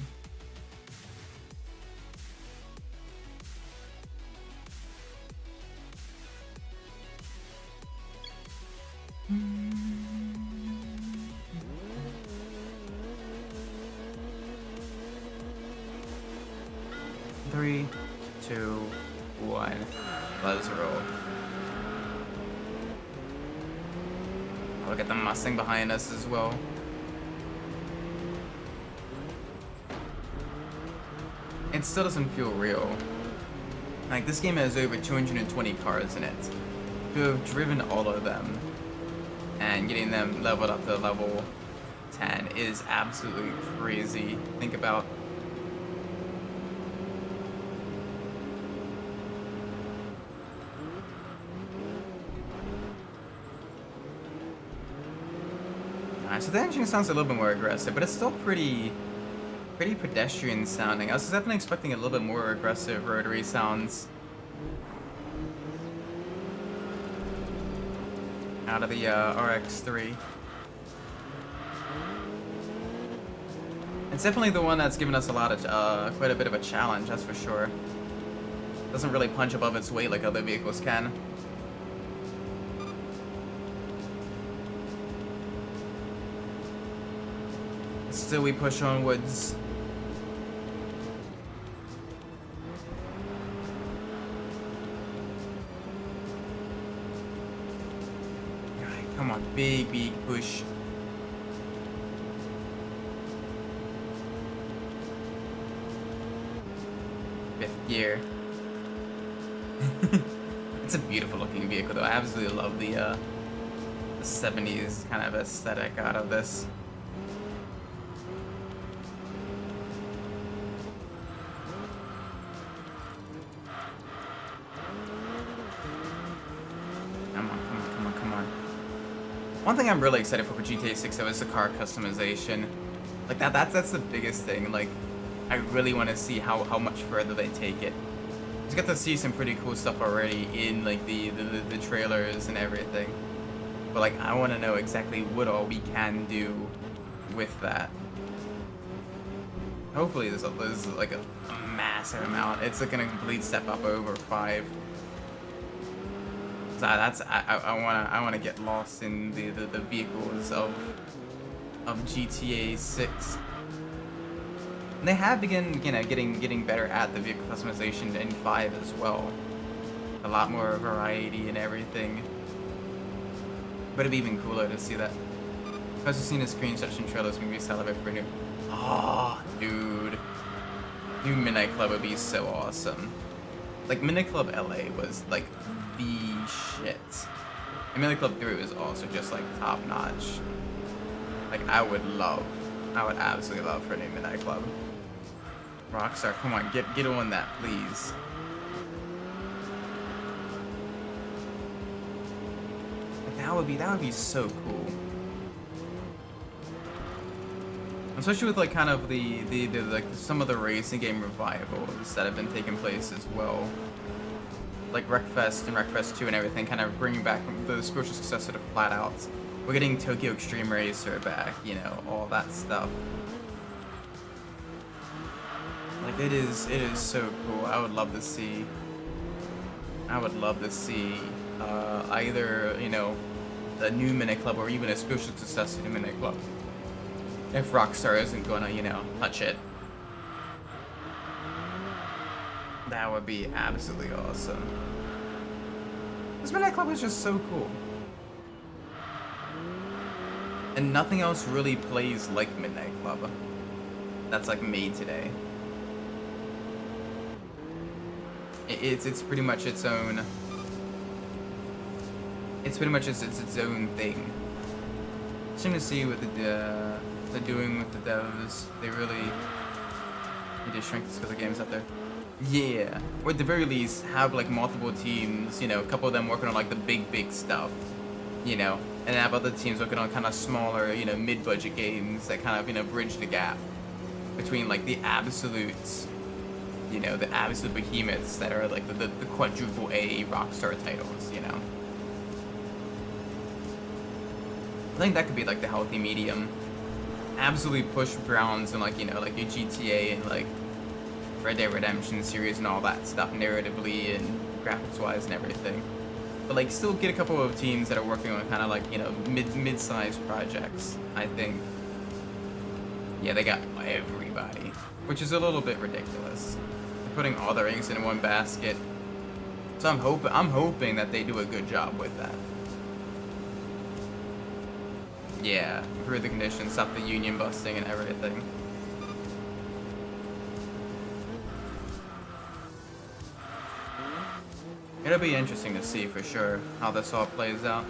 Three, 2, 1, let's roll. Look at the Mustang behind us as well. It still doesn't feel real. Like, this game has over 220 cars in it. To have driven all of them and getting them leveled up to level 10 is absolutely crazy. Think about. Alright, so the engine sounds a little bit more aggressive, but it's still pretty pedestrian sounding. I was definitely expecting a little bit more aggressive rotary sounds out of the RX-3. It's definitely the one that's given us a lot of, quite a bit of a challenge, that's for sure. Doesn't really punch above its weight like other vehicles can. Still, we push onwards. Alright, come on, big push. Fifth gear. It's a beautiful looking vehicle though. I absolutely love the 70s kind of aesthetic out of this. One thing I'm really excited for GTA 6 though is the car customization. Like that's the biggest thing. Like, I really want to see how much further they take it. Just got to see some pretty cool stuff already in like the trailers and everything. But like, I want to know exactly what all we can do with that. Hopefully there's like a massive amount. It's like a complete step up over 5. So I wanna get lost in the vehicles of GTA 6. And they have begun, you know, getting better at the vehicle customization in 5 as well. A lot more variety and everything. But it'd be even cooler to see that. I've also seen a screenshots and trailers maybe salivate for a new. Oh, dude. New Midnight Club would be so awesome. Like, Midnight Club LA was like the shit. And Midnight Club 3 was also just like top notch. Like, I would absolutely love for a new Midnight Club. Rockstar, come on, get on that, please. Like, that would be so cool. Especially with like kind of the like some of the racing game revivals that have been taking place as well. Like Wreckfest and Wreckfest 2 and everything, kind of bringing back the spiritual successor to Flat Out. We're getting Tokyo Extreme Racer back, you know, all that stuff. Like, it is so cool. I would love to see either, you know, a new Midnight Club or even a spiritual successor to Midnight Club. If Rockstar isn't gonna, you know, touch it. That would be absolutely awesome. This Midnight Club is just so cool. And nothing else really plays like Midnight Club. That's like made today. It's pretty much its own. It's pretty much its own thing. Interesting to see what they're doing with the devs. They really need to shrink this because the game's out there. Yeah, or at the very least have like multiple teams. You know, a couple of them working on like the big stuff. You know, and have other teams working on kind of smaller, you know, mid-budget games that kind of, you know, bridge the gap between like the absolutes. You know, the absolute behemoths that are like the quadruple A Rockstar titles, you know. I think that could be like the healthy medium. Absolutely push grounds and like, you know, like your GTA and like Red Dead Redemption series and all that stuff narratively and graphics wise and everything. But like still get a couple of teams that are working on kind of like, you know, mid-sized projects, I think. Yeah, they got everybody, which is a little bit ridiculous. Putting all their eggs in one basket. So I'm hoping that they do a good job with that. Yeah, improve the conditions, stop the union busting and everything. It'll be interesting to see for sure how this all plays out.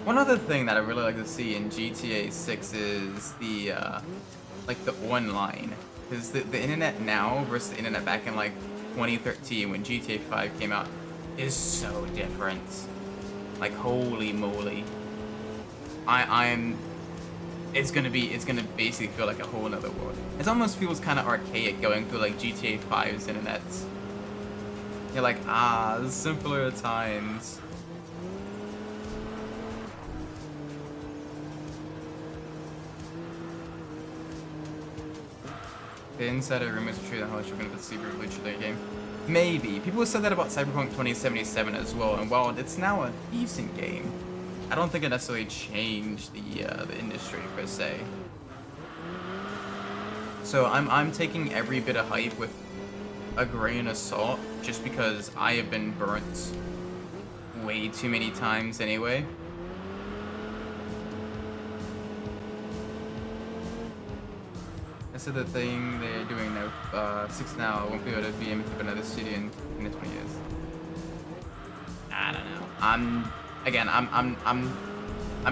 One other thing that I really like to see in GTA 6 is the, like the online. Because the internet now versus the internet back in like 2013 when GTA 5 came out is so different. Like, holy moly. It's gonna basically feel like a whole nother world. It almost feels kind of archaic going through like GTA 5's internet. You're like, simpler times. The insider rumors are true that how much you're going to see release their game. Maybe. People have said that about Cyberpunk 2077 as well, and while it's now a decent game, I don't think it necessarily changed the industry per se. So I'm taking every bit of hype with a grain of salt, just because I have been burnt way too many times anyway. I said the thing they're doing now, 6 now, won't be able to be able to keep another studio in 20 years. I don't know. I'm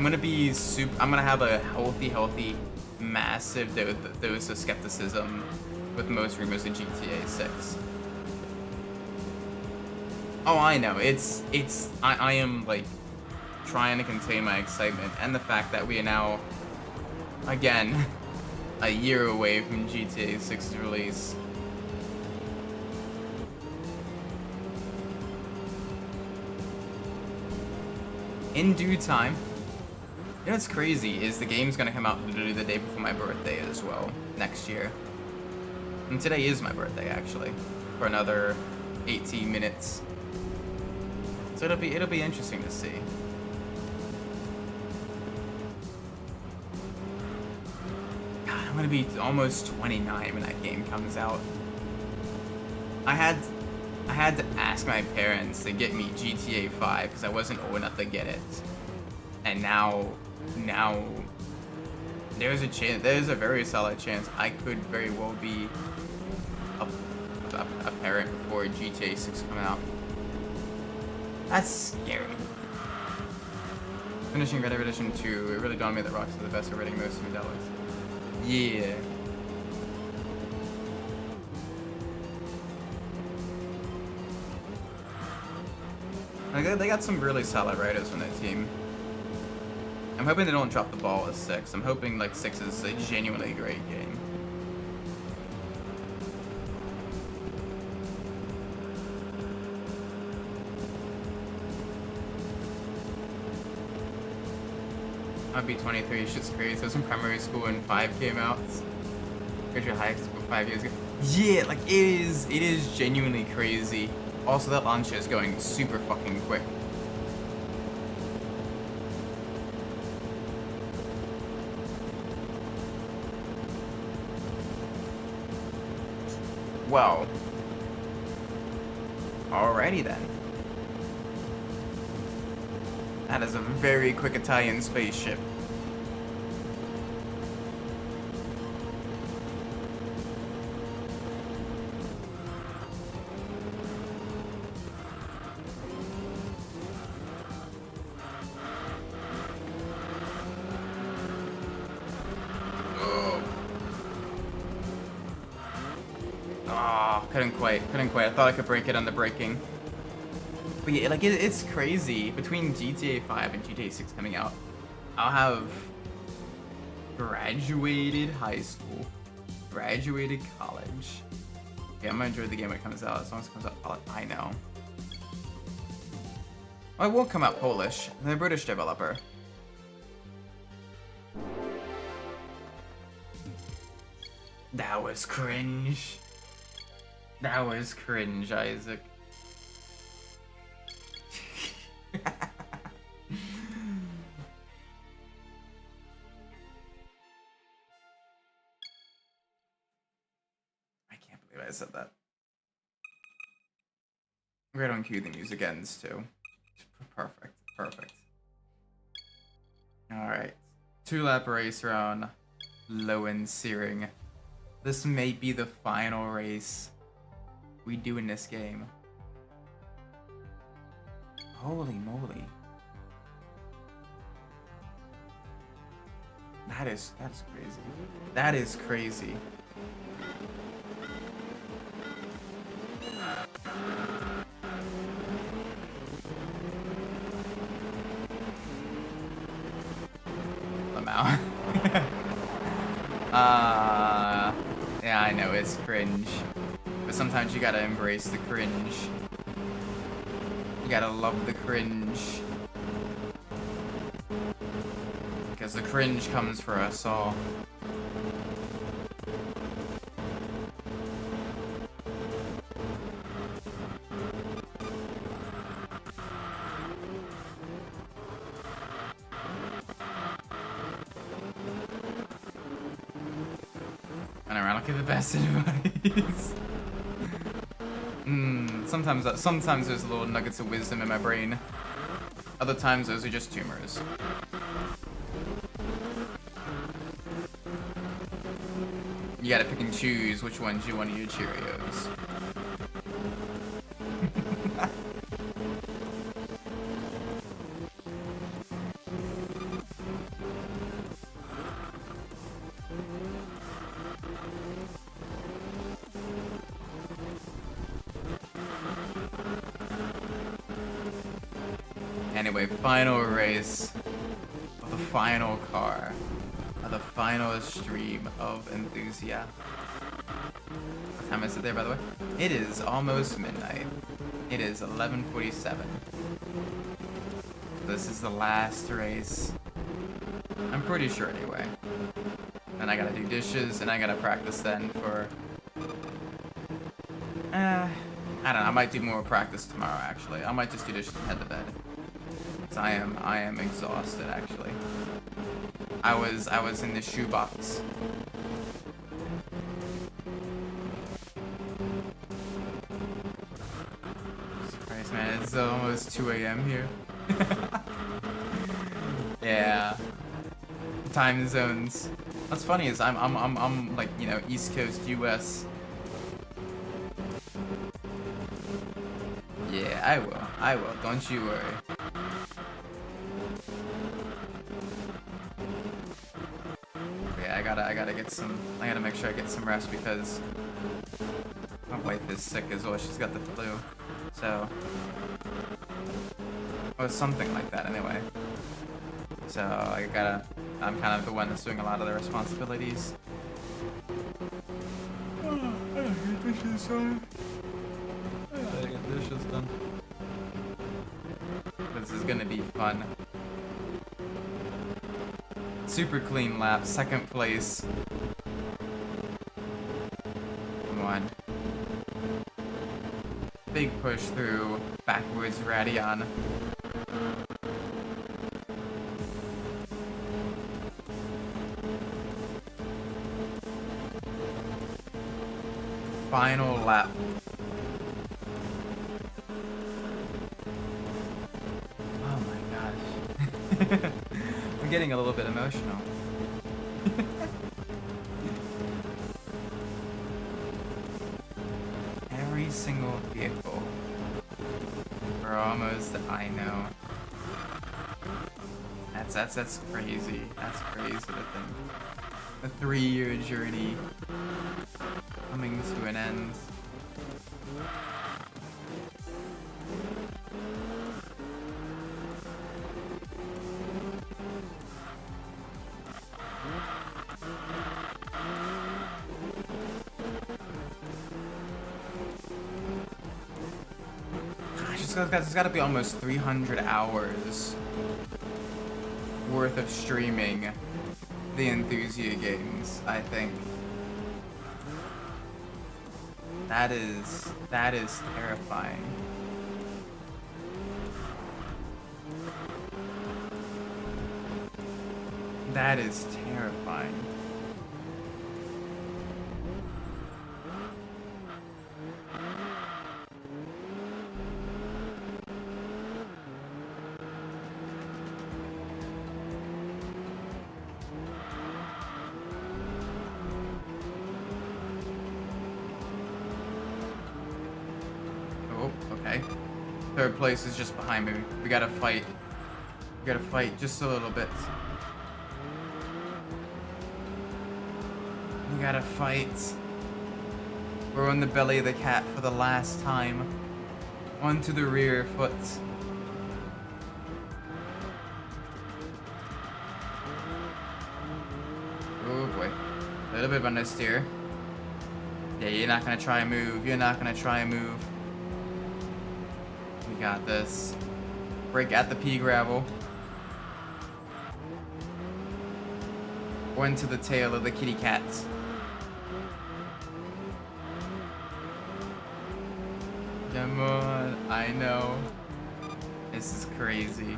gonna be I'm gonna have a healthy, massive dose of skepticism with most rumors of GTA 6. Oh, I know. I am, like, trying to contain my excitement and the fact that we are now, again, a year away from GTA 6's release. In due time. You know what's crazy is the game's gonna come out literally the day before my birthday as well, next year. And today is my birthday, actually, for another 18 minutes. So it'll be interesting to see. God, I'm gonna be almost 29 when that game comes out. I had to ask my parents to get me GTA 5 because I wasn't old enough to get it. And now there's a very solid chance I could very well be a parent before GTA 6 come out. That's scary. Finishing Red Dead Redemption 2, it really dawned on me that Rockstar are the best at writing most of the dollars. Yeah. Like, they got some really solid writers on that team. I'm hoping they don't drop the ball with 6. I'm hoping like 6 is a genuinely great game. I'd be 23, shit's crazy. So I was in primary school when 5 came out. Graduated high school 5 years ago. Yeah, like it is genuinely crazy. Also, that launcher is going super fucking quick. Well, alrighty then. That is a very quick Italian spaceship. Couldn't quite. I thought I could break it on the braking. But yeah, like it's crazy. Between GTA 5 and GTA 6 coming out, I'll have graduated high school, graduated college. Yeah, I'm gonna enjoy the game when it comes out, as long as it comes out Polish. I know. Well, it won't come out Polish. They're a British developer. That was cringe. That was cringe, Isaac. I can't believe I said that. We're gonna cue the music ends too. Perfect, perfect. Alright. 2-lap race round. Low end searing. This may be the final race we do in this game. Holy moly. That's crazy. That is crazy. I'm out. Yeah, I know, it's cringe. But sometimes you gotta embrace the cringe. You gotta love the cringe. Because the cringe comes for us all. And I don't give the best advice. Sometimes there's little nuggets of wisdom in my brain. Other times those are just tumors. You gotta pick and choose which ones you want in your Cheerios. Anyway, final race of the final car. Of the final stream of Enthusia. What time is it there, by the way? It is almost midnight. It is 11:47. This is the last race. I'm pretty sure anyway. Then I gotta do dishes, and I gotta practice then for... I don't know, I might do more practice tomorrow, actually. I might just do dishes and head to bed. So I am exhausted, actually. I was in the shoebox. Jesus Christ, man, it's almost 2 a.m. here. Yeah. Time zones. What's funny is I'm like, you know, East Coast US. Yeah, I will. Don't you worry. Yeah, I gotta get some. I gotta make sure I get some rest because my wife is sick as well. She's got the flu, so or something like that anyway. So I'm kind of the one that's doing a lot of the responsibilities. Oh, I hate dishes done. I gotta get dishes done. This is gonna be fun. Super clean lap, second place. Come on. Big push through backwards Radion. Final lap. Oh my gosh. I'm getting a little bit emotional. Every single vehicle. We're almost, I know. That's crazy. That's crazy to think. A 3-year journey coming to an end. It's got to be almost 300 hours worth of streaming the Enthusia games, I think. That is terrifying. That is terrifying. Okay. Third place is just behind me. We gotta fight. We gotta fight just a little bit. We gotta fight. We're on the belly of the cat for the last time. Onto the rear foot. Oh boy. A little bit of understeer. Yeah, you're not gonna try and move. You're not gonna try and move. We got this. Brake at the pea gravel. One to the tail of the kitty cat. Come on, I know. This is crazy.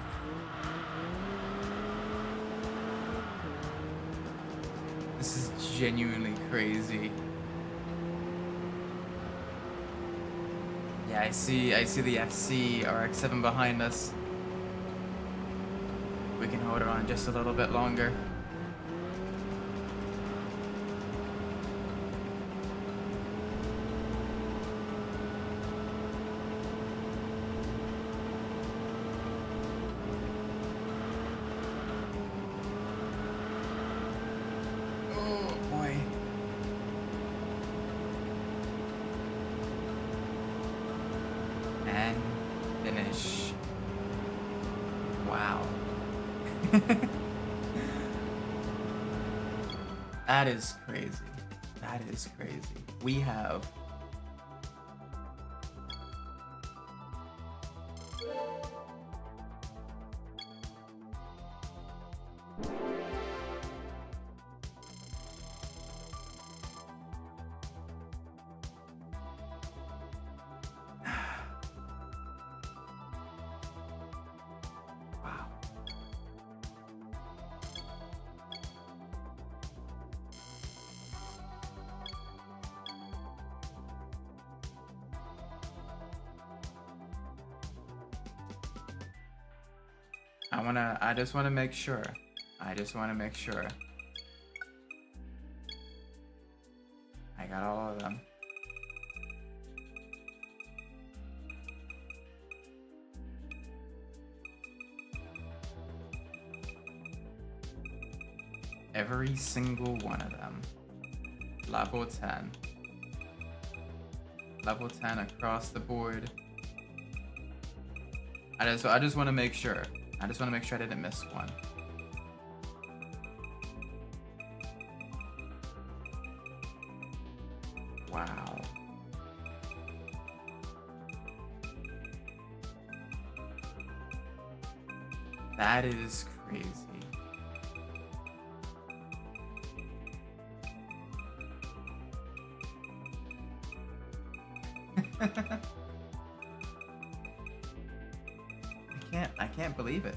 This is genuinely crazy. Yeah, I see the FC RX-7 behind us. We can hold her on just a little bit longer. Oh boy. And finish. Wow. That is crazy. That is crazy. We have... Wow. I just wanna make sure. I got all of them. Every single one of them. Level 10. Level 10 across the board. I just want to make sure. I didn't miss one. Wow. That is crazy. I can't believe it.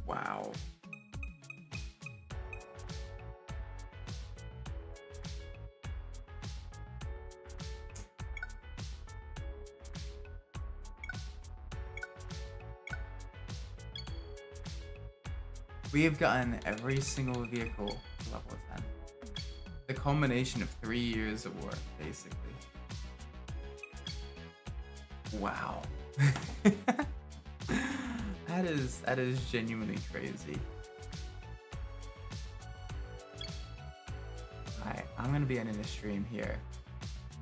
Wow. We have gotten every single vehicle to level 10. The culmination of 3 years of work, basically. Wow. That is genuinely crazy. Alright, I'm gonna be ending the stream here.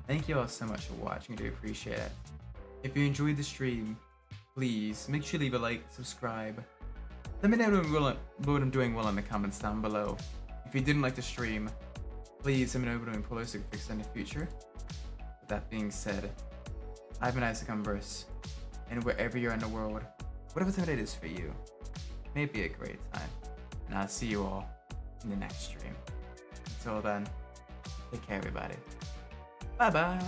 Thank you all so much for watching. I do appreciate it. If you enjoyed the stream, please make sure you leave a like, subscribe. Let me know what I'm doing well in the comments down below. If you didn't like the stream, please let me know what I'm doing policy to fix in the future. With that being said, I've been Isaac Umbras, and wherever you're in the world, whatever time it is for you, may it be a great time. And I'll see you all in the next stream. Until then, take care everybody. Bye bye.